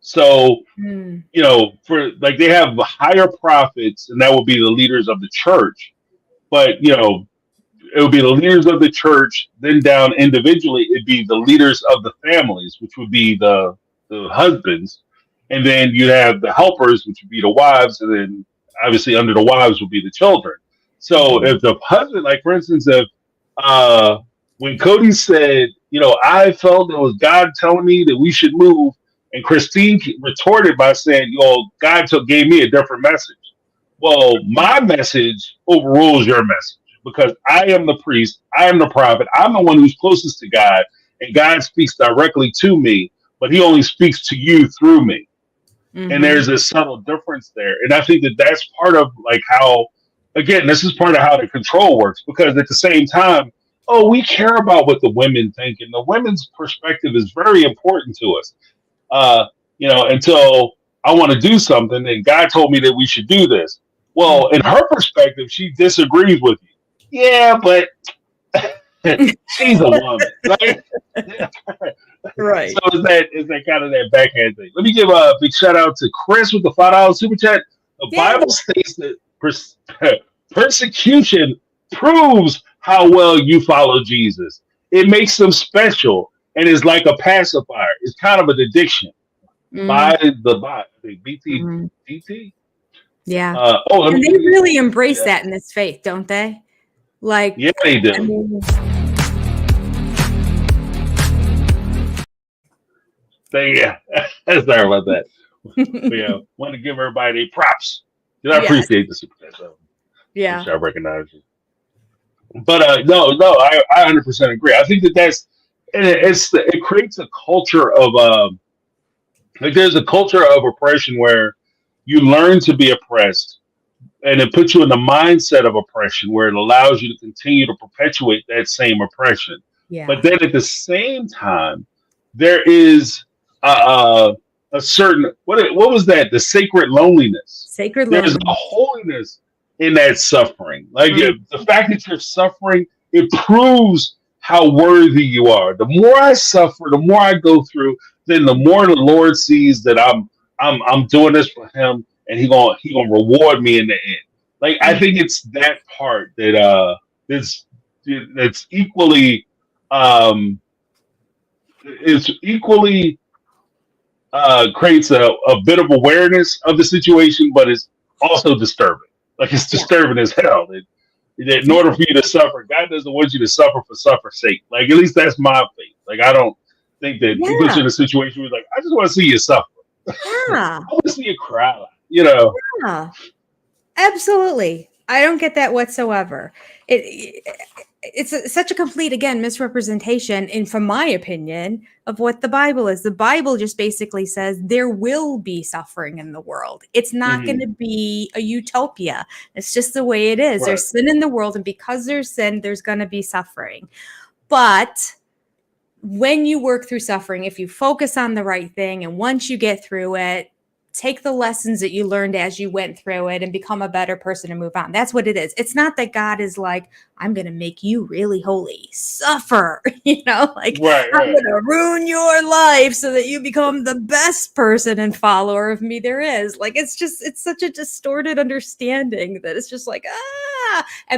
So, you know, for like they have higher prophets, and that will be the leaders of the church. But, you know, it would be the leaders of the church, then down individually, it'd be the leaders of the families, which would be the husbands. And then you have the helpers, which would be the wives, and then obviously under the wives would be the children. So if the husband, like for instance, if when Cody said, you know, I felt it was God telling me that we should move, and Christine retorted by saying, yo, God gave me a different message. Well, my message overrules your message because I am the priest, I am the prophet, I'm the one who's closest to God, and God speaks directly to me, but he only speaks to you through me. And there's a subtle difference there. And I think that that's part of like how, again, this is part of how the control works, because at the same time, oh, we care about what the women think. And the women's perspective is very important to us. You know, until I want to do something and God told me that we should do this. Well, in her perspective, she disagrees with you. Yeah, but she's a woman. Right. So is that kind of that backhand thing? Let me give a big shout out to Chris with the $5 super chat. The Bible states that persecution proves how well you follow Jesus. It makes them special and is like a pacifier. It's kind of an addiction. By the bot, BT. Yeah. And they really embrace that in this faith, don't they? Like, yeah, they do. I mean, yeah, sorry about that. But yeah, want to give everybody props. I appreciate the super chat. So yeah, I recognize you. But no, I 100% agree. I think it creates a culture of like there's a culture of oppression where you learn to be oppressed, and it puts you in the mindset of oppression where it allows you to continue to perpetuate that same oppression. Yeah. But then at the same time, there is a certain what was that? The sacred loneliness. Sacred There's a loneliness. holiness in that suffering. Like Mm. the fact that you're suffering, it proves how worthy you are. The more I suffer, the more I go through, then the more the Lord sees that I'm doing this for Him, and He gonna reward me in the end. Like I think it's that part that is that's um equally creates a bit of awareness of the situation, but it's also disturbing. Like it's Yeah. disturbing as hell. That in Yeah. order for you to suffer, God doesn't want you to suffer for suffer's sake. Like at least that's my faith. Like I don't think that He puts you Yeah. in a situation where like I just want to see you suffer. Yeah. I want to see you cry. You know. Yeah. Absolutely. I don't get that whatsoever. It's such a complete, again, misrepresentation, and from my opinion, of what the Bible is. The Bible just basically says there will be suffering in the world. It's not going Mhm. to be a utopia. It's just the way it is. Right. There's sin in the world, and because there's sin, there's going to be suffering. But when you work through suffering, if you focus on the right thing, and once you get through it, take the lessons that you learned as you went through it and become a better person and move on. That's what it is. It's not that God is like, I'm going to make you really holy. Suffer, like Right. I'm Right. going to ruin your life so that you become the best person and follower of me there is. Like, it's such a distorted understanding that it's just like,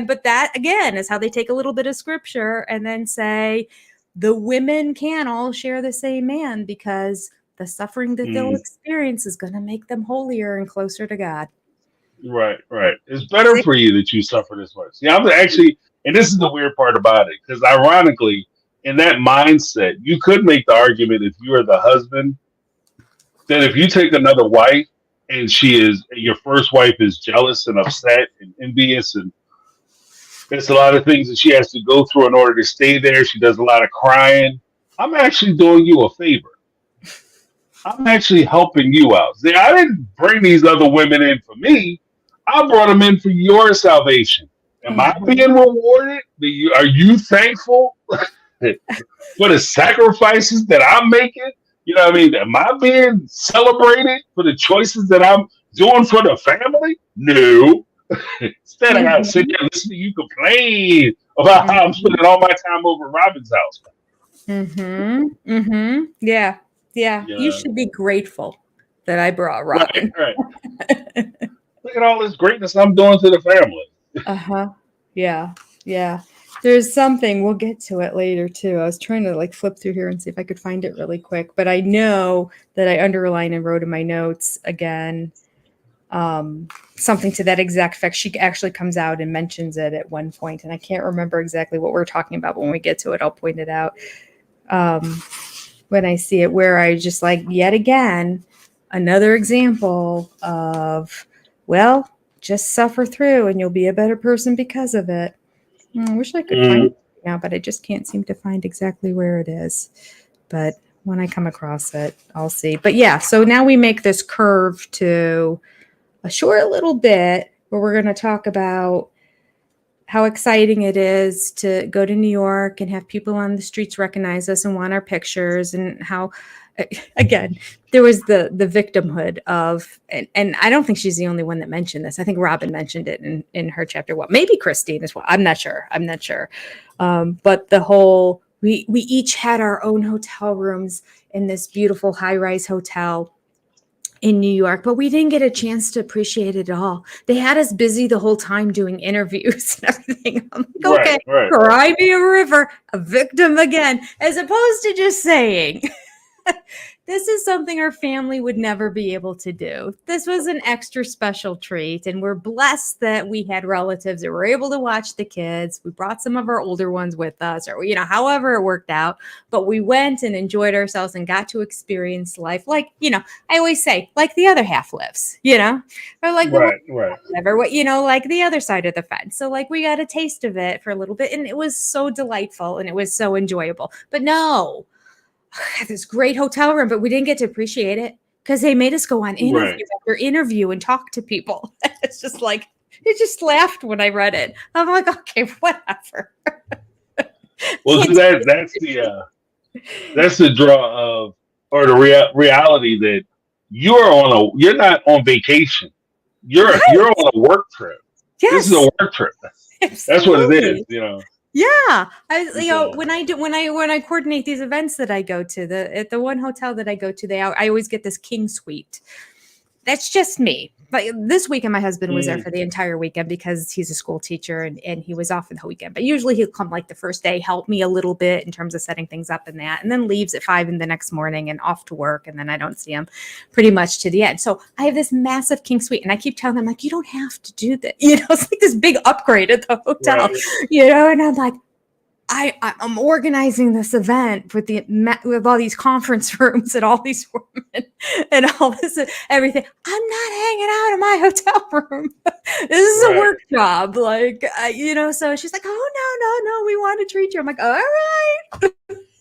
but that again is how they take a little bit of scripture and then say, the women can all share the same man because the suffering that they'll experience is going to make them holier and closer to God. Right, right. It's better for you that you suffer this much. Yeah, I'm actually, and this is the weird part about it, because ironically, in that mindset, you could make the argument if you are the husband, that if you take another wife and your first wife is jealous and upset and envious, and there's a lot of things that she has to go through in order to stay there. She does a lot of crying. I'm actually doing you a favor. I'm actually helping you out. See, I didn't bring these other women in for me. I brought them in for your salvation. Am I being rewarded? Are you thankful for the sacrifices that I'm making? You know what I mean? Am I being celebrated for the choices that I'm doing for the family? No. Instead, I got to sit there and listen to you complain about how I'm spending all my time over at Robin's house. Yeah. Yeah. You should be grateful that I brought Robin. Right. Look at all this greatness I'm doing to the family. Yeah. There's something, we'll get to it later too. I was trying to flip through here and see if I could find it really quick, but I know that I underlined and wrote in my notes again, something to that exact effect. She actually comes out and mentions it at one point, and I can't remember exactly what we're talking about, but when we get to it, I'll point it out. When I see it, where I just yet again, another example of, well, just suffer through and you'll be a better person because of it. I wish I could find it now, but I just can't seem to find exactly where it is. But when I come across it, I'll see. But yeah, so now we make this curve to a short little bit where we're going to talk about how exciting it is to go to New York and have people on the streets recognize us and want our pictures, and how, again, there was the victimhood of, and I don't think she's the only one that mentioned this. I think Robin mentioned it in her chapter. Well, maybe Christine as well. I'm not sure. But the whole, we each had our own hotel rooms in this beautiful high-rise hotel in New York, but we didn't get a chance to appreciate it all. They had us busy the whole time doing interviews and everything. I'm like, okay, cry me a river, a victim again, as opposed to just saying, this is something our family would never be able to do. This was an extra special treat, and we're blessed that we had relatives that were able to watch the kids. We brought some of our older ones with us, or however it worked out. But we went and enjoyed ourselves and got to experience life, I always say, like the other half lives, or whatever, like the other side of the fence. So we got a taste of it for a little bit, and it was so delightful and it was so enjoyable. But no. This great hotel room, but we didn't get to appreciate it because they made us go on interview after interview and talk to people. It's just it just laughed when I read it. I'm like, okay, whatever. Well, that's the draw of or the reality that you're not on vacation. You're Right. on a work trip. This is a Yes. work trip. That's what it is, Absolutely. you know. Yeah, And so, when I coordinate these events that I go to, at the one hotel that I go to, I always get this king suite. That's just me. But this weekend, my husband was there mm, for the entire weekend because he's a school teacher and he was off for the whole weekend. But usually he'll come like the first day, help me a little bit in terms of setting things up and that, and then leaves at 5 in the next morning and off to work. And then I don't see him pretty much to the end. So I have this massive king suite, and I keep telling them, like, you don't have to do that. It's like this big upgrade at the hotel, right, and I'm like, I'm organizing this event with with all these conference rooms and all these women and all this everything. I'm not hanging out in my hotel room. This is a right. work job, like So she's like, "Oh no, we want to treat you." I'm like, "All right."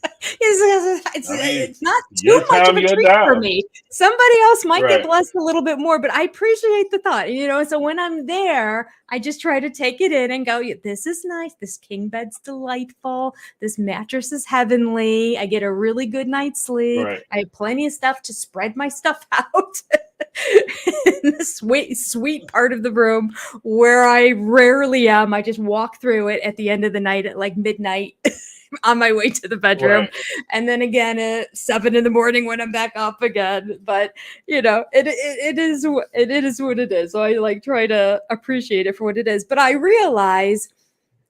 I mean, It's not too your much of time, a your treat for dime. me. Somebody else might get Right, blessed a little bit more, but I appreciate the thought, So when I'm there, I just try to take it in and go, "Yeah, this is nice. This king bed's delightful. This mattress is heavenly. I get a really good night's sleep. right, I have plenty of stuff to spread my stuff out." In the sweet part of the room where I rarely am. I just walk through it at the end of the night at like midnight on my way to the bedroom, right, and then again at 7 in the morning when I'm back up again. But it is what it is. So I like try to appreciate it for what it is. But I realize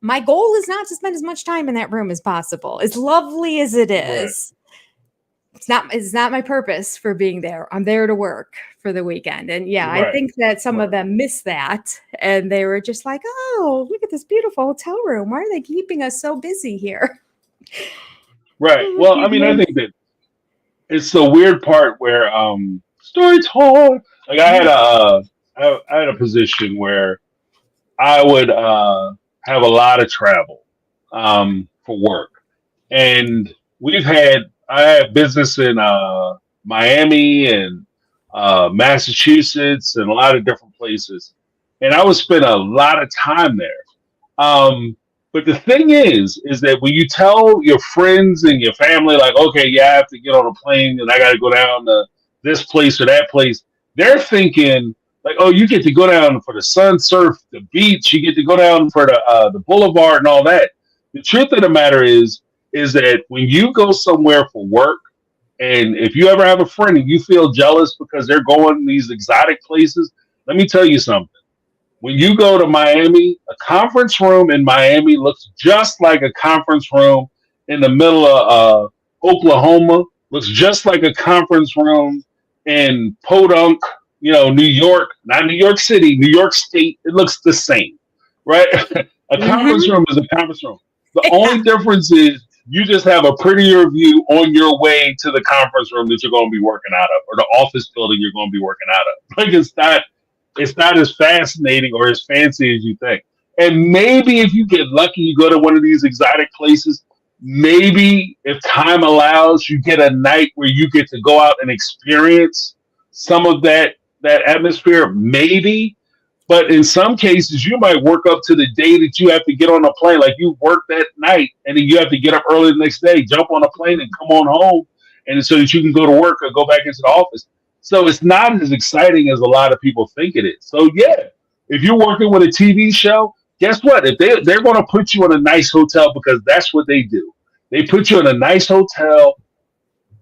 my goal is not to spend as much time in that room as possible. As lovely as it right, is, it's not my purpose for being there. I'm there to work for the weekend. And yeah, I right, think that some of right, them miss that. And they were just like, "Oh, look at this beautiful hotel room. Why are they keeping us so busy here?" right. Well, I mean, I think that it's the weird part where story time. Like I had a position where I would have a lot of travel for work, and I have business in Miami and Massachusetts and a lot of different places, and I would spend a lot of time there. Um, but the thing is that when you tell your friends and your family, like, okay, yeah, I have to get on a plane and I got to go down to this place or that place, they're thinking like, oh, you get to go down for the sun, surf, the beach, you get to go down for the boulevard and all that. The truth of the matter is that when you go somewhere for work, and if you ever have a friend and you feel jealous because they're going these exotic places, let me tell you something. When you go to Miami, a conference room in Miami looks just like a conference room in the middle of Oklahoma. Looks just like a conference room in Podunk, New York, not New York City, New York State. It looks the same, right? A conference Mhm. room is a conference room. The Yeah. only difference is you just have a prettier view on your way to the conference room that you're going to be working out of, or the office building you're going to be working out of. Like it's not as fascinating or as fancy as you think. And maybe if you get lucky, you go to one of these exotic places. Maybe if time allows, you get a night where you get to go out and experience some of that atmosphere. Maybe, but in some cases, you might work up to the day that you have to get on a plane. Like you work that night, and then you have to get up early the next day, jump on a plane, and come on home, and so that you can go to work or go back into the office. So it's not as exciting as a lot of people think it is. So yeah, if you're working with a TV show, guess what? If they're going to put you in a nice hotel because that's what they do. They put you in a nice hotel.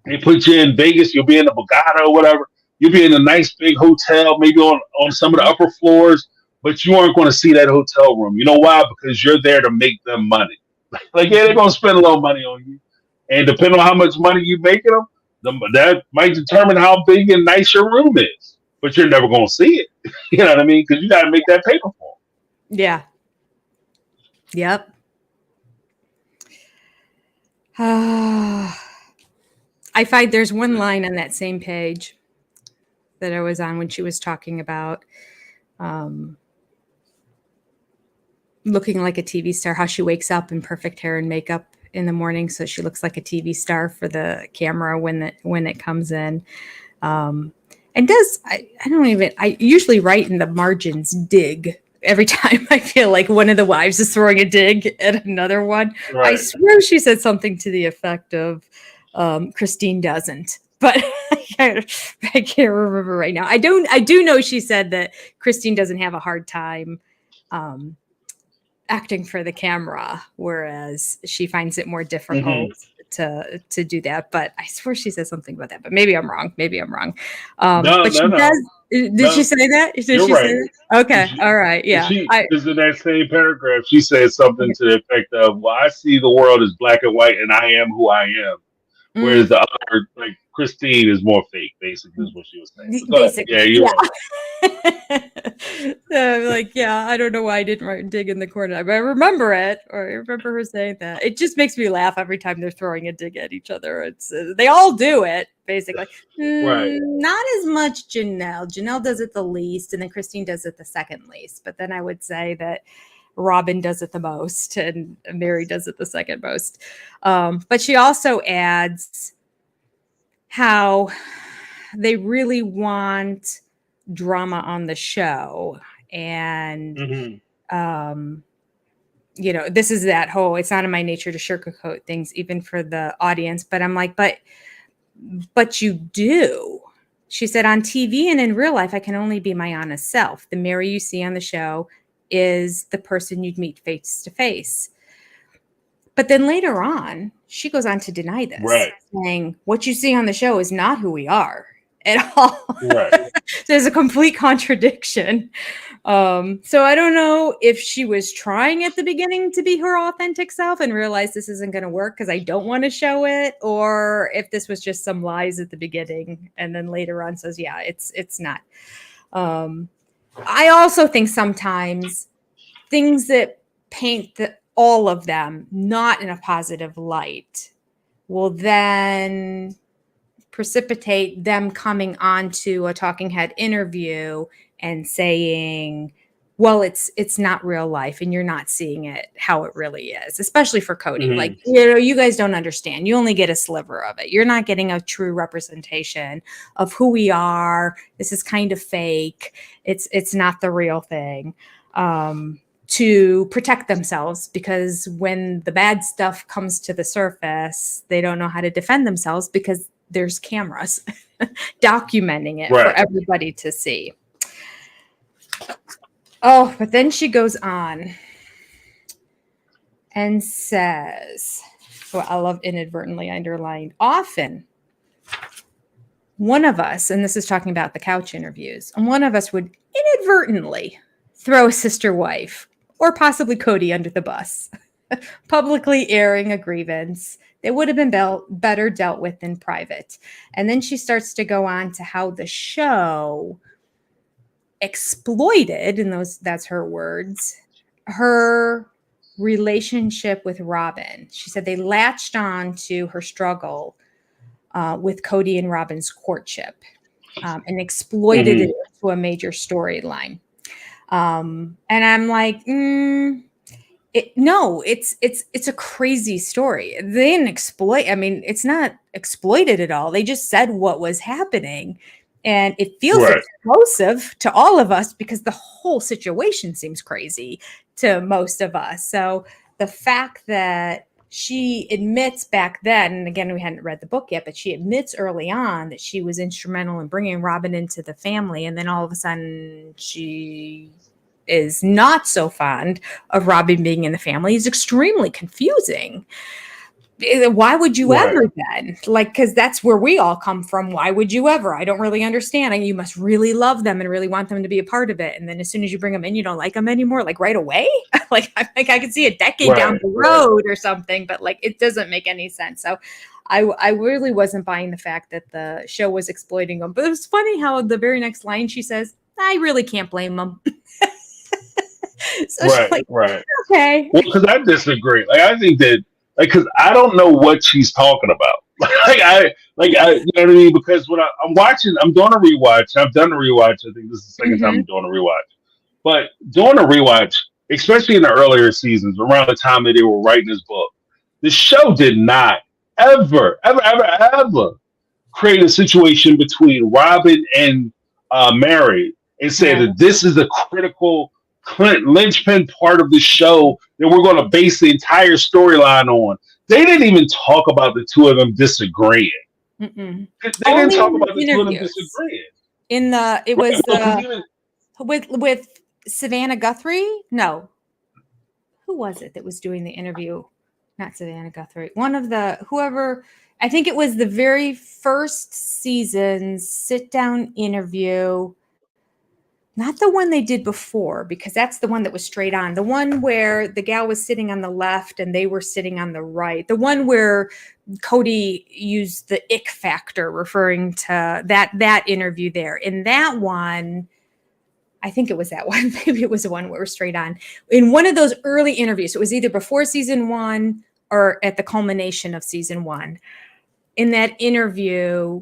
They put you in Vegas. You'll be in the Borgata or whatever. You'll be in a nice big hotel, maybe on some of the upper floors, but you aren't going to see that hotel room. You know why? Because you're there to make them money. Like, yeah, they're going to spend a little money on you. And depending on how much money you making that might determine how big and nice your room is. But you're never going to see it. You know what I mean? Because you got to make that paper for Yeah. Yep. I find there's one line on that same page that I was on when she was talking about looking like a TV star, how she wakes up in perfect hair and makeup in the morning so she looks like a TV star for the camera when it comes in. And I usually write in the margins dig every time I feel like one of the wives is throwing a dig at another one. it. I Right. swear she said something to the effect of Christine doesn't. but I can't remember right now. I do know she said that Christine doesn't have a hard time acting for the camera, whereas she finds it more difficult to do that. But I swear she said something about that, but maybe I'm wrong. But she does. Did she say that? Did You're she right. say that? Okay. All right. Yeah. Because in that same paragraph, she said something to the effect of, "Well, I see the world as black and white, and I am who I am." Whereas the other, like Christine, is more fake. Basically, is what she was saying. Basically, yeah, you're right. Like, yeah, I don't know why I didn't dig in the corner, but I remember it, or I remember her saying that. It just makes me laugh every time they're throwing a dig at each other. It's they all do it basically. Right. Not as much Janelle. Janelle does it the least, and then Christine does it the second least. But then I would say that Robin does it the most, and Meri does it the second most. But she also adds how they really want drama on the show, and you know, this is that whole it's not in my nature to sugarcoat things even for the audience, but I'm like, but you do. She said, on TV and in real life I can only be my honest self. The Meri you see on the show is the person you'd meet face to face. But then later on she goes on to deny this, saying what you see on the show is not who we are at all. Right. There's a complete contradiction. So I don't know if she was trying at the beginning to be her authentic self and realized this isn't going to work because I don't want to show it, or if this was just some lies at the beginning and then later on says, yeah, it's not. I also think sometimes things that paint all of them not in a positive light will then precipitate them coming onto a talking head interview and saying, well, it's not real life and you're not seeing it how it really is, especially for Cody. Like, you know, you guys don't understand. You only get a sliver of it. You're not getting a true representation of who we are. This is kind of fake. It's not the real thing. To protect themselves, because when the bad stuff comes to the surface, they don't know how to defend themselves because there's cameras documenting it for everybody to see. Oh, but then she goes on and says, well, I love inadvertently underlined, often one of us, and this is talking about the couch interviews, and one of us would inadvertently throw a sister wife or possibly Cody under the bus, publicly airing a grievance that would have been better dealt with in private. And then she starts to go on to how the show exploited, and that's her words, her relationship with Robin. She said they latched on to her struggle with Cody and Robin's courtship and exploited it into a major storyline. And I'm like, no, it's a crazy story. They didn't exploit. I mean, it's not exploited at all. They just said what was happening, and it feels explosive to all of us because the whole situation seems crazy to most of us. So the fact that she admits back then, and again, we hadn't read the book yet, but she admits early on that she was instrumental in bringing Robin into the family. And then all of a sudden she is not so fond of Robin being in the family is extremely confusing. Why would you ever then? Like, because that's where we all come from. Why would you ever? I don't really understand. And you must really love them and really want them to be a part of it. And then as soon as you bring them in, you don't like them anymore, like right away. Like I could see a decade down the road or something, but like it doesn't make any sense. So I really wasn't buying the fact that the show was exploiting them. But it was funny how the very next line she says, I really can't blame them. So okay. Well, because I disagree. Like I think that, like, because I don't know what she's talking about. I, you know what I mean? Because when I'm watching, I'm doing a rewatch. I've done a rewatch. I think this is the second time I'm doing a rewatch. But doing a rewatch, especially in the earlier seasons, around the time that they were writing this book, the show did not ever create a situation between Robin and Meri and say that this is a critical linchpin part of the show that we're going to base the entire storyline on. They didn't even talk about the two of them disagreeing. Mm-mm. They didn't Only talk in about the the two of them interviews. disagreeing. It Right. was No, 'cause even with Savannah Guthrie. No, who was it that was doing the interview? Not Savannah Guthrie. One of the whoever. I think it was the very first season's sit down interview. Not the one they did before, because that's the one that was straight on. The one where the gal was sitting on the left and they were sitting on the right. The one where Cody used the ick factor, referring to that interview there. In that one, I think it was that one. Maybe it was the one where we're straight on. In one of those early interviews, it was either before season 1 or at the culmination of season 1. In that interview,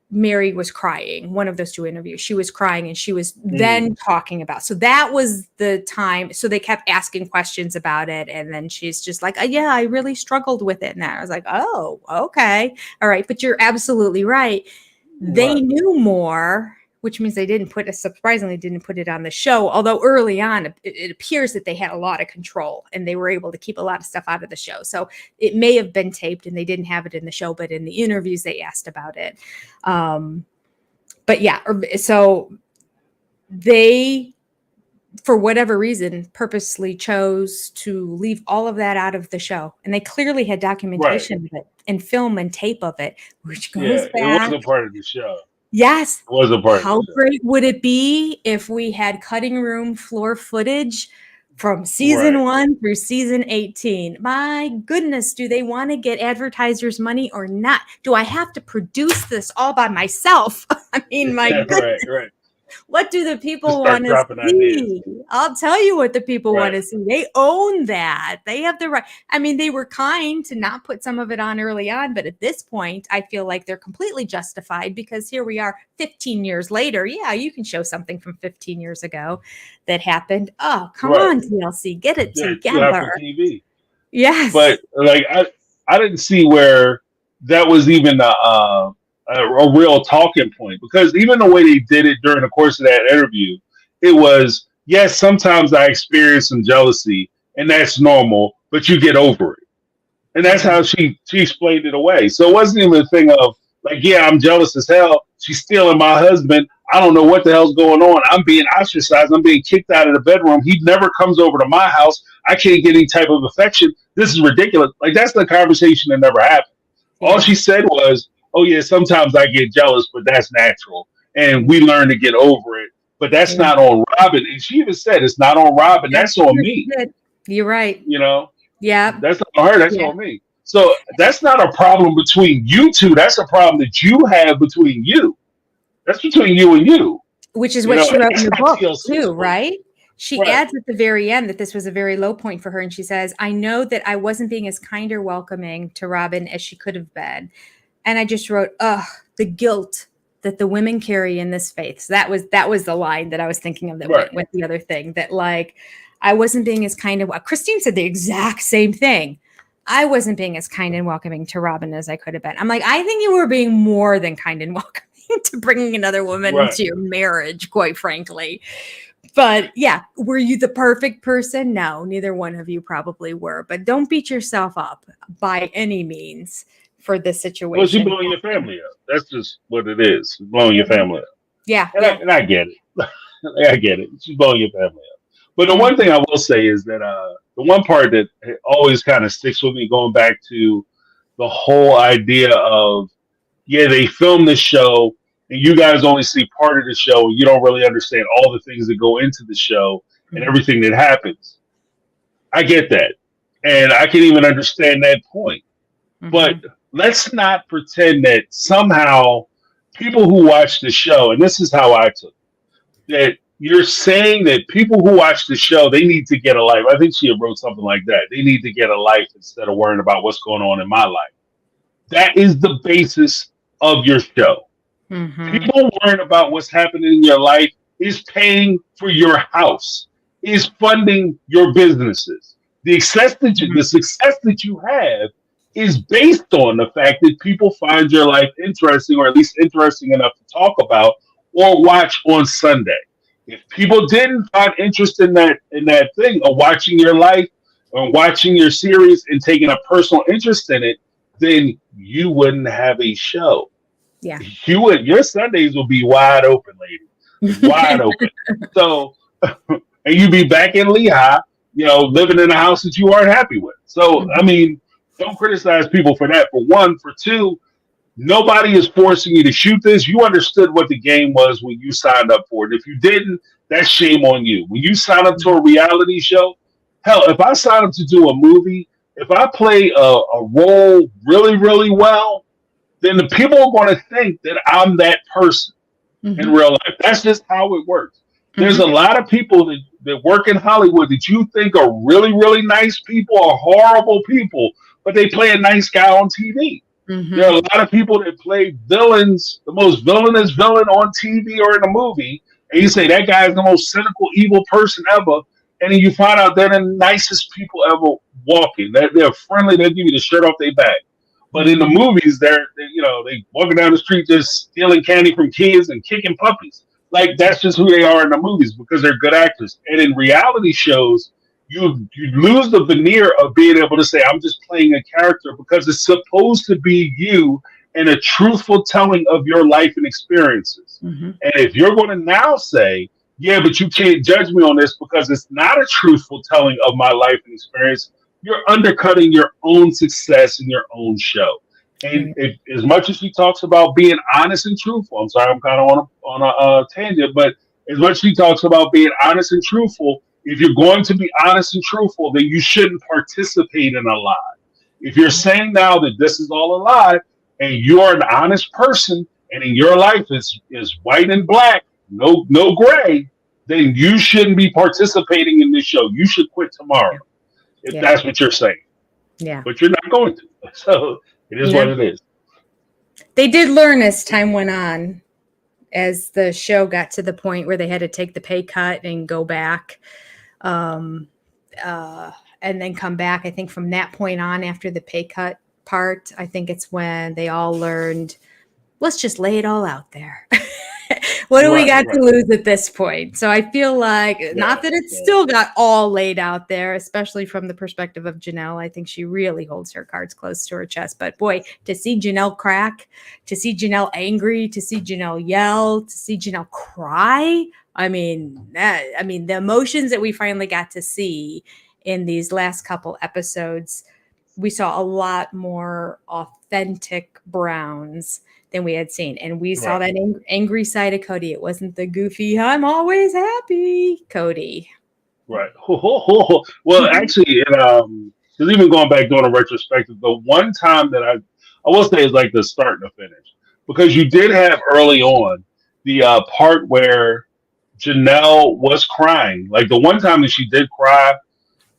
Meri was crying. One of those two interviews, she was crying, and she was then talking about. So that was the time. So they kept asking questions about it, and then she's just like, "Yeah, I really struggled with it." And I was like, "Oh, okay, all right." But you're absolutely right. They knew more, which means they surprisingly didn't put it on the show. Although early on, it appears that they had a lot of control and they were able to keep a lot of stuff out of the show. So it may have been taped and they didn't have it in the show, but in the interviews they asked about it. But yeah, so they, for whatever reason, purposely chose to leave all of that out of the show. And they clearly had documentation of it and film and tape of it, which goes back. It wasn't part of the show. Yes. It was a part How of the show. great would it be if we had cutting room floor footage from season 1 through season 18? My goodness, do they want to get advertisers money or not? Do I have to produce this all by myself? I mean, my goodness. Right. What do the people Just start want to dropping see? ideas. I'll tell you what the people want to see. They own that. They have the right. I mean, they were kind to not put some of it on early on, but at this point, I feel like they're completely justified, because here we are 15 years later. Yeah, you can show something from 15 years ago that happened. Oh, come on, TLC, get it together. TV. Yes. But like I didn't see where that was even a real talking point, because even the way they did it during the course of that interview, it was, yes, sometimes I experience some jealousy and that's normal, but you get over it. And that's how she explained it away. So it wasn't even a thing of like, yeah, I'm jealous as hell. She's stealing my husband. I don't know what the hell's going on. I'm being ostracized. I'm being kicked out of the bedroom. He never comes over to my house. I can't get any type of affection. This is ridiculous. Like, that's the conversation that never happened. Yeah. All she said was, oh yeah, sometimes I get jealous, but that's natural. And we learn to get over it. But that's not on Robin. And she even said, it's not on Robin. That's on me. You're right. You know? Yeah. That's not on her. That's on me. So that's not a problem between you two. That's a problem that you have between you. That's between you and you. Which is what she wrote in the book too, right? She adds at the very end that this was a very low point for her. And she says, I know that I wasn't being as kind or welcoming to Robin as she could have been. And I just wrote, the guilt that the women carry in this faith. So that was the line that I was thinking of that went with the other thing, that like, I wasn't being as kind and Christine said the exact same thing. I wasn't being as kind and welcoming to Robin as I could have been. I'm like, I think you were being more than kind and welcoming to bringing another woman into your marriage, quite frankly. But yeah, were you the perfect person? No, neither one of you probably were. But don't beat yourself up by any means for this situation. Well, she's blowing your family up. That's just what it is. She's blowing your family up. Yeah. And I get it. I get it. She's blowing your family up. But the one thing I will say is that the one part that always kind of sticks with me, going back to the whole idea of, they filmed this show and you guys only see part of the show. You don't really understand all the things that go into the show and everything that happens. I get that. And I can even understand that point. But let's not pretend that somehow people who watch the show, and this is how I took it, that you're saying that people who watch the show, they need to get a life. I think she wrote something like that. They need to get a life instead of worrying about what's going on in my life. That is the basis of your show. People worrying about what's happening in your life is paying for your house, is funding your businesses. The success that you have is based on the fact that people find your life interesting, or at least interesting enough to talk about or watch on Sunday. If people didn't find interest in that thing of watching your life or watching your series and taking a personal interest in it, then you wouldn't have a show. Yeah. Your Sundays will be wide open, lady, wide open. So, and you be back in Lehigh, living in a house that you aren't happy with. So, I Mhm. mean, don't criticize people for that. For one, for two, nobody is forcing you to shoot this. You understood what the game was when you signed up for it. If you didn't, that's shame on you. When you sign up to a reality show, hell, if I sign up to do a movie, if I play a role really, really well, then the people are going to think that I'm that person in Mhm. real life. That's just how it works. There's a Mhm. lot of people that work in Hollywood that you think are really, really nice people or horrible people, but they play a nice guy on TV. There are a Mhm. lot of people that play villains, the most villainous villain on TV or in a movie, and you say that guy is the most cynical, evil person ever, and then you find out they're the nicest people ever walking. They're friendly. They give you the shirt off their back. But in the Mhm. movies, they walking down the street just stealing candy from kids and kicking puppies. Like that's just who they are in the movies because they're good actors. And in reality shows, you lose the veneer of being able to say I'm just playing a character because it's supposed to be you and a truthful telling of your life and experiences. Mhm. And if you're going to now say, yeah, but you can't judge me on this because it's not a truthful telling of my life and experience, you're undercutting your own success in your own show. And Right. as much as she talks about being honest and truthful, I'm sorry, I'm kind of on a tangent, but as much as she talks about being honest and truthful, if you're going to be honest and truthful, then you shouldn't participate in a lie. If you're saying now that this is all a lie, and you're an honest person, and in your life is white and black, no gray, then you shouldn't be participating in this show. You should quit tomorrow Yeah. if Yeah. that's what you're saying. Yeah. But you're not going to. So it is what No. it is. They did learn as time went on, as the show got to the point where they had to take the pay cut and go back, um, and then come back. I think from that point on, after the pay cut part, I think it's when they all learned, let's just lay it all out there. What do we Right, got to right. lose at this point? So I feel like, Yeah, not that it's yeah. still got all laid out there, especially from the perspective of Janelle. I think she really holds her cards close to her chest. But boy, to see Janelle crack, to see Janelle angry, to see Janelle yell, to see Janelle cry. The emotions that we finally got to see in these last couple episodes, we saw a lot more authentic Browns than we had seen. And we saw Right. that angry side of Cody. It wasn't the goofy, I'm always happy Cody. Right. Well, actually, because even going back doing a retrospective, the one time that I will say is like the start and the finish, because you did have early on the part where Janelle was crying. Like the one time that she did cry,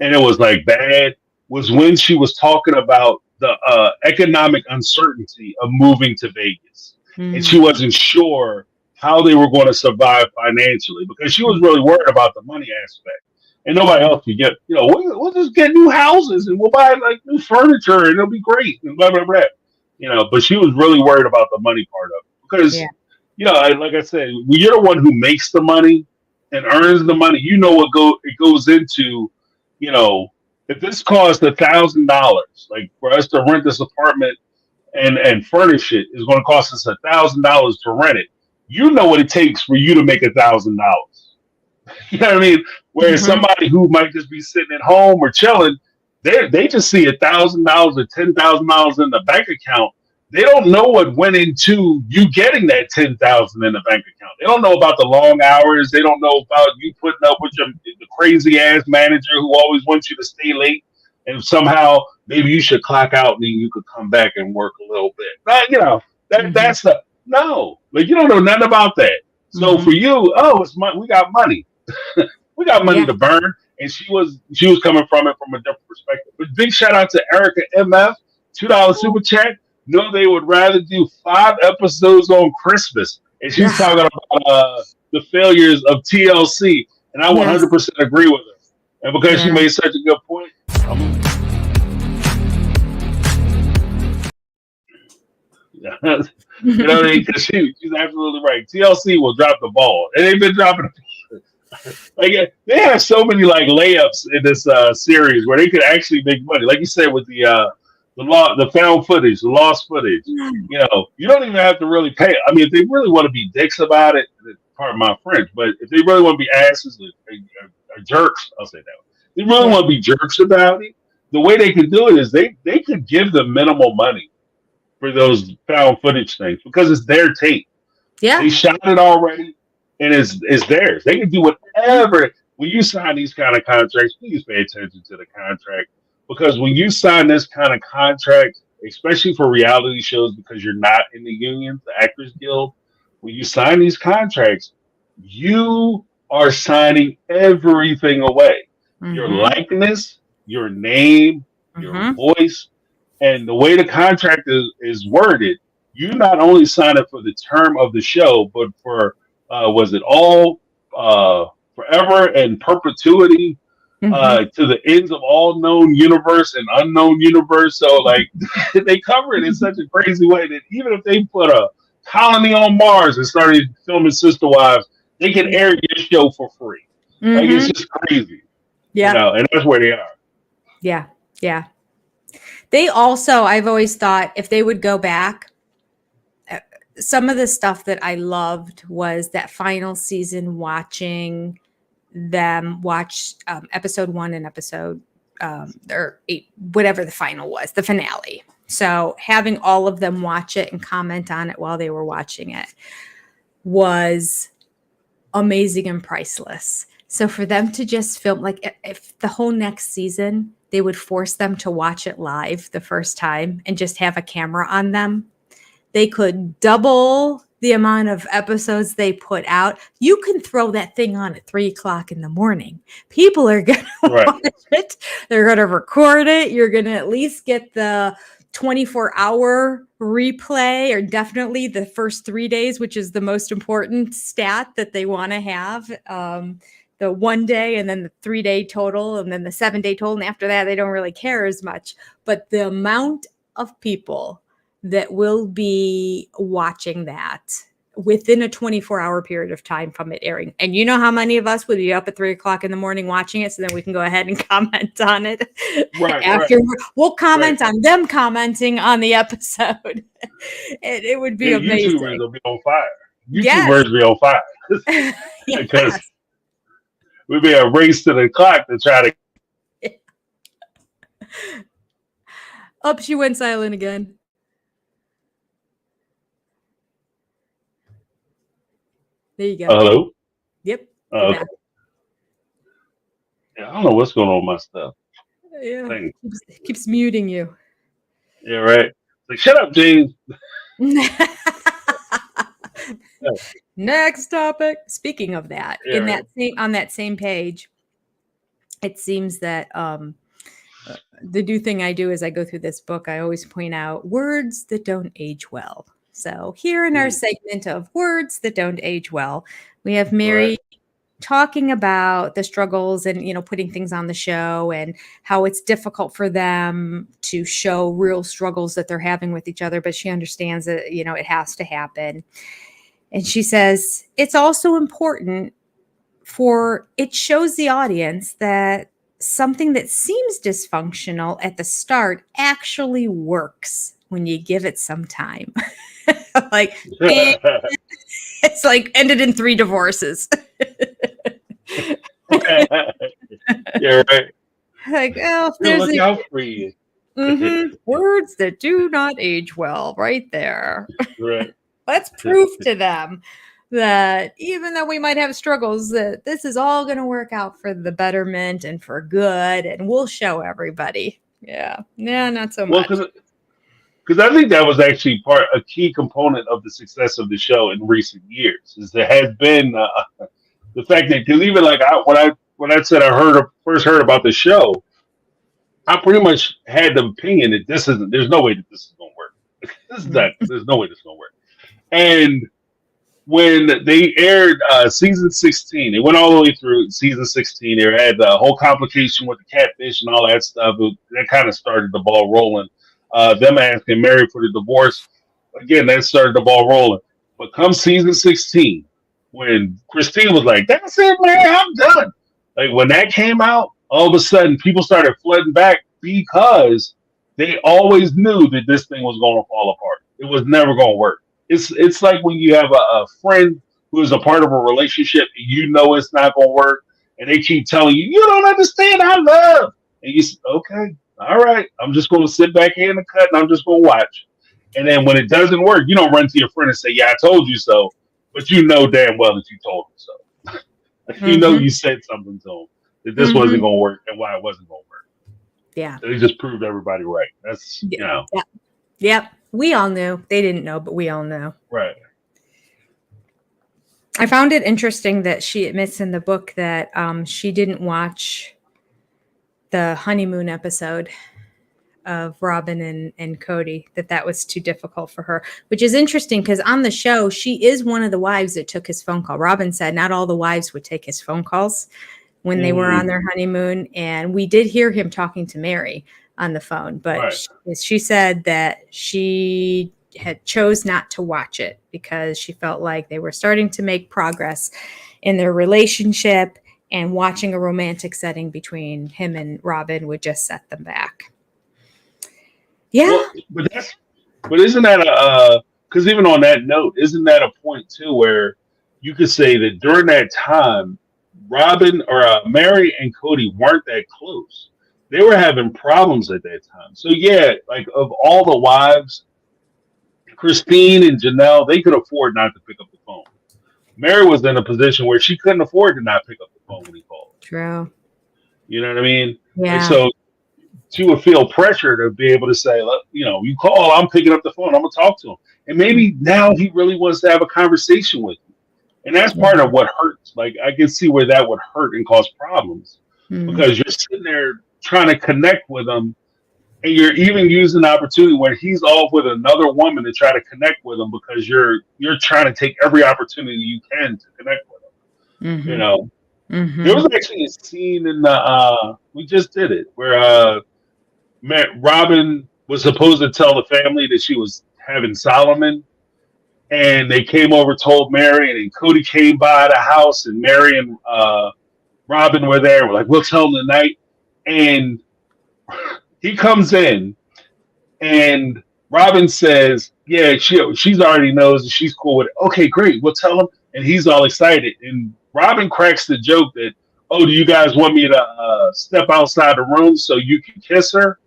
and it was like bad, was when she was talking about the economic uncertainty of moving to Vegas, and she Mm, wasn't sure how they were going to survive financially because she was mm, really worried about the money aspect. And nobody yeah. else could get, we'll just get new houses and we'll buy like new furniture and it'll be great and blah blah blah. But she was really worried about the money part of it Yeah. because, like I said, when you're the one who makes the money and earns the money, it goes into, you know, if this costs $1,000, like for us to rent this apartment and furnish it is going to cost us $1,000 to rent it. You know what it takes for you to make $1,000. You know what I mean? Whereas Mhm. somebody who might just be sitting at home or chilling, they just see $1,000 or $10,000 in the bank account. They don't know what went into you getting that 10,000 in the bank account. They don't know about the long hours. They don't know about you putting up with the crazy ass manager who always wants you to stay late. And somehow maybe you should clock out and then you could come back and work a little bit. But, Mhm. that's the no. Like you don't know nothing about that. So for Mhm. you, it's money. We got money. We got money Yeah. to burn, and she was coming from it from a different perspective. But big shout out to Erica MF, $2 super chat. No, they would rather do 5 episodes on Christmas, and she's Yeah. talking about the failures of TLC, and I Yes. 100% agree with her. And because she Yeah. made such a good point, I'm, you know what I mean? Because she's absolutely right. TLC will drop the ball, and they've been dropping. Like they have so many like layups in this series where they could actually make money. Like you said with the the found footage, the lost footage. You know, you don't even have to really pay. I mean, if they really want to be dicks about it, pardon my French, but if they really want to be asses or jerks, I'll say that. They really want to be jerks about it. The way they could do it is they could give them minimal money for those found footage things because it's their tape. Yeah. They shot it already, and it's theirs. They can do whatever. When you sign these kind of contracts, please pay attention to the contract because when you sign this kind of contract, especially for reality shows, because you're not in the union, the Actors Guild, when you sign these contracts, you are signing everything away. Your likeness, your name, your voice, and the way the contract is worded, you not only sign it for the term of the show, but for was it all forever and perpetuity to the ends of all known universe and unknown universe. So like they cover it in such a crazy way that even if they put a colony on Mars and started filming Sister Wives, they can air your show for free. Like it's just crazy. Yeah. You know, and that's where they are. Yeah. Yeah. They also, I've always thought if they would go back, some of the stuff that I loved was that final season, watching them watch episode 1 and episode or 8, whatever the final was, the finale. So having all of them watch it and comment on it while they were watching it was amazing and priceless. So for them to just film, like if the whole next season, they would force them to watch it live the first time and just have a camera on them, they could double the amount of episodes they put out. You can throw that thing on at 3:00 in the morning. People are going to watch it. They're going to record it. You're going to at least get the 24-hour replay, or definitely the first 3 days, which is the most important stat that they want to have. The 1 day and then the 3-day total and then the 7-day total. And after that, they don't really care as much. But the amount of people that will be watching that within a 24-hour period of time from it airing. And you know how many of us would be up at 3:00 in the morning watching it, so then we can go ahead and comment on it. After we'll comment on them commenting on the episode. It would be amazing. YouTubers will be on fire. YouTubers be on fire. Because we'd be a race to the clock to try to. Up, she went silent again. There you go. Hello? Yep. Okay. Yeah, I don't know what's going on with my stuff. Yeah. Keeps muting you. Yeah, right. Like, shut up, James. Next topic. Speaking of that, on that same page, it seems that the new thing I do is I go through this book. I always point out words that don't age well. So here in our segment of words that don't age well, we have Meri talking about the struggles and, you know, putting things on the show and how it's difficult for them to show real struggles that they're having with each other. But she understands that, you know, it has to happen. And she says, it's also important it shows the audience that something that seems dysfunctional at the start actually works when you give it some time. Like, it's like ended in 3 divorces. Yeah, right. Like, oh, look out for you. Words that do not age well, right there. Right. Let's prove to them that even though we might have struggles, that this is all going to work out for the betterment and for good, and we'll show everybody. Yeah, not so much. Because I think that was actually a key component of the success of the show in recent years. Is there has been the fact that, because even like when I said I first heard about the show, I pretty much had the opinion that there's no way that this is going to work. There's no way this is going to work. And when they aired season 16, they went all the way through season 16. They had the whole complication with the catfish and all that stuff. That kind of started the ball rolling. Them asking Meri for the divorce, again, that started the ball rolling. But come season 16, when Christine was like, "That's it, man, I'm done." Like when that came out, all of a sudden people started flooding back because they always knew that this thing was going to fall apart. It was never going to work. It's like when you have a friend who is a part of a relationship and you know it's not going to work, and they keep telling you, you don't understand our love. And you say, okay, all right, I'm just going to sit back here in the cut and I'm just going to watch. And then when it doesn't work, you don't run to your friend and say, yeah, I told you so. But you know damn well that you told them so. You know you said something to them that this wasn't going to work and why it wasn't going to work. Yeah. They just proved everybody right. That's, you know. Yeah. Yep. We all knew. They didn't know, but we all know. Right. I found it interesting that she admits in the book that she didn't watch the honeymoon episode of Robin and Cody, that was too difficult for her, which is interesting because on the show, she is one of the wives that took his phone call. Robin said not all the wives would take his phone calls when they were on their honeymoon. And we did hear him talking to Meri on the phone, but she said that she had chose not to watch it because she felt like they were starting to make progress in their relationship, and watching a romantic setting between him and Robin would just set them back. Yeah. Well, but isn't that because even on that note, isn't that a point too where you could say that during that time, Robin or Meri and Cody weren't that close. They were having problems at that time. So yeah, like of all the wives, Christine and Janelle, they could afford not to pick up the phone. Meri was in a position where she couldn't afford to not pick up the phone when he called. True. You know what I mean? Yeah. Like, so she would feel pressure to be able to say, look, you know, you call, I'm picking up the phone, I'm gonna talk to him. And maybe now he really wants to have a conversation with you. And that's part of what hurts. Like I can see where that would hurt and cause problems because you're sitting there trying to connect with him, and you're even using the opportunity where he's off with another woman to try to connect with him because you're trying to take every opportunity you can to connect with him. You know, there was actually a scene in the we just did it where Robin was supposed to tell the family that she was having Solomon, and they came over, told Meri, and then Cody came by the house, and Meri and Robin were there. We're like, we'll tell them tonight. And he comes in, and Robin says, yeah, she's already knows that she's cool with it. Okay, great. We'll tell him. And he's all excited. And Robin cracks the joke that, oh, do you guys want me to step outside the room so you can kiss her?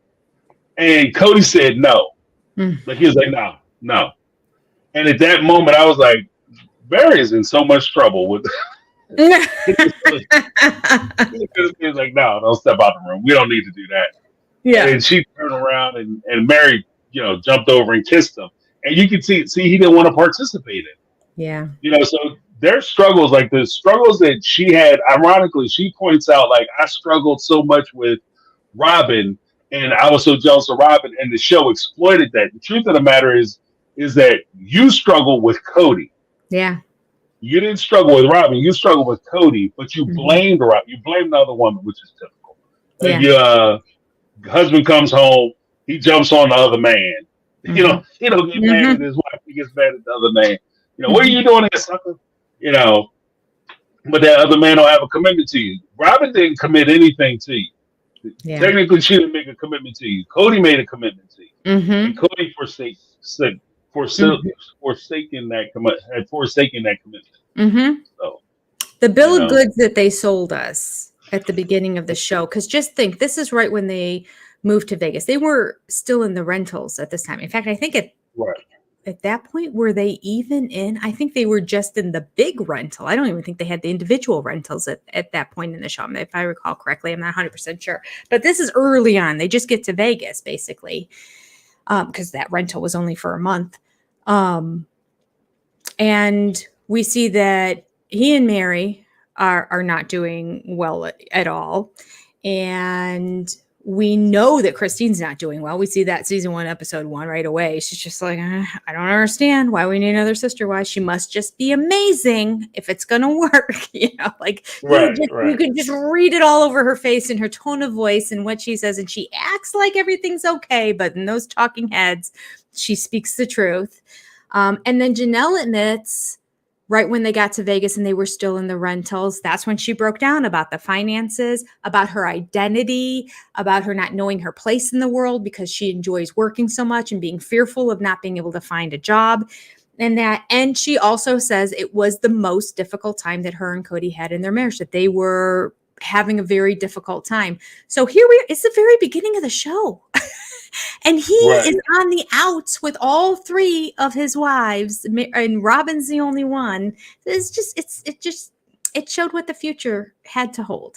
And Cody said no. Like he was like, no. And at that moment, I was like, Meri is in so much trouble with he was like, no, don't step out the room. We don't need to do that. Yeah. And she turned around and Meri, you know, jumped over and kissed him. And you can see he didn't want to participate in it. Yeah. You know, so there's struggles, like the struggles that she had. Ironically, she points out, like, I struggled so much with Robin and I was so jealous of Robin, and the show exploited that. The truth of the matter is that you struggle with Cody. Yeah. You didn't struggle with Robin. You struggled with Cody, but you blamed Robin. You blamed the other woman, which is typical. Like your husband comes home, he jumps on the other man. You know, he don't get mad at his wife. He gets mad at the other man. You know, what are you doing here, sucker? You know, but that other man don't have a commitment to you. Robin didn't commit anything to you. Yeah. Technically, she didn't make a commitment to you. Cody made a commitment to you. And Cody forsaken that commitment. So, the bill of goods that they sold us at the beginning of the show, because just think, this is right when they moved to Vegas. They were still in the rentals at this time. In fact, I think at that point, were they even in? I think they were just in the big rental. I don't even think they had the individual rentals at that point in the show. If I recall correctly, I'm not 100% sure. But this is early on. They just get to Vegas, basically, because that rental was only for a month. And we see that he and Meri are not doing well at all. And we know that Christine's not doing well. We see that season 1, episode 1 right away. She's just like, I don't understand why we need another sister. Why? She must just be amazing if it's going to work. You know, like you can just read it all over her face and her tone of voice and what she says. And she acts like everything's okay. But in those talking heads, she speaks the truth. And then Janelle admits right when they got to Vegas and they were still in the rentals, that's when she broke down about the finances, about her identity, about her not knowing her place in the world because she enjoys working so much and being fearful of not being able to find a job. And she also says it was the most difficult time that her and Cody had in their marriage, that they were having a very difficult time. So here it's the very beginning of the show. And he is on the outs with all three of his wives, and Robin's the only one. It showed what the future had to hold.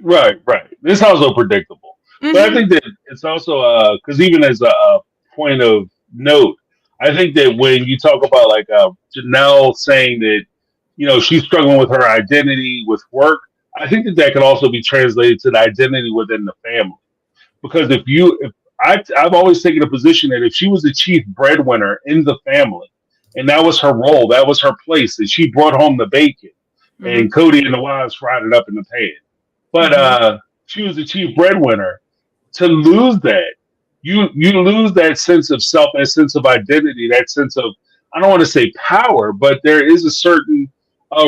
Right. This is also predictable. But I think that it's also because even as a point of note, I think that when you talk about like Janelle saying that, you know, she's struggling with her identity with work, I think that could also be translated to the identity within the family. Because I've always taken a position that if she was the chief breadwinner in the family, and that was her role, that was her place, and she brought home the bacon, and Cody and the wives fried it up in the pan. But she was the chief breadwinner. To lose that, you lose that sense of self, that sense of identity, that sense of, I don't want to say power, but there is a certain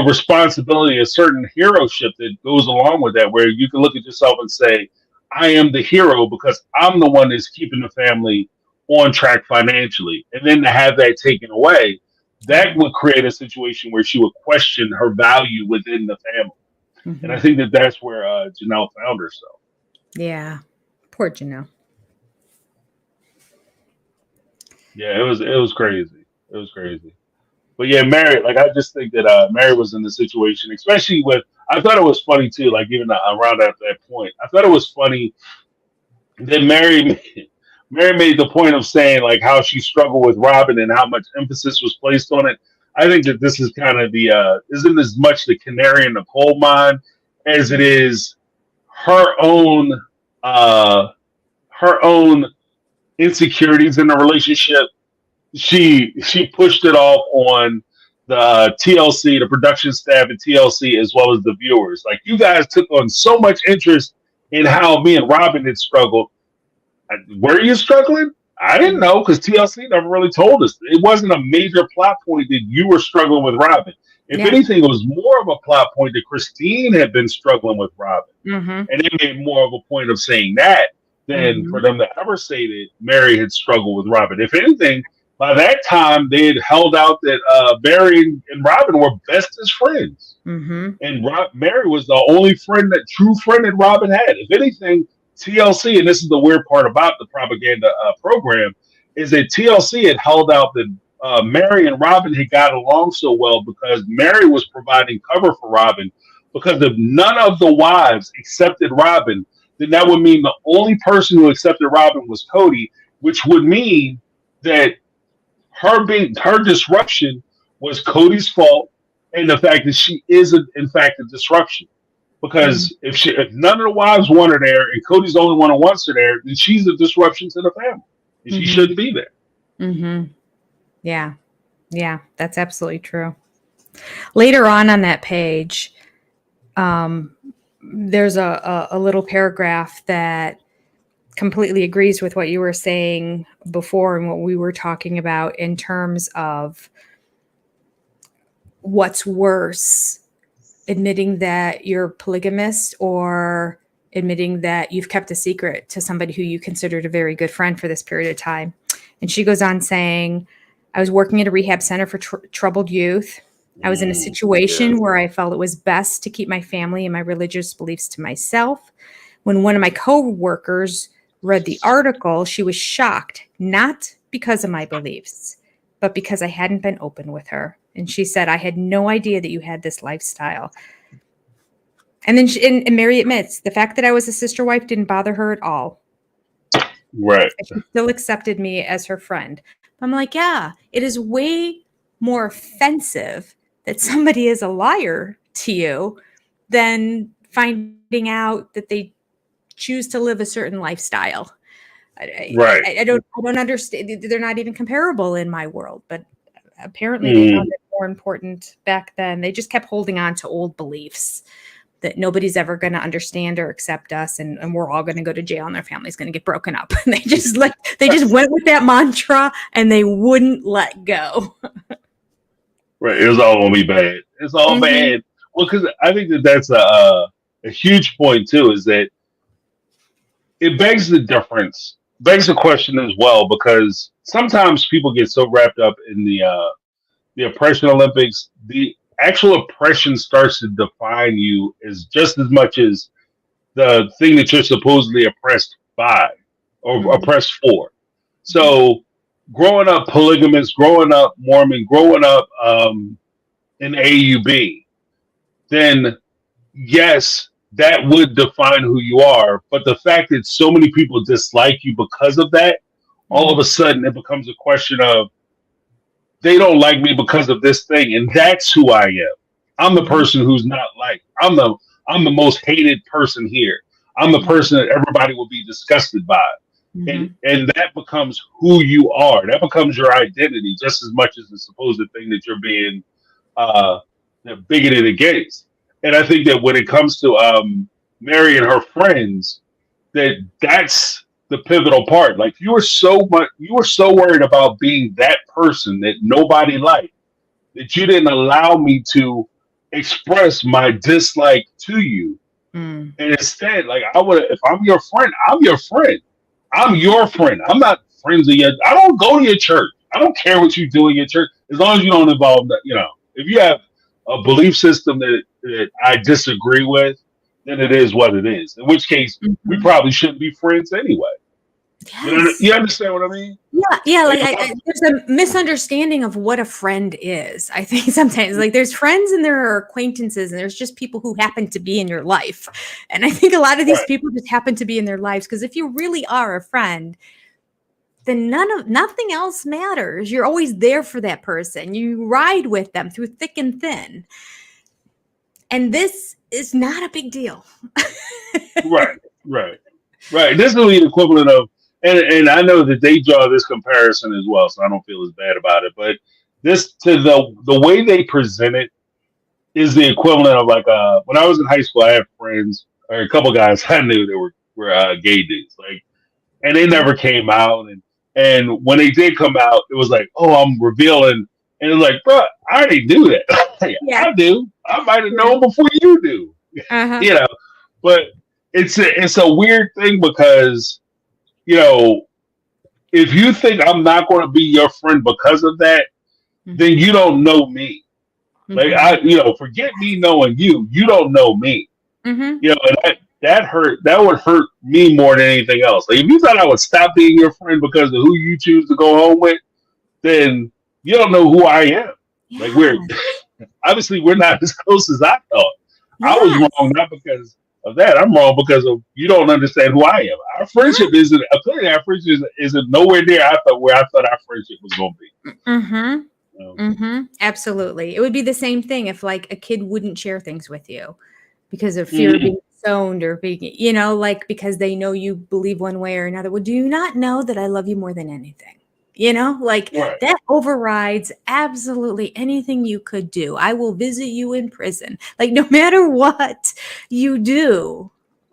responsibility, a certain heroship that goes along with that, where you can look at yourself and say, I am the hero because I'm the one that's keeping the family on track financially. And then to have that taken away, that would create a situation where she would question her value within the family. And I think that that's where Janelle found herself. Yeah. Poor Janelle. Yeah, it was crazy. It was crazy. But yeah, Meri, like I just think that Meri was in the situation, especially with, I thought it was funny too, like even around at that point, I thought it was funny that Meri made the point of saying like how she struggled with Robin and how much emphasis was placed on it. I think that this is kind of the isn't as much the canary in the coal mine as it is her own insecurities in the relationship. She pushed it off on the TLC, the production staff at TLC, as well as the viewers. Like, you guys took on so much interest in how me and Robin had struggled. Were you struggling? I didn't know, because TLC never really told us. It wasn't a major plot point that you were struggling with Robin. If anything, it was more of a plot point that Christine had been struggling with Robin. And they made more of a point of saying that than for them to ever say that Meri had struggled with Robin. If anything, by that time, they had held out that Meri and Robin were best as friends. And Meri was the only true friend that Robin had. If anything, TLC, and this is the weird part about the propaganda program, is that TLC had held out that Meri and Robin had got along so well because Meri was providing cover for Robin. Because if none of the wives accepted Robin, then that would mean the only person who accepted Robin was Cody, which would mean that her disruption was Cody's fault, and the fact that she is in fact a disruption. Because if none of the wives want her there, and Cody's the only one who wants her there, then she's a disruption to the family, and she shouldn't be there. Yeah, that's absolutely true. Later on that page, there's a little paragraph that completely agrees with what you were saying before and what we were talking about in terms of what's worse, admitting that you're polygamist or admitting that you've kept a secret to somebody who you considered a very good friend for this period of time. And she goes on saying, I was working at a rehab center for troubled youth. I was in a situation where I felt it was best to keep my family and my religious beliefs to myself. When one of my co-workers read the article, she was shocked, not because of my beliefs, but because I hadn't been open with her. And she said, I had no idea that you had this lifestyle. And then and Meri admits the fact that I was a sister wife didn't bother her at all. Right. She still accepted me as her friend. I'm like, yeah, it is way more offensive that somebody is a liar to you than finding out that they choose to live a certain lifestyle. I don't understand. They're not even comparable in my world, but apparently they found it more important back then. They just kept holding on to old beliefs that nobody's ever going to understand or accept us, and we're all going to go to jail and their family's going to get broken up. And they just went with that mantra and they wouldn't let go. Right. It was all gonna be bad. It's all Hmm. bad. Well, because I think that that's a huge point too. Is that it begs the difference, begs the question as well, because sometimes people get so wrapped up in the oppression Olympics, the actual oppression starts to define you as just as much as the thing that you're supposedly oppressed by or Hmm. oppressed for. So, growing up polygamous, growing up Mormon, growing up in AUB, then yes, that would define who you are. But the fact that so many people dislike you because of that, all of Hmm. a sudden it becomes a question of they don't like me because of this thing, and that's who I am. I'm the Hmm. person who's not liked. I'm the most hated person here. I'm the person that everybody will be disgusted by. Hmm. And that becomes who you are. That becomes your identity just as much as the supposed thing that you're being uh, bigoted against. And I think that when it comes to Mary and her friends, that's the pivotal part. Like you were so worried about being that person that nobody liked that you didn't allow me to express my dislike to you. Hmm. And instead, like I would, if I'm your friend, I'm your friend. I'm your friend. I'm not friends of yours. I don't go to your church. I don't care what you do in your church as long as you don't involve that. If you have a belief system that I disagree with, then it is what it is. In which case, we Hmm. probably shouldn't be friends anyway. You Yes. understand what I mean? Yeah, yeah. Like, Like there's a misunderstanding of what a friend is. I think sometimes, like, there's friends and there are acquaintances, and there's just people who happen to be in your life. And I think a lot of these right, people just happen to be in their lives because if you really are a friend, then nothing else matters. You're always there for that person. You ride with them through thick and thin. And this is not a big deal. right, right, right. This will be the equivalent of, and I know that they draw this comparison as well, so I don't feel as bad about it. But this to the way they present it is the equivalent of like when I was in high school, I had friends or a couple guys I knew that were gay dudes, like, and they never came out, and when they did come out, it was like, oh, I'm revealing, and it's like, bro, I already knew that. Yeah. I do. I might have Yeah. known before you do. Uh-huh. you know, but it's a weird thing because you know if you think I'm not going to be your friend because of that, then Hmm. you don't know me. Like Hmm. forget me knowing you. You don't know me. Hmm. And that hurt. That would hurt me more than anything else. Like if you thought I would stop being your friend because of who you choose to go home with, then you don't know who I am. Like Yeah. obviously we're not as close as I thought. I was Yes. wrong not because of that. I'm wrong because of you don't understand who I am. Our friendship Yes. isn't clearly our friendship isn't nowhere near where I thought our friendship was going to be. Mm-hmm. Um, Mm-hmm. Absolutely. It would be the same thing if like a kid wouldn't share things with you because of fear of mhm. being disowned or being, like because they know you believe one way or another. Well, do you not know that I love you more than anything? Like Right, that overrides absolutely anything you could do. I will visit you in prison. Like no matter what you do,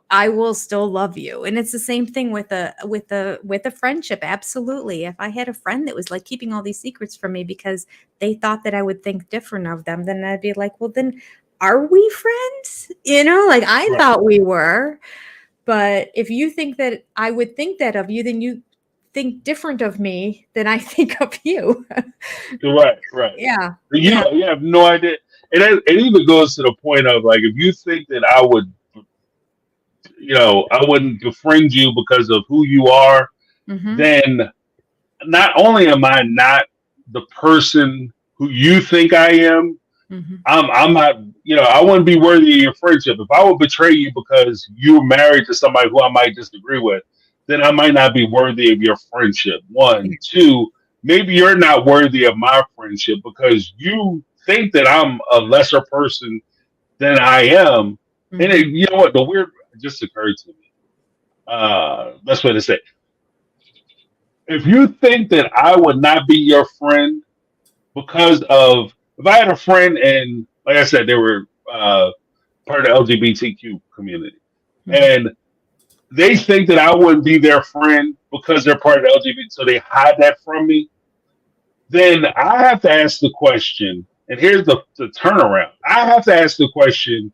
I will still love you. And it's the same thing with a friendship. Absolutely. If I had a friend that was like keeping all these secrets from me because they thought that I would think different of them, then I'd be like, well, then are we friends? Like I right, thought we were. But if you think that I would think that of you, then you think different of me than I think of you. right, right. Yeah. You Yeah. you have no idea. It even goes to the point of like if you think that I wouldn't befriend you because of who you are, Mm-hmm. then not only am I not the person who you think I am, Mm-hmm. I'm not, I wouldn't be worthy of your friendship. If I would betray you because you're married to somebody who I might disagree with, then I might not be worthy of your friendship. One, two, maybe you're not worthy of my friendship because you think that I'm a lesser person than I am. And Mm-hmm. you know what? The weird just occurred to me. Best way to say it. If you think that I would not be your friend because of if I had a friend and like I said, they were part of the LGBTQ community, Mm-hmm. and they think that I wouldn't be their friend because they're part of the LGBT, so they hide that from me. Then I have to ask the question, and here's the turnaround. I have to ask the question: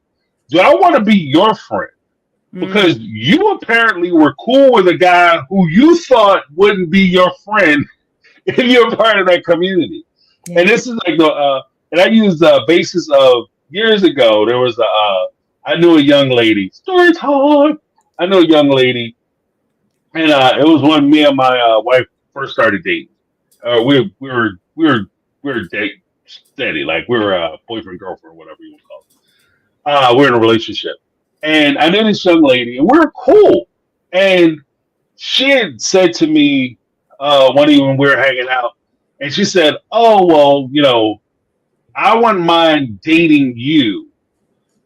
do I want to be your friend? Because you apparently were cool with a guy who you thought wouldn't be your friend if you're part of that community. Yeah. And this is like the and I used the basis of years ago. There was I knew a young lady. Story time. I knew a young lady, and it was when me and my wife first started dating. We were dating steady, like we were boyfriend girlfriend, whatever you want to call it. We're in a relationship, and I knew this young lady, and we were cool. And she had said to me one evening when we were hanging out, and she said, "Oh well, I wouldn't mind dating you,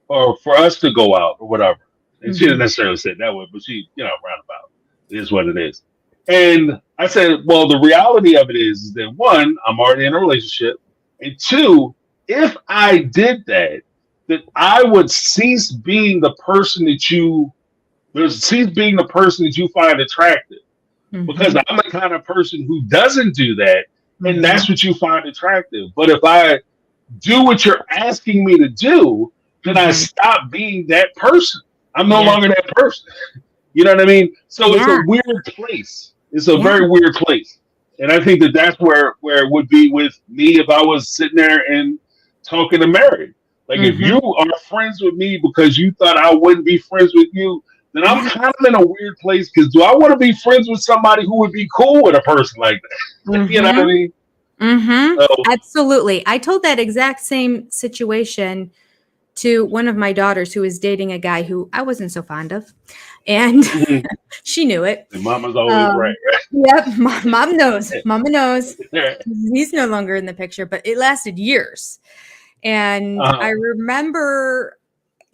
or for us to go out or whatever." And she didn't necessarily say it that way, but she, roundabout. It is what it is. And I said, well, the reality of it is that one, I'm already in a relationship, and two, if I did that, that I would cease being the person that you find attractive, because I'm the kind of person who doesn't do that, and that's what you find attractive. But if I do what you're asking me to do, then I stop being that person. I'm no longer that person. You know what I mean? So it's a weird place. It's a very weird place. And I think that that's where it would be with me if I was sitting there and talking to Meri. Like, if you are friends with me because you thought I wouldn't be friends with you, then I'm kind of in a weird place, because do I want to be friends with somebody who would be cool with a person like that? You know what I mean? So, Absolutely. I told that exact same situation to one of my daughters who was dating a guy who I wasn't so fond of, and she knew it. And mama's always right. Yep, mom knows. Mama knows. He's no longer in the picture, but it lasted years. And I remember,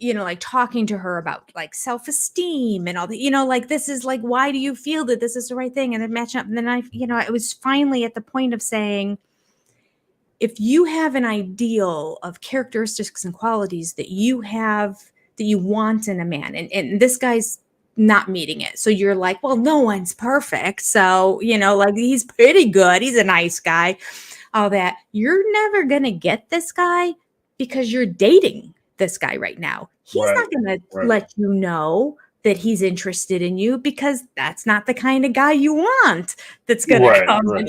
like talking to her about like self-esteem and all the, like, this is like, why do you feel that this is the right thing? And then matching up. And then it was finally at the point of saying, if you have an ideal of characteristics and qualities that you want in a man, and this guy's not meeting it. So you're like, well, no one's perfect. So, like, he's pretty good. He's a nice guy. All that. You're never going to get this guy because you're dating this guy right now. He's not going to let you know that he's interested in you, because that's not the kind of guy you want that's going to come.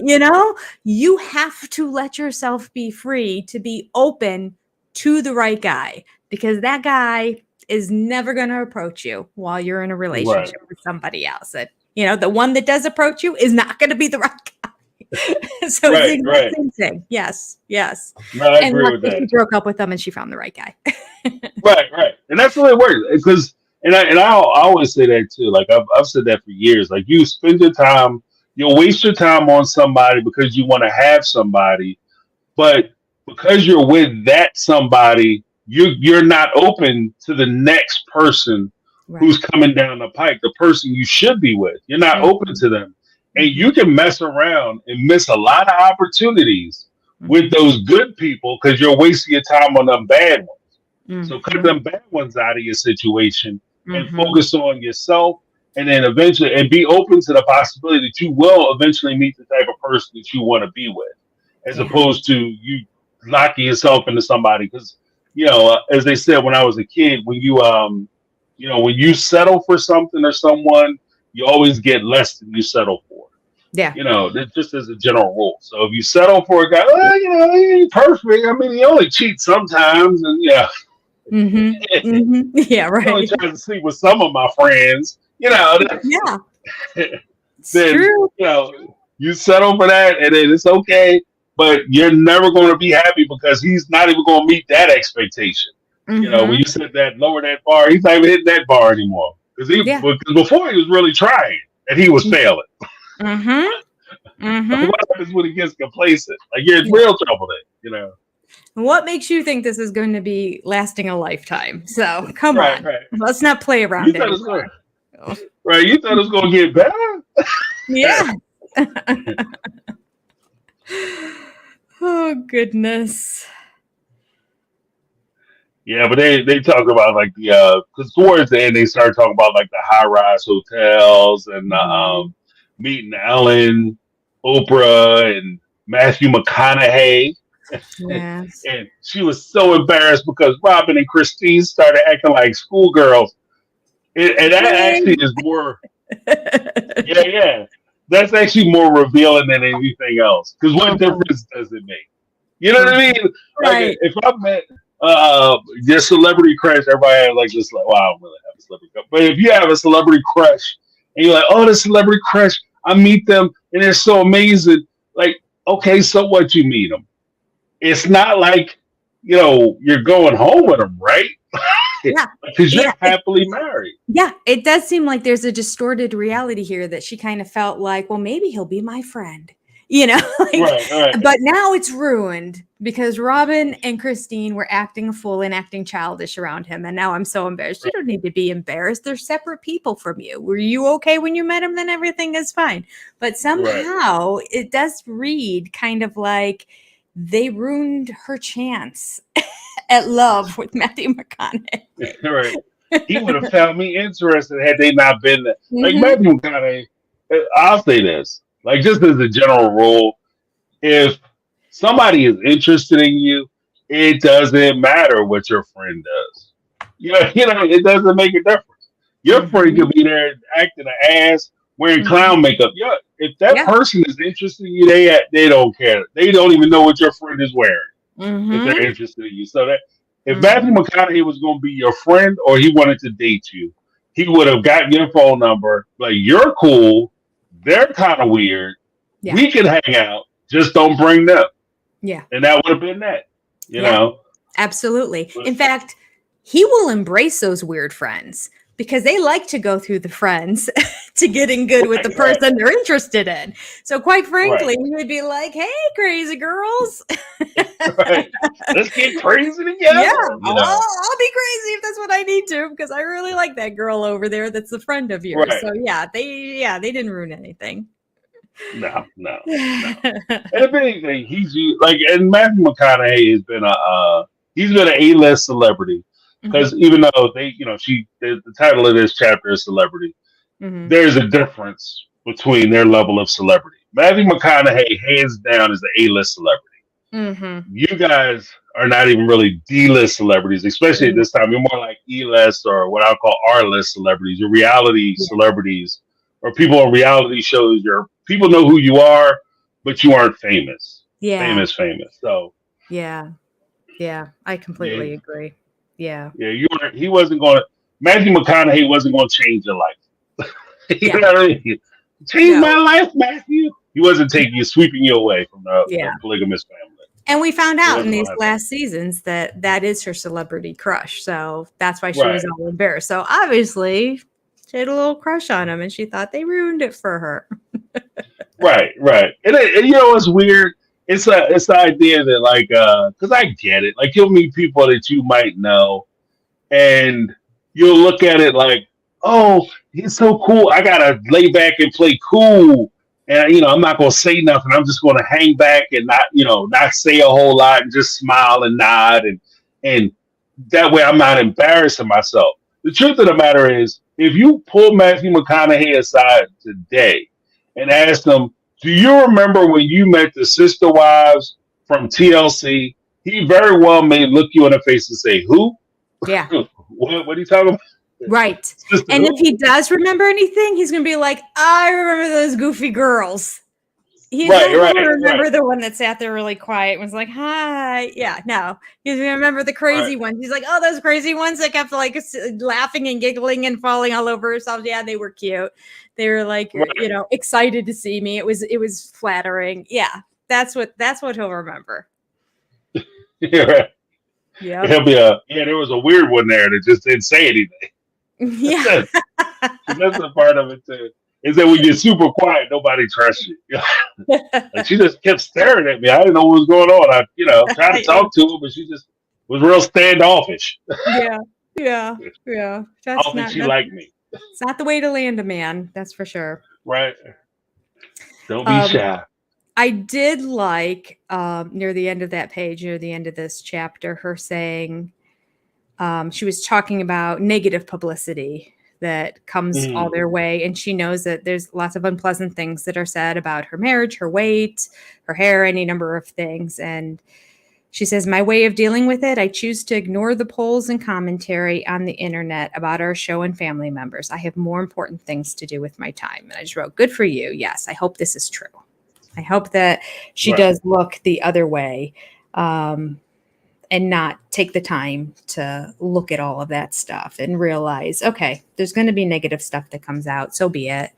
You have to let yourself be free to be open to the right guy, because that guy is never going to approach you while you're in a relationship with somebody else. That, the one that does approach you is not going to be the right guy. So it's the exact same thing. Yes. No, I agree with that. She broke up with them and she found the right guy. Right. And that's the way it works. Because I always say that too. Like, I've said that for years. Like, you spend your time, you'll waste your time on somebody because you want to have somebody, but because you're with that somebody, you're not open to the next person who's coming down the pike, the person you should be with. You're not open to them. And you can mess around and miss a lot of opportunities with those good people because you're wasting your time on them bad ones. So cut them bad ones out of your situation and focus on yourself, and then eventually, and be open to the possibility that you will eventually meet the type of person that you want to be with, as opposed to you locking yourself into somebody. Because, as they said when I was a kid, when you settle for something or someone, you always get less than you settle for. Yeah. That just as a general rule. So if you settle for a guy, he ain't perfect. I mean, he only cheats sometimes, and Yeah, right. He only tries to sleep with some of my friends. Yeah. Then true. You settle for that, and then it's okay. But you're never going to be happy because he's not even going to meet that expectation. When you set that, lower that bar, he's not even hitting that bar anymore. Because before he was really trying and he was failing. What happens when he gets complacent? Like, you're in real trouble then, What makes you think this is going to be lasting a lifetime? So come on, let's not play around anymore. You thought it was going to get better? Yeah. Oh goodness. Yeah, but they talk about like the because towards the end they start talking about like the high-rise hotels and meeting Ellen, Oprah, and Matthew McConaughey. Yes. And she was so embarrassed because Robin and Christine started acting like schoolgirls. And that actually is more, yeah, yeah. That's actually more revealing than anything else. Because what difference does it make? You know what I mean? Like Right. if I met your celebrity crush, everybody has like this. Like, well, I don't really have a celebrity crush, but if you have a celebrity crush and you're like, oh, the celebrity crush, I meet them and they're so amazing. Like, okay, so what? You meet them? It's not like you're going home with them, right? Yeah. Because Yeah. you're happily married. Yeah. It does seem like there's a distorted reality here that she kind of felt like, well, maybe he'll be my friend, like, Right. but now it's ruined because Robin and Christine were acting a fool and acting childish around him. And now I'm so embarrassed. You don't need to be embarrassed. They're separate people from you. Were you okay when you met him? Then everything is fine. But somehow it does read kind of like they ruined her chance at love with Matthew McConaughey. Right. He would have found me interested had they not been there. Like Mhm. Matthew McConaughey, I'll say this, like just as a general rule, if somebody is interested in you, it doesn't matter what your friend does. It doesn't make a difference. Your friend Mhm. could be there acting an ass, wearing Mhm. clown makeup. Yeah, if that Yeah. person is interested in you, they don't care. They don't even know what your friend is wearing if they're Mhm. interested in you. So that if Mhm. Matthew McConaughey was going to be your friend or he wanted to date you, he would have gotten your phone number. Like, you're cool. They're kind of weird. Yeah. We can hang out. Just don't bring them. Yeah. And that would have been that. You Yeah. know? Absolutely. In fact, he will embrace those weird friends because they like to go through the friends to getting good with the Right. person they're interested in. So quite frankly, Right. he would be like, hey, crazy girls. Right. Let's get crazy together. Yeah, You know? I'll be crazy if that's what I need to because I really like that girl over there that's a friend of yours. Right. So they didn't ruin anything. No. And if anything, and Matthew McConaughey has been he's been an A-list celebrity because even though the title of this chapter is celebrity, there's a difference between their level of celebrity. Matthew McConaughey, hands down, is the A-list celebrity. You guys are not even really D-list celebrities, especially at this time. You're more like E-list or what I'll call R-list celebrities. You're reality celebrities or people on reality shows. People know who you are, but you aren't famous. Yeah. Famous. So Yeah. I completely agree. Yeah. you weren't. He wasn't going to. Matthew McConaughey wasn't going to change your life. You know what I mean? Change my life, Matthew. He wasn't sweeping you away from the polygamous family. And we found out in these last seasons that is her celebrity crush. So that's why she was all embarrassed. So obviously she had a little crush on him and she thought they ruined it for her. Right. And it's weird. It's the idea that like, cause I get it. Like you'll meet people that you might know and you'll look at it like, oh, he's so cool. I gotta lay back and play cool. And I'm not gonna say nothing. I'm just gonna hang back and not say a whole lot and just smile and nod and that way I'm not embarrassing myself. The truth of the matter is, if you pull Matthew McConaughey aside today and ask him, do you remember when you met the sister wives from TLC? He very well may look you in the face and say, who? Yeah. What are you talking about? Right. And if he does remember anything, he's going to be like, I remember those goofy girls. He's not going to remember the one that sat there really quiet and was like, hi. Yeah, no. He's going to remember the crazy ones. He's like, oh, those crazy ones that kept like laughing and giggling and falling all over herself. Yeah, they were cute. They were like, excited to see me. It was flattering. Yeah, that's what he'll remember. Yeah. He'll be there was a weird one there that just didn't say anything. Yeah. That's the part of it too. Is that when you're super quiet, nobody trusts you. Like she just kept staring at me. I didn't know what was going on. I, tried to talk to her, but she just was real standoffish. Yeah. I don't think she liked me. It's not the way to land a man, that's for sure. Right. Don't be shy. I did like near the end of that page, near the end of this chapter, her saying she was talking about negative publicity that comes all their way. And she knows that there's lots of unpleasant things that are said about her marriage, her weight, her hair, any number of things. And She says, my way of dealing with it, I choose to ignore the polls and commentary on the internet about our show and family members. I have more important things to do with my time. And I just wrote, good for you. Yes, I hope this is true. I hope that she does look the other way and not take the time to look at all of that stuff and realize, okay, there's going to be negative stuff that comes out. So be it.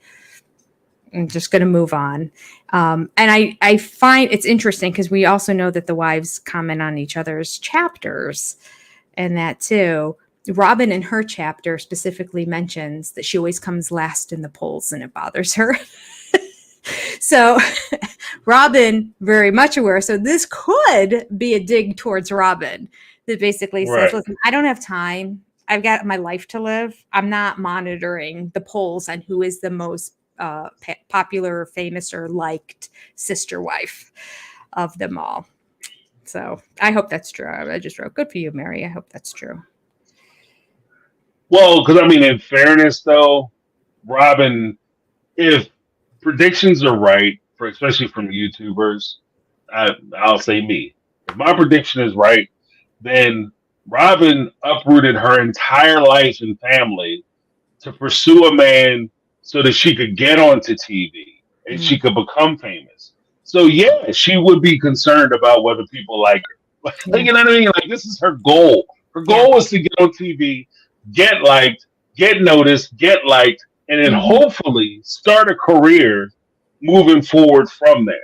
I'm just going to move on. And I find it's interesting because we also know that the wives comment on each other's chapters and that too. Robin in her chapter specifically mentions that she always comes last in the polls and it bothers her. So Robin, very much aware. So this could be a dig towards Robin that basically says, listen, I don't have time. I've got my life to live. I'm not monitoring the polls on who is the most popular, famous, or liked sister wife of them all. So I hope that's true. I just wrote, good for you, Meri. I hope that's true. Well, because I mean, in fairness, though, Robin, if predictions are right, for especially from YouTubers, I'll say me. If my prediction is right, then Robin uprooted her entire life and family to pursue a man so that she could get onto TV and she could become famous. So yeah, she would be concerned about whether people like her. You know what I mean? Like, this is her goal. Her goal was to get on TV, get liked, get noticed, get liked, and then hopefully start a career moving forward from there.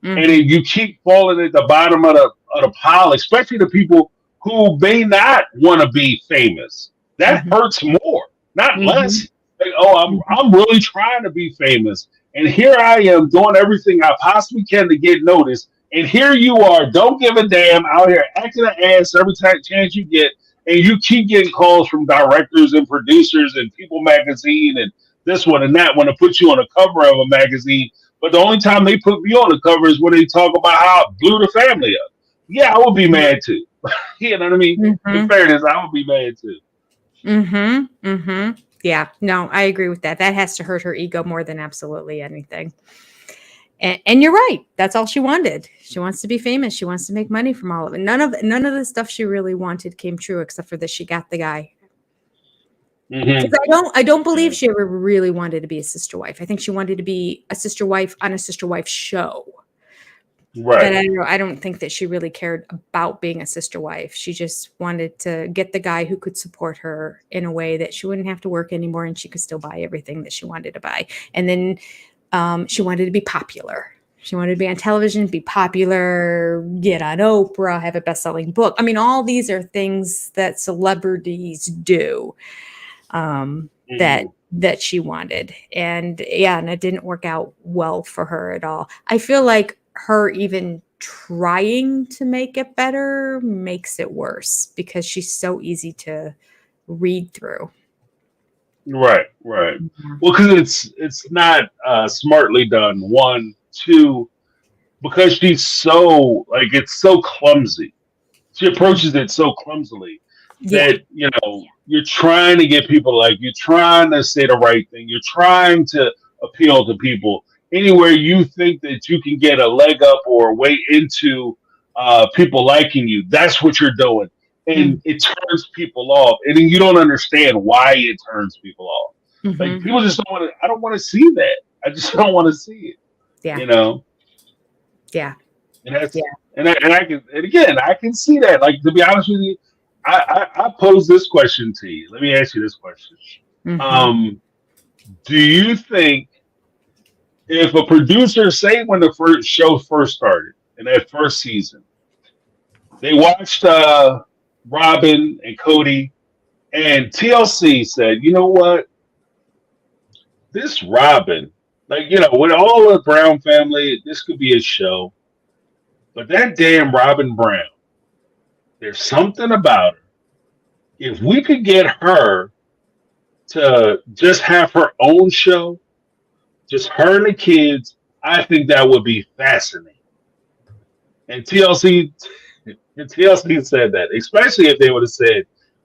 And then you keep falling at the bottom of the pile, especially the people who may not want to be famous. That hurts more, not less. Like, oh, I'm really trying to be famous, and here I am doing everything I possibly can to get noticed, and here you are, don't give a damn, out here acting an ass every chance you get, and you keep getting calls from directors and producers and People Magazine and this one and that one to put you on the cover of a magazine. But the only time they put me on the cover is when they talk about how I blew the family up. Yeah, I would be mad too. You know what I mean? In fairness, I would be mad too. Yeah, no, I agree with that. That has to hurt her ego more than absolutely anything. And you're right. That's all she wanted. She wants to be famous. She wants to make money from all of it. None of the stuff she really wanted came true, except for that she got the guy. I don't believe she ever really wanted to be a sister wife. I think she wanted to be a sister wife on a sister wife show. Right. But I don't think that she really cared about being a sister wife. She just wanted to get the guy who could support her in a way that she wouldn't have to work anymore and she could still buy everything that she wanted to buy. And then she wanted to be popular. She wanted to be on television, be popular, get on Oprah, have a best-selling book. I mean, all these are things that celebrities do that she wanted. And and it didn't work out well for her at all. I feel like her even trying to make it better makes it worse because she's so easy to read through. Right. Well, because it's not smartly done. 1, 2, because she's so it's so clumsy. She approaches it so clumsily that you're trying to get people you're trying to say the right thing. You're trying to appeal to people. Anywhere you think that you can get a leg up or a way into people liking you, that's what you're doing. And it turns people off. And then you don't understand why it turns people off. Like, people just don't want to, I don't want to see that. I just don't want to see it. Yeah. You know? Yeah. And that's, and I can see that. Like, to be honest with you, I pose this question to you. Let me ask you this question. Do you think if a producer, say when the first show first started, in that first season, they watched Robin and Cody, and TLC said, you know what? This Robin, with all the Brown family, this could be a show. But that damn Robin Brown, there's something about her. If we could get her to just have her own show, just her and the kids, I think that would be fascinating. And TLC said that, especially if they would have said,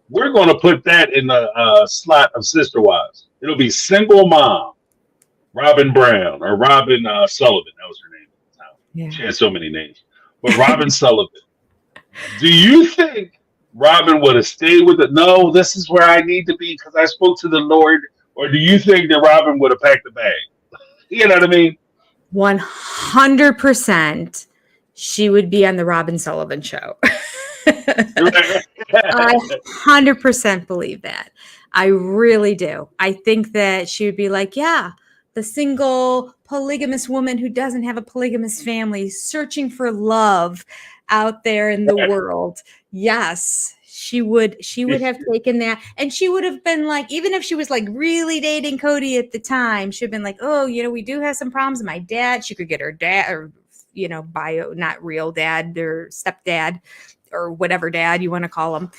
we're going to put that in the slot of Sister Wives. It'll be single mom, Robin Brown, or Robin Sullivan. That was her name at the time. Yeah. She had so many names. But Robin Sullivan. Do you think Robin would have stayed with it? No, this is where I need to be because I spoke to the Lord. Or do you think that Robin would have packed the bag? You know what I mean? 100% she would be on the Robin Sullivan show. I 100% believe that. I really do. I think that she would be like, yeah, the single polygamous woman who doesn't have a polygamous family searching for love out there in the world. Yes, she would have taken that, and she would have been like, even if she was like really dating Cody at the time, she'd have been like, oh, we do have some problems. My dad, she could get her dad, or bio, not real dad, or stepdad, or whatever dad you want to call him,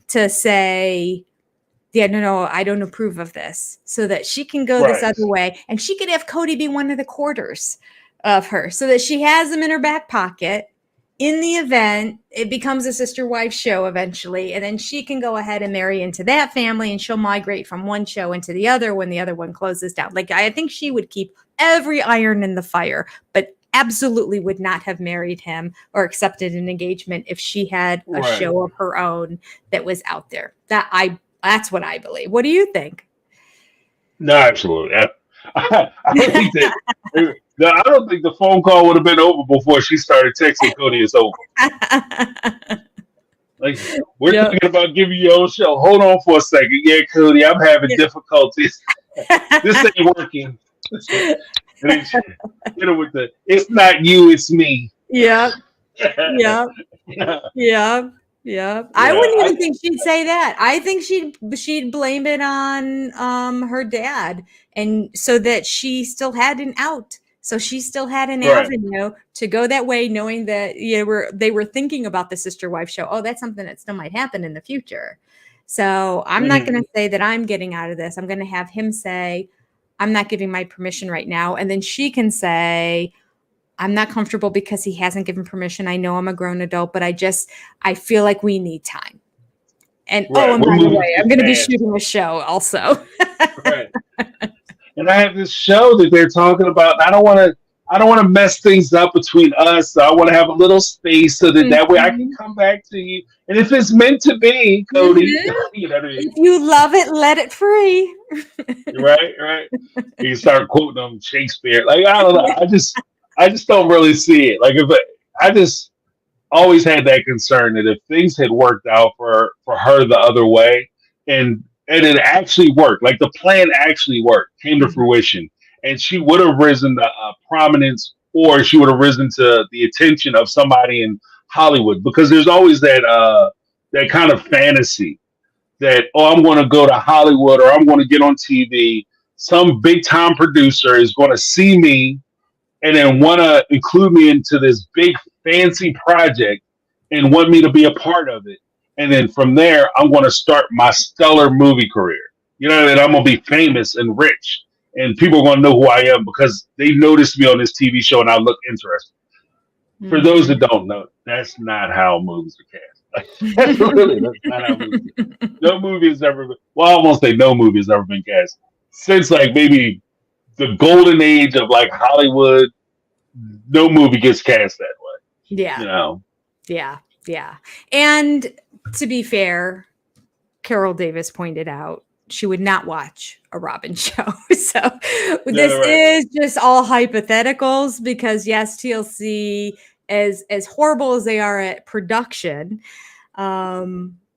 to say, yeah, no, I don't approve of this, so that she can go this other way, and she could have Cody be one of the quarters of her, so that she has him in her back pocket in the event it becomes a sister-wife show eventually, and then she can go ahead and marry into that family, and she'll migrate from one show into the other when the other one closes down. Like, I think she would keep every iron in the fire, but absolutely would not have married him or accepted an engagement if she had a show of her own that was out there. That's what I believe. What do you think? No, absolutely. I don't think the phone call would have been over before she started texting Cody it's over. Like, we're thinking about giving you your own show. Hold on for a second. Yeah, Cody, I'm having difficulties. This ain't working. With it's not you, it's me. Yeah. I wouldn't even think she'd say that. I think she'd blame it on her dad, and so that she still had an out. So she still had an avenue to go that way, knowing that they were thinking about the sister wife show. Oh, that's something that still might happen in the future. So I'm not going to say that I'm getting out of this. I'm going to have him say, I'm not giving my permission right now, and then she can say, I'm not comfortable because he hasn't given permission. I know I'm a grown adult, but I feel like we need time. And and by the way, I'm going to be shooting a show also. And I have this show that they're talking about. I don't want to mess things up between us. So I want to have a little space so that way I can come back to you. And if it's meant to be, Cody, you know what I mean? If you love it, let it free. Right. You start quoting them Shakespeare. Like, I don't know. I just don't really see it. Like, I just always had that concern that if things had worked out for her the other way, and it actually worked, like the plan actually worked, came to fruition, and she would have risen to prominence, or she would have risen to the attention of somebody in Hollywood, because there's always that kind of fantasy that, I'm going to go to Hollywood, or I'm going to get on TV. Some big time producer is going to see me and then want to include me into this big fancy project and want me to be a part of it. And then from there, I'm going to start my stellar movie career. And I'm going to be famous and rich. And people are going to know who I am because they noticed me on this TV show and I look interesting. Mm-hmm. For those that don't know, that's not how movies are cast. That's not how movies are cast. No movie has ever been, I won't say no movie has ever been cast. Since like maybe the golden age of like Hollywood, no movie gets cast that way. Yeah. Yeah. And to be fair, Carol Davis pointed out she would not watch a Robin show. So this is just all hypotheticals, because yes, TLC, as horrible as they are at production,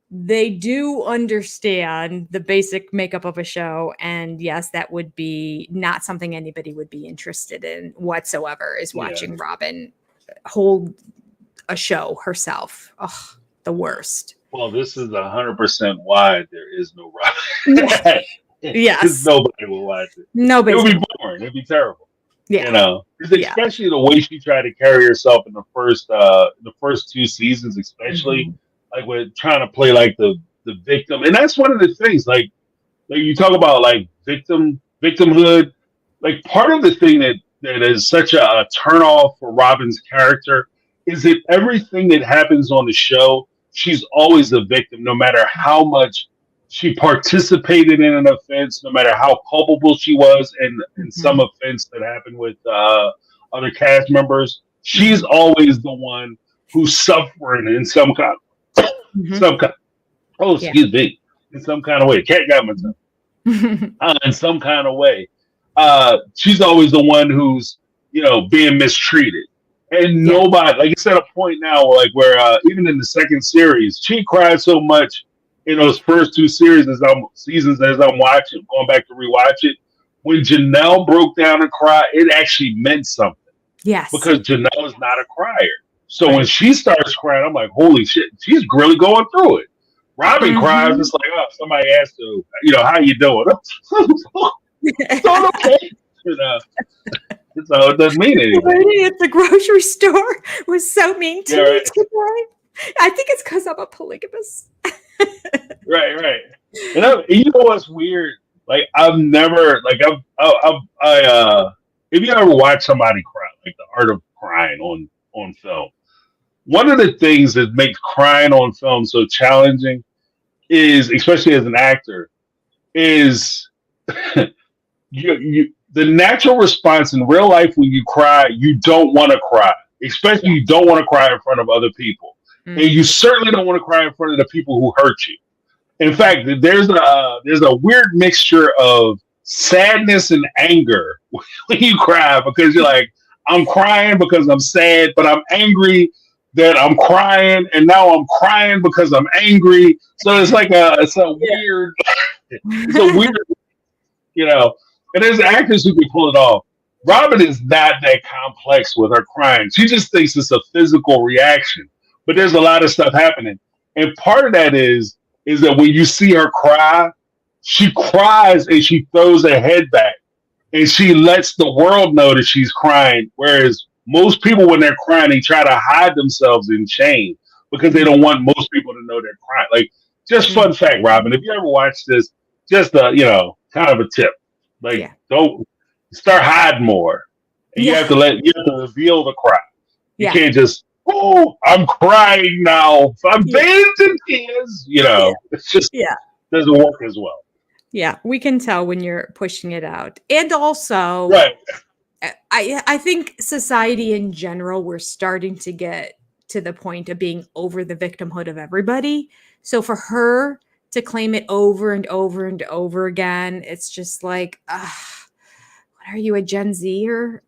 they do understand the basic makeup of a show. And yes, that would be not something anybody would be interested in whatsoever, is watching Robin hold a show herself. Oh, the worst. Well, this is 100% why there is no Robin. Yes. Nobody will watch it. Nobody. It would be boring. It'd be terrible. Yeah. Especially the way she tried to carry herself in the first 2 seasons, especially like with trying to play like the victim. And that's one of the things, like you talk about like victimhood, like part of the thing that is such a turn off for Robin's character is that everything that happens on the show, she's always the victim, no matter how much she participated in an offense, no matter how culpable she was in some offense that happened with other cast members. She's always the one who's suffering in some kind, Mhm. some kind. Oh, Yeah. excuse me, in some kind of way. Cat got myself. In some kind of way. She's always the one who's, being mistreated. And Yeah. nobody, like, it's at a point now, like, where even in the second series, she cried so much in those first two seasons as I'm watching, going back to rewatch it. When Janelle broke down and cried, it actually meant something Yes. because Janelle is not a crier. So when Right. she starts crying, I'm like, holy shit, she's really going through it. Robin cries, Mhm. it's like, oh, somebody asked her, how you doing? It's all okay. So it doesn't mean The anything. lady at the grocery store was so mean to Yeah, me right. today. I think it's because I'm a polygamist. Right. And you know what's weird? Like, I've never, like, if you ever watch somebody cry, like The Art of Crying on film, one of the things that makes crying on film so challenging is, especially as an actor, is the natural response in real life when you cry, you don't want to cry. Especially you don't want to cry in front of other people. And you certainly don't want to cry in front of the people who hurt you. In fact, there's a weird mixture of sadness and anger when you cry because you're like, I'm crying because I'm sad, but I'm angry that I'm crying, and now I'm crying because I'm angry. So it's like it's a weird, and there's actors who can pull it off. Robin is not that complex with her crying. She just thinks it's a physical reaction, but there's a lot of stuff happening. And part of that is that when you see her cry, she cries and she throws her head back and she lets the world know that she's crying. Whereas most people, when they're crying, they try to hide themselves in shame because they don't want most people to know they're crying. Like, just fun fact, Robin, if you ever watch this, just kind of a tip. Like, don't start hiding more. And you have to reveal the cry. You can't just, oh, I'm crying now. I'm bathed in tears. It's just doesn't work as well. Yeah, we can tell when you're pushing it out. And also, right. I think society in general, we're starting to get to the point of being over the victimhood of everybody. So for her to claim it over and over and over again, it's just like, what are you, a Gen Zer?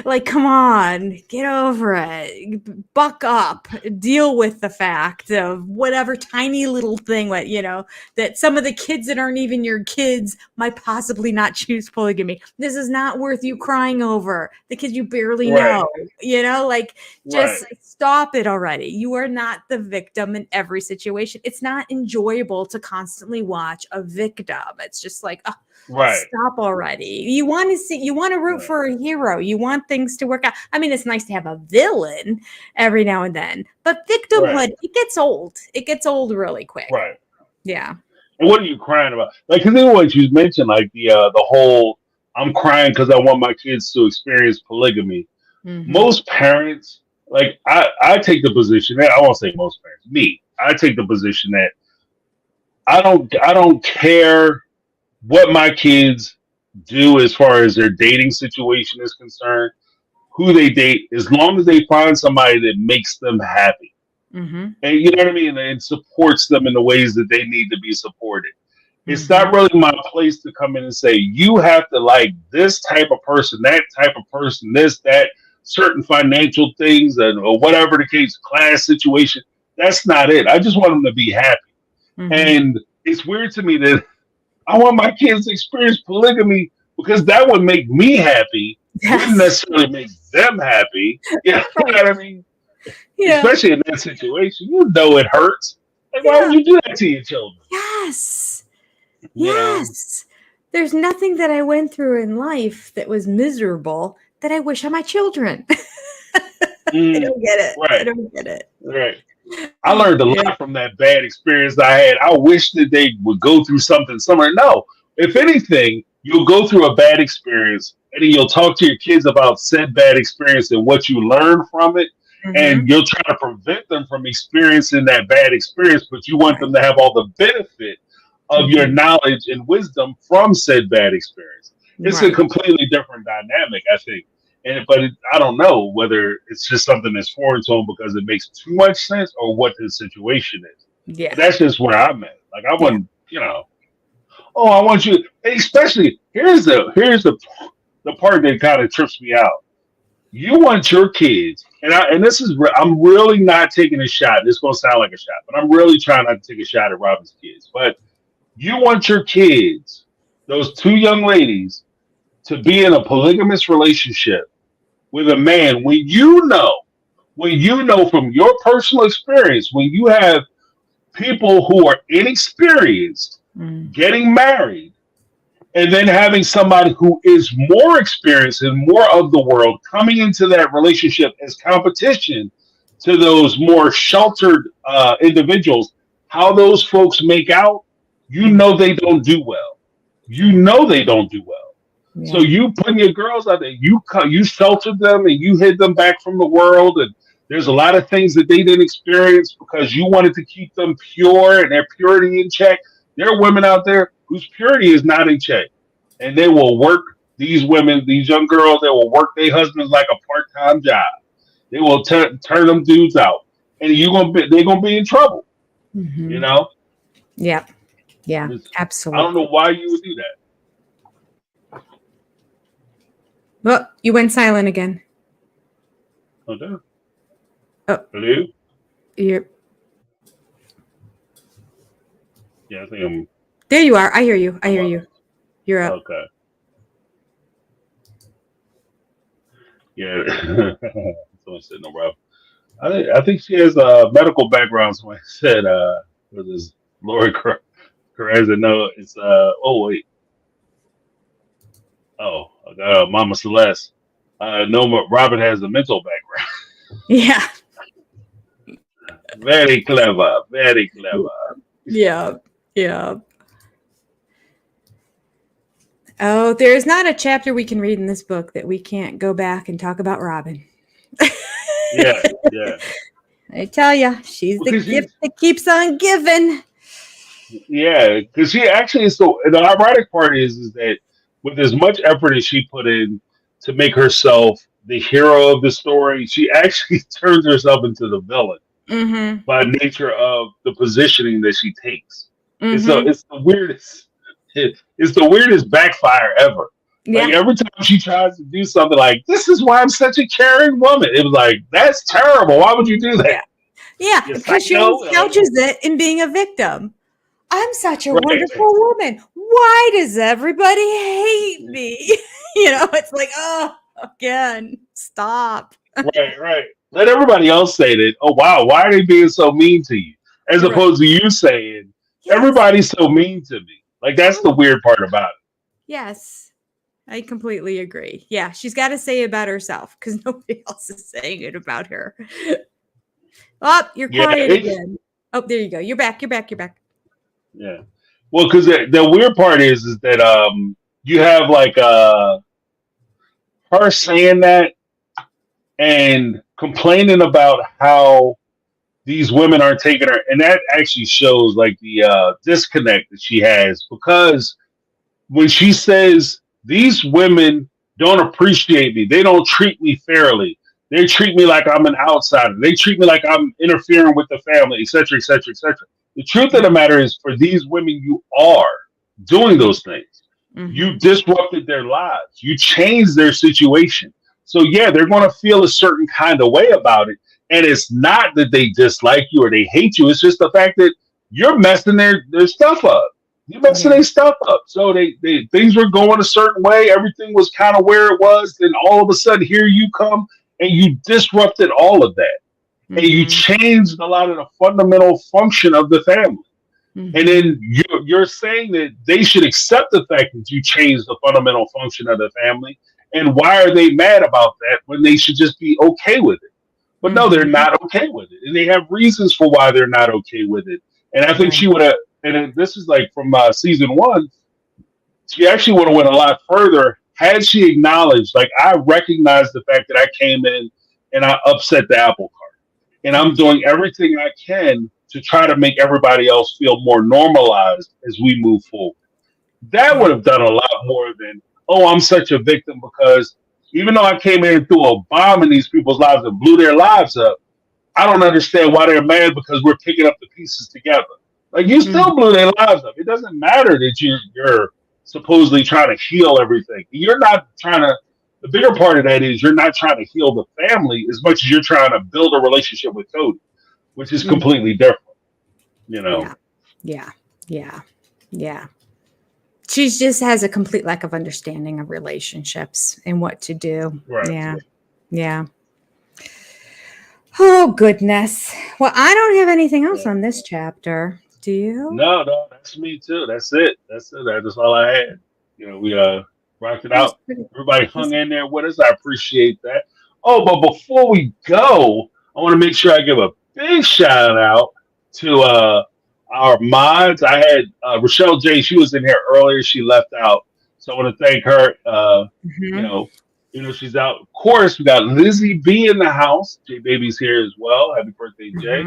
Like, come on, get over it, buck up, deal with the fact of whatever tiny little thing that some of the kids that aren't even your kids might possibly not choose polygamy. This is not worth you crying over. The kids you barely know, just stop it already. You are not the victim in every situation. It's not enjoyable to constantly watch a victim. It's just like, stop already. You want to root for a hero. You want things to work out. I mean, it's nice to have a villain every now and then, but victimhood, it gets old. It gets old really quick. Right. Yeah. And what are you crying about? Like, because then what you mentioned, like the whole, I'm crying because I want my kids to experience polygamy. Mm-hmm. Most parents, like I take the position that I won't say most parents, I take the position that I don't care what my kids do as far as their dating situation is concerned, who they date, as long as they find somebody that makes them happy. Mm-hmm. And you know what I mean? And supports them in the ways that they need to be supported. Mm-hmm. It's not really my place to come in and say, you have to like this type of person, that type of person, this, that, certain financial things, or whatever the case, class situation. That's not it. I just want them to be happy. Mm-hmm. And it's weird to me that I want my kids to experience polygamy because that would make me happy. Yes. Wouldn't necessarily make them happy. You know what I mean? Yeah. Especially in that situation. It hurts. Like, why would you do that to your children? Yes. Yes. There's nothing that I went through in life that was miserable that I wish on my children. I don't get it. Right. I don't get it. Right. I learned a lot from that bad experience I had. I wish that they would go through something similar. No, if anything, you'll go through a bad experience and then you'll talk to your kids about said bad experience and what you learned from it. Mm-hmm. And you'll try to prevent them from experiencing that bad experience, but you want them to have all the benefit of your knowledge and wisdom from said bad experience. It's a completely different dynamic, I think. I don't know whether it's just something that's foreign to him because it makes too much sense or what the situation is. Yeah. But that's just where I'm at. Like I Yeah. wouldn't, oh, I want you. Especially here's the part that kind of trips me out. You want your kids, and this is I'm really not taking a shot. This is gonna sound like a shot, but I'm really trying not to take a shot at Robin's kids. But you want your kids, those two young ladies, to be in a polygamous relationship with a man when you know from your personal experience, when you have people who are inexperienced Mm. getting married and then having somebody who is more experienced and more of the world coming into that relationship as competition to those more sheltered individuals, how those folks make out, they don't do well. They don't do well. Yeah. So you putting your girls out there, you sheltered them and you hid them back from the world, and there's a lot of things that they didn't experience because you wanted to keep them pure and their purity in check. There are women out there whose purity is not in check, and they will work these young girls. They will work their husbands like a part-time job. They will turn them dudes out, and they're gonna be in trouble. Mhm. You know? Yeah. Yeah. I Absolutely. don't know why you would do that. Well, you went silent again. Okay. Oh. Hello? You're Yeah, I think I'm there. You are. I hear you. I hear you. You're up. okay. Yeah. Someone said no problem. I think she has a medical background. Someone said was this Lori Carreza? No, it's oh wait. Oh, Mama Celeste. No, Robin has a mental background. Yeah. Very clever. Very clever. Yeah. Yeah. Oh, there's not a chapter we can read in this book that we can't go back and talk about Robin. Yeah, yeah. I tell you, she's the gift that keeps on giving. Yeah, because she actually is so. The ironic part is that with as much effort as she put in to make herself the hero of the story, she actually turns herself into the villain Mm-hmm. by nature of the positioning that she takes. Mm-hmm. It's the weirdest. It's the weirdest backfire ever. Like Yeah. every time she tries to do something like, "This is why I'm such a caring woman," it was like, "That's terrible. Why would you do that?" Yeah. You Because she psycho? couches it in being a victim. I'm such a Right. wonderful woman. Why does everybody hate me? It's like, oh, again, stop. Right. Let everybody else say that. Oh wow, why are they being so mean to you? As Right. opposed to you saying, Yes. everybody's so mean to me. Like that's the weird part about it. Yes, I completely agree. Yeah, she's got to say it about herself because nobody else is saying it about her. Oh, you're Yeah, quiet it's- again. Oh, there you go. You're back. You're back. You're back. Yeah. Well, because the weird part is that you have like her saying that and complaining about how these women aren't taking her, and that actually shows like the disconnect that she has because when she says these women don't appreciate me, they don't treat me fairly, they treat me like I'm an outsider, they treat me like I'm interfering with the family, etc., etc., etc. The truth of the matter is, for these women, you are doing those things. Mhm. You disrupted their lives. You changed their situation. So yeah, they're going to feel a certain kind of way about it. And it's not that they dislike you or they hate you. It's just the fact that you're messing their stuff up. You're messing their stuff up. So they things were going a certain way. Everything was kind of where it was. Then all of a sudden, here you come and you disrupted all of that. And you Mhm. changed a lot of the fundamental function of the family. Mhm. And then you're saying that they should accept the fact that you changed the fundamental function of the family. And why are they mad about that when they should just be okay with it? But no, they're not okay with it. And they have reasons for why they're not okay with it. And I think Right. she would have, and this is like from season 1, she actually would have went a lot further had she acknowledged, like, I recognize the fact that I came in and I upset the apple cart. And I'm doing everything I can to try to make everybody else feel more normalized as we move forward. That would have done a lot more than, oh, I'm such a victim because even though I came in and threw a bomb in these people's lives and blew their lives up, I don't understand why they're mad because we're picking up the pieces together. Like you still blew their lives up. It doesn't matter that you're supposedly trying to heal everything. You're not trying to. The bigger part of that is you're not trying to heal the family as much as you're trying to build a relationship with Cody, which is completely different. You know. Yeah. She just has a complete lack of understanding of relationships and what to do. Right. Yeah. Oh, goodness. Well, I don't have anything else on this chapter. Do you? No, that's me too. That's it. That's all I had. You know, we rocked it out. Everybody hung in there with us. I appreciate that. Oh, but before we go, I want to make sure I give a big shout out to our mods. I had Rochelle J. She was in here earlier. She left out, so I want to thank her. You know, she's out. Of course, we got Lizzie B in the house. J Baby's here as well. Happy birthday, Jay.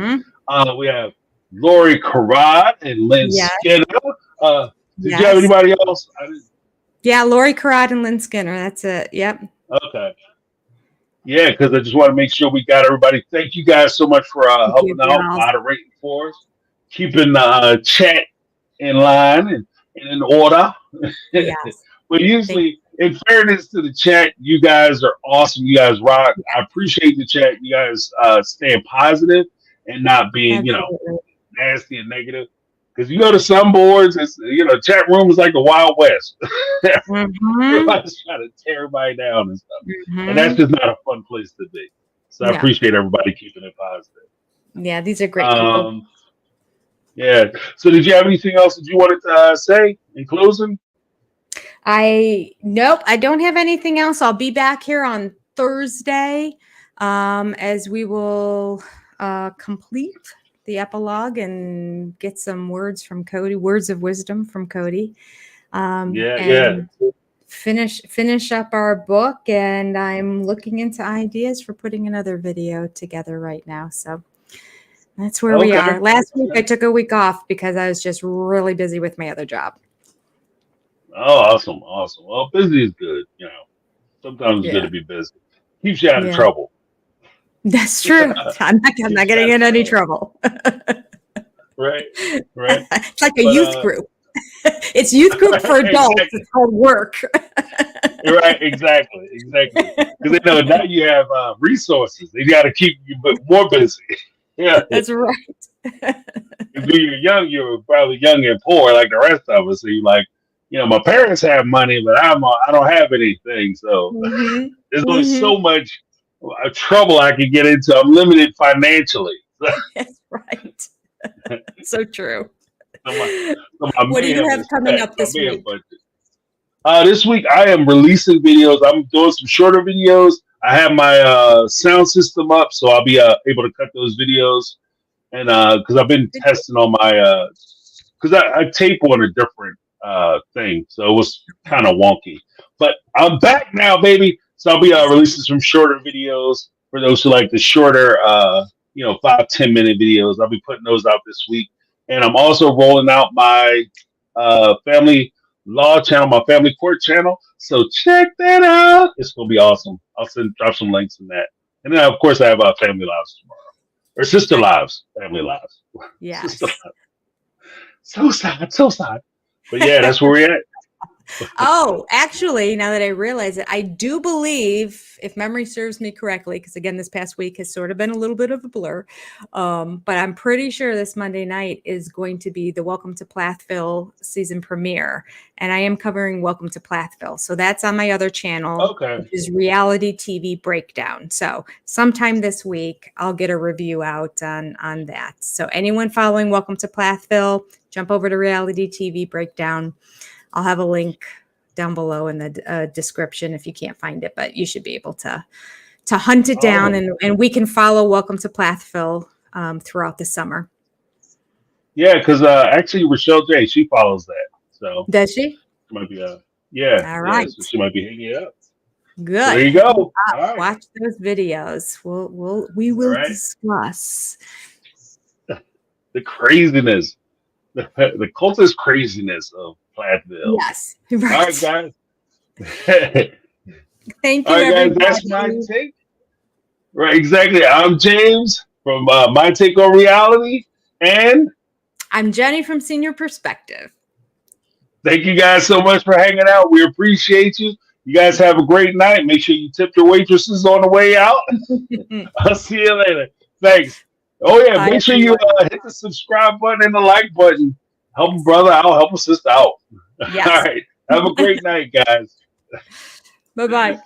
We have Lori Carrad and Lynn Skinner. Did you have anybody else? Yeah, Lori Carrad and Lynn Skinner. That's it. Yep. Okay. Yeah, because I just want to make sure we got everybody. Thank you guys so much for helping out, moderating for us, keeping the chat in line and in order. Yes. But usually, in fairness to the chat, you guys are awesome. You guys rock. I appreciate the chat. You guys staying positive and not being, nasty and negative. Because you go to some boards, it's chat room is like the Wild West. Everybody's trying to tear everybody down and stuff, and that's just not a fun place to be. So I appreciate everybody keeping it positive. Yeah, these are great people. Yeah. So did you have anything else that you wanted to say in closing? Nope, I don't have anything else. I'll be back here on Thursday as we will complete the epilogue and get some words from Cody, words of wisdom from Cody. Finish up our book, and I'm looking into ideas for putting another video together right now. So that's where we are. Last week I took a week off because I was just really busy with my other job. Oh, awesome. Well, busy is good. Sometimes it's good to be busy. Keeps you out of trouble. That's true. I'm not getting in any trouble. Right. It's like a youth group. It's youth group for adults. Exactly. It's called work. Right. Exactly. Because they know now you have resources. They got to keep you more busy. Yeah, that's right. If you're young, you're probably young and poor like the rest of us. So you're like, my parents have money, but I don't have anything. So there's only so much trouble I can get into. I'm limited financially. That's right. So true. What do you have coming up this week? This week I am releasing videos. I'm doing some shorter videos. I have my sound system up, so I'll be able to cut those videos. And because I've been testing on my, because I tape on a different thing, so it was kind of wonky. But I'm back now, baby. So I'll be releasing some shorter videos for those who like the shorter, 5-10 minute videos. I'll be putting those out this week. And I'm also rolling out my family law channel, my family court channel. So check that out. It's going to be awesome. I'll drop some links in that. And then, of course, I have Family Lives tomorrow. Or Sister Lives, Family Lives. Yes. So sad. But yeah, that's where we're at. Oh, actually, now that I realize it, I do believe, if memory serves me correctly, because again, this past week has sort of been a little bit of a blur, but I'm pretty sure this Monday night is going to be the Welcome to Plathville season premiere, and I am covering Welcome to Plathville. So that's on my other channel, which is Reality TV Breakdown. So sometime this week, I'll get a review out on that. So anyone following Welcome to Plathville, jump over to Reality TV Breakdown. I'll have a link down below in the description if you can't find it, but you should be able to hunt it down, and we can follow Welcome to Plathville throughout the summer. Yeah, because actually Rochelle J, she follows that. So does she? She might be all right. So she might be hanging it up. Good. So there you go. Right. Watch those videos. We will discuss the craziness, the cultist craziness of Plathville. Yes. Right. All right, guys. Thank you, All right, guys, that's everybody. my take. Right, exactly. I'm James from My Take on Reality, and I'm Jenny from Senior Perspective. thank you guys so much for hanging out. We appreciate you. You guys have a great night. Make sure you tip your waitresses on the way out. I'll see you later. Thanks. Oh yeah, Bye, make sure you hit the subscribe button and the like button. Help a brother out. Help a sister out. Yes. All right. Have a great night, guys. Bye-bye.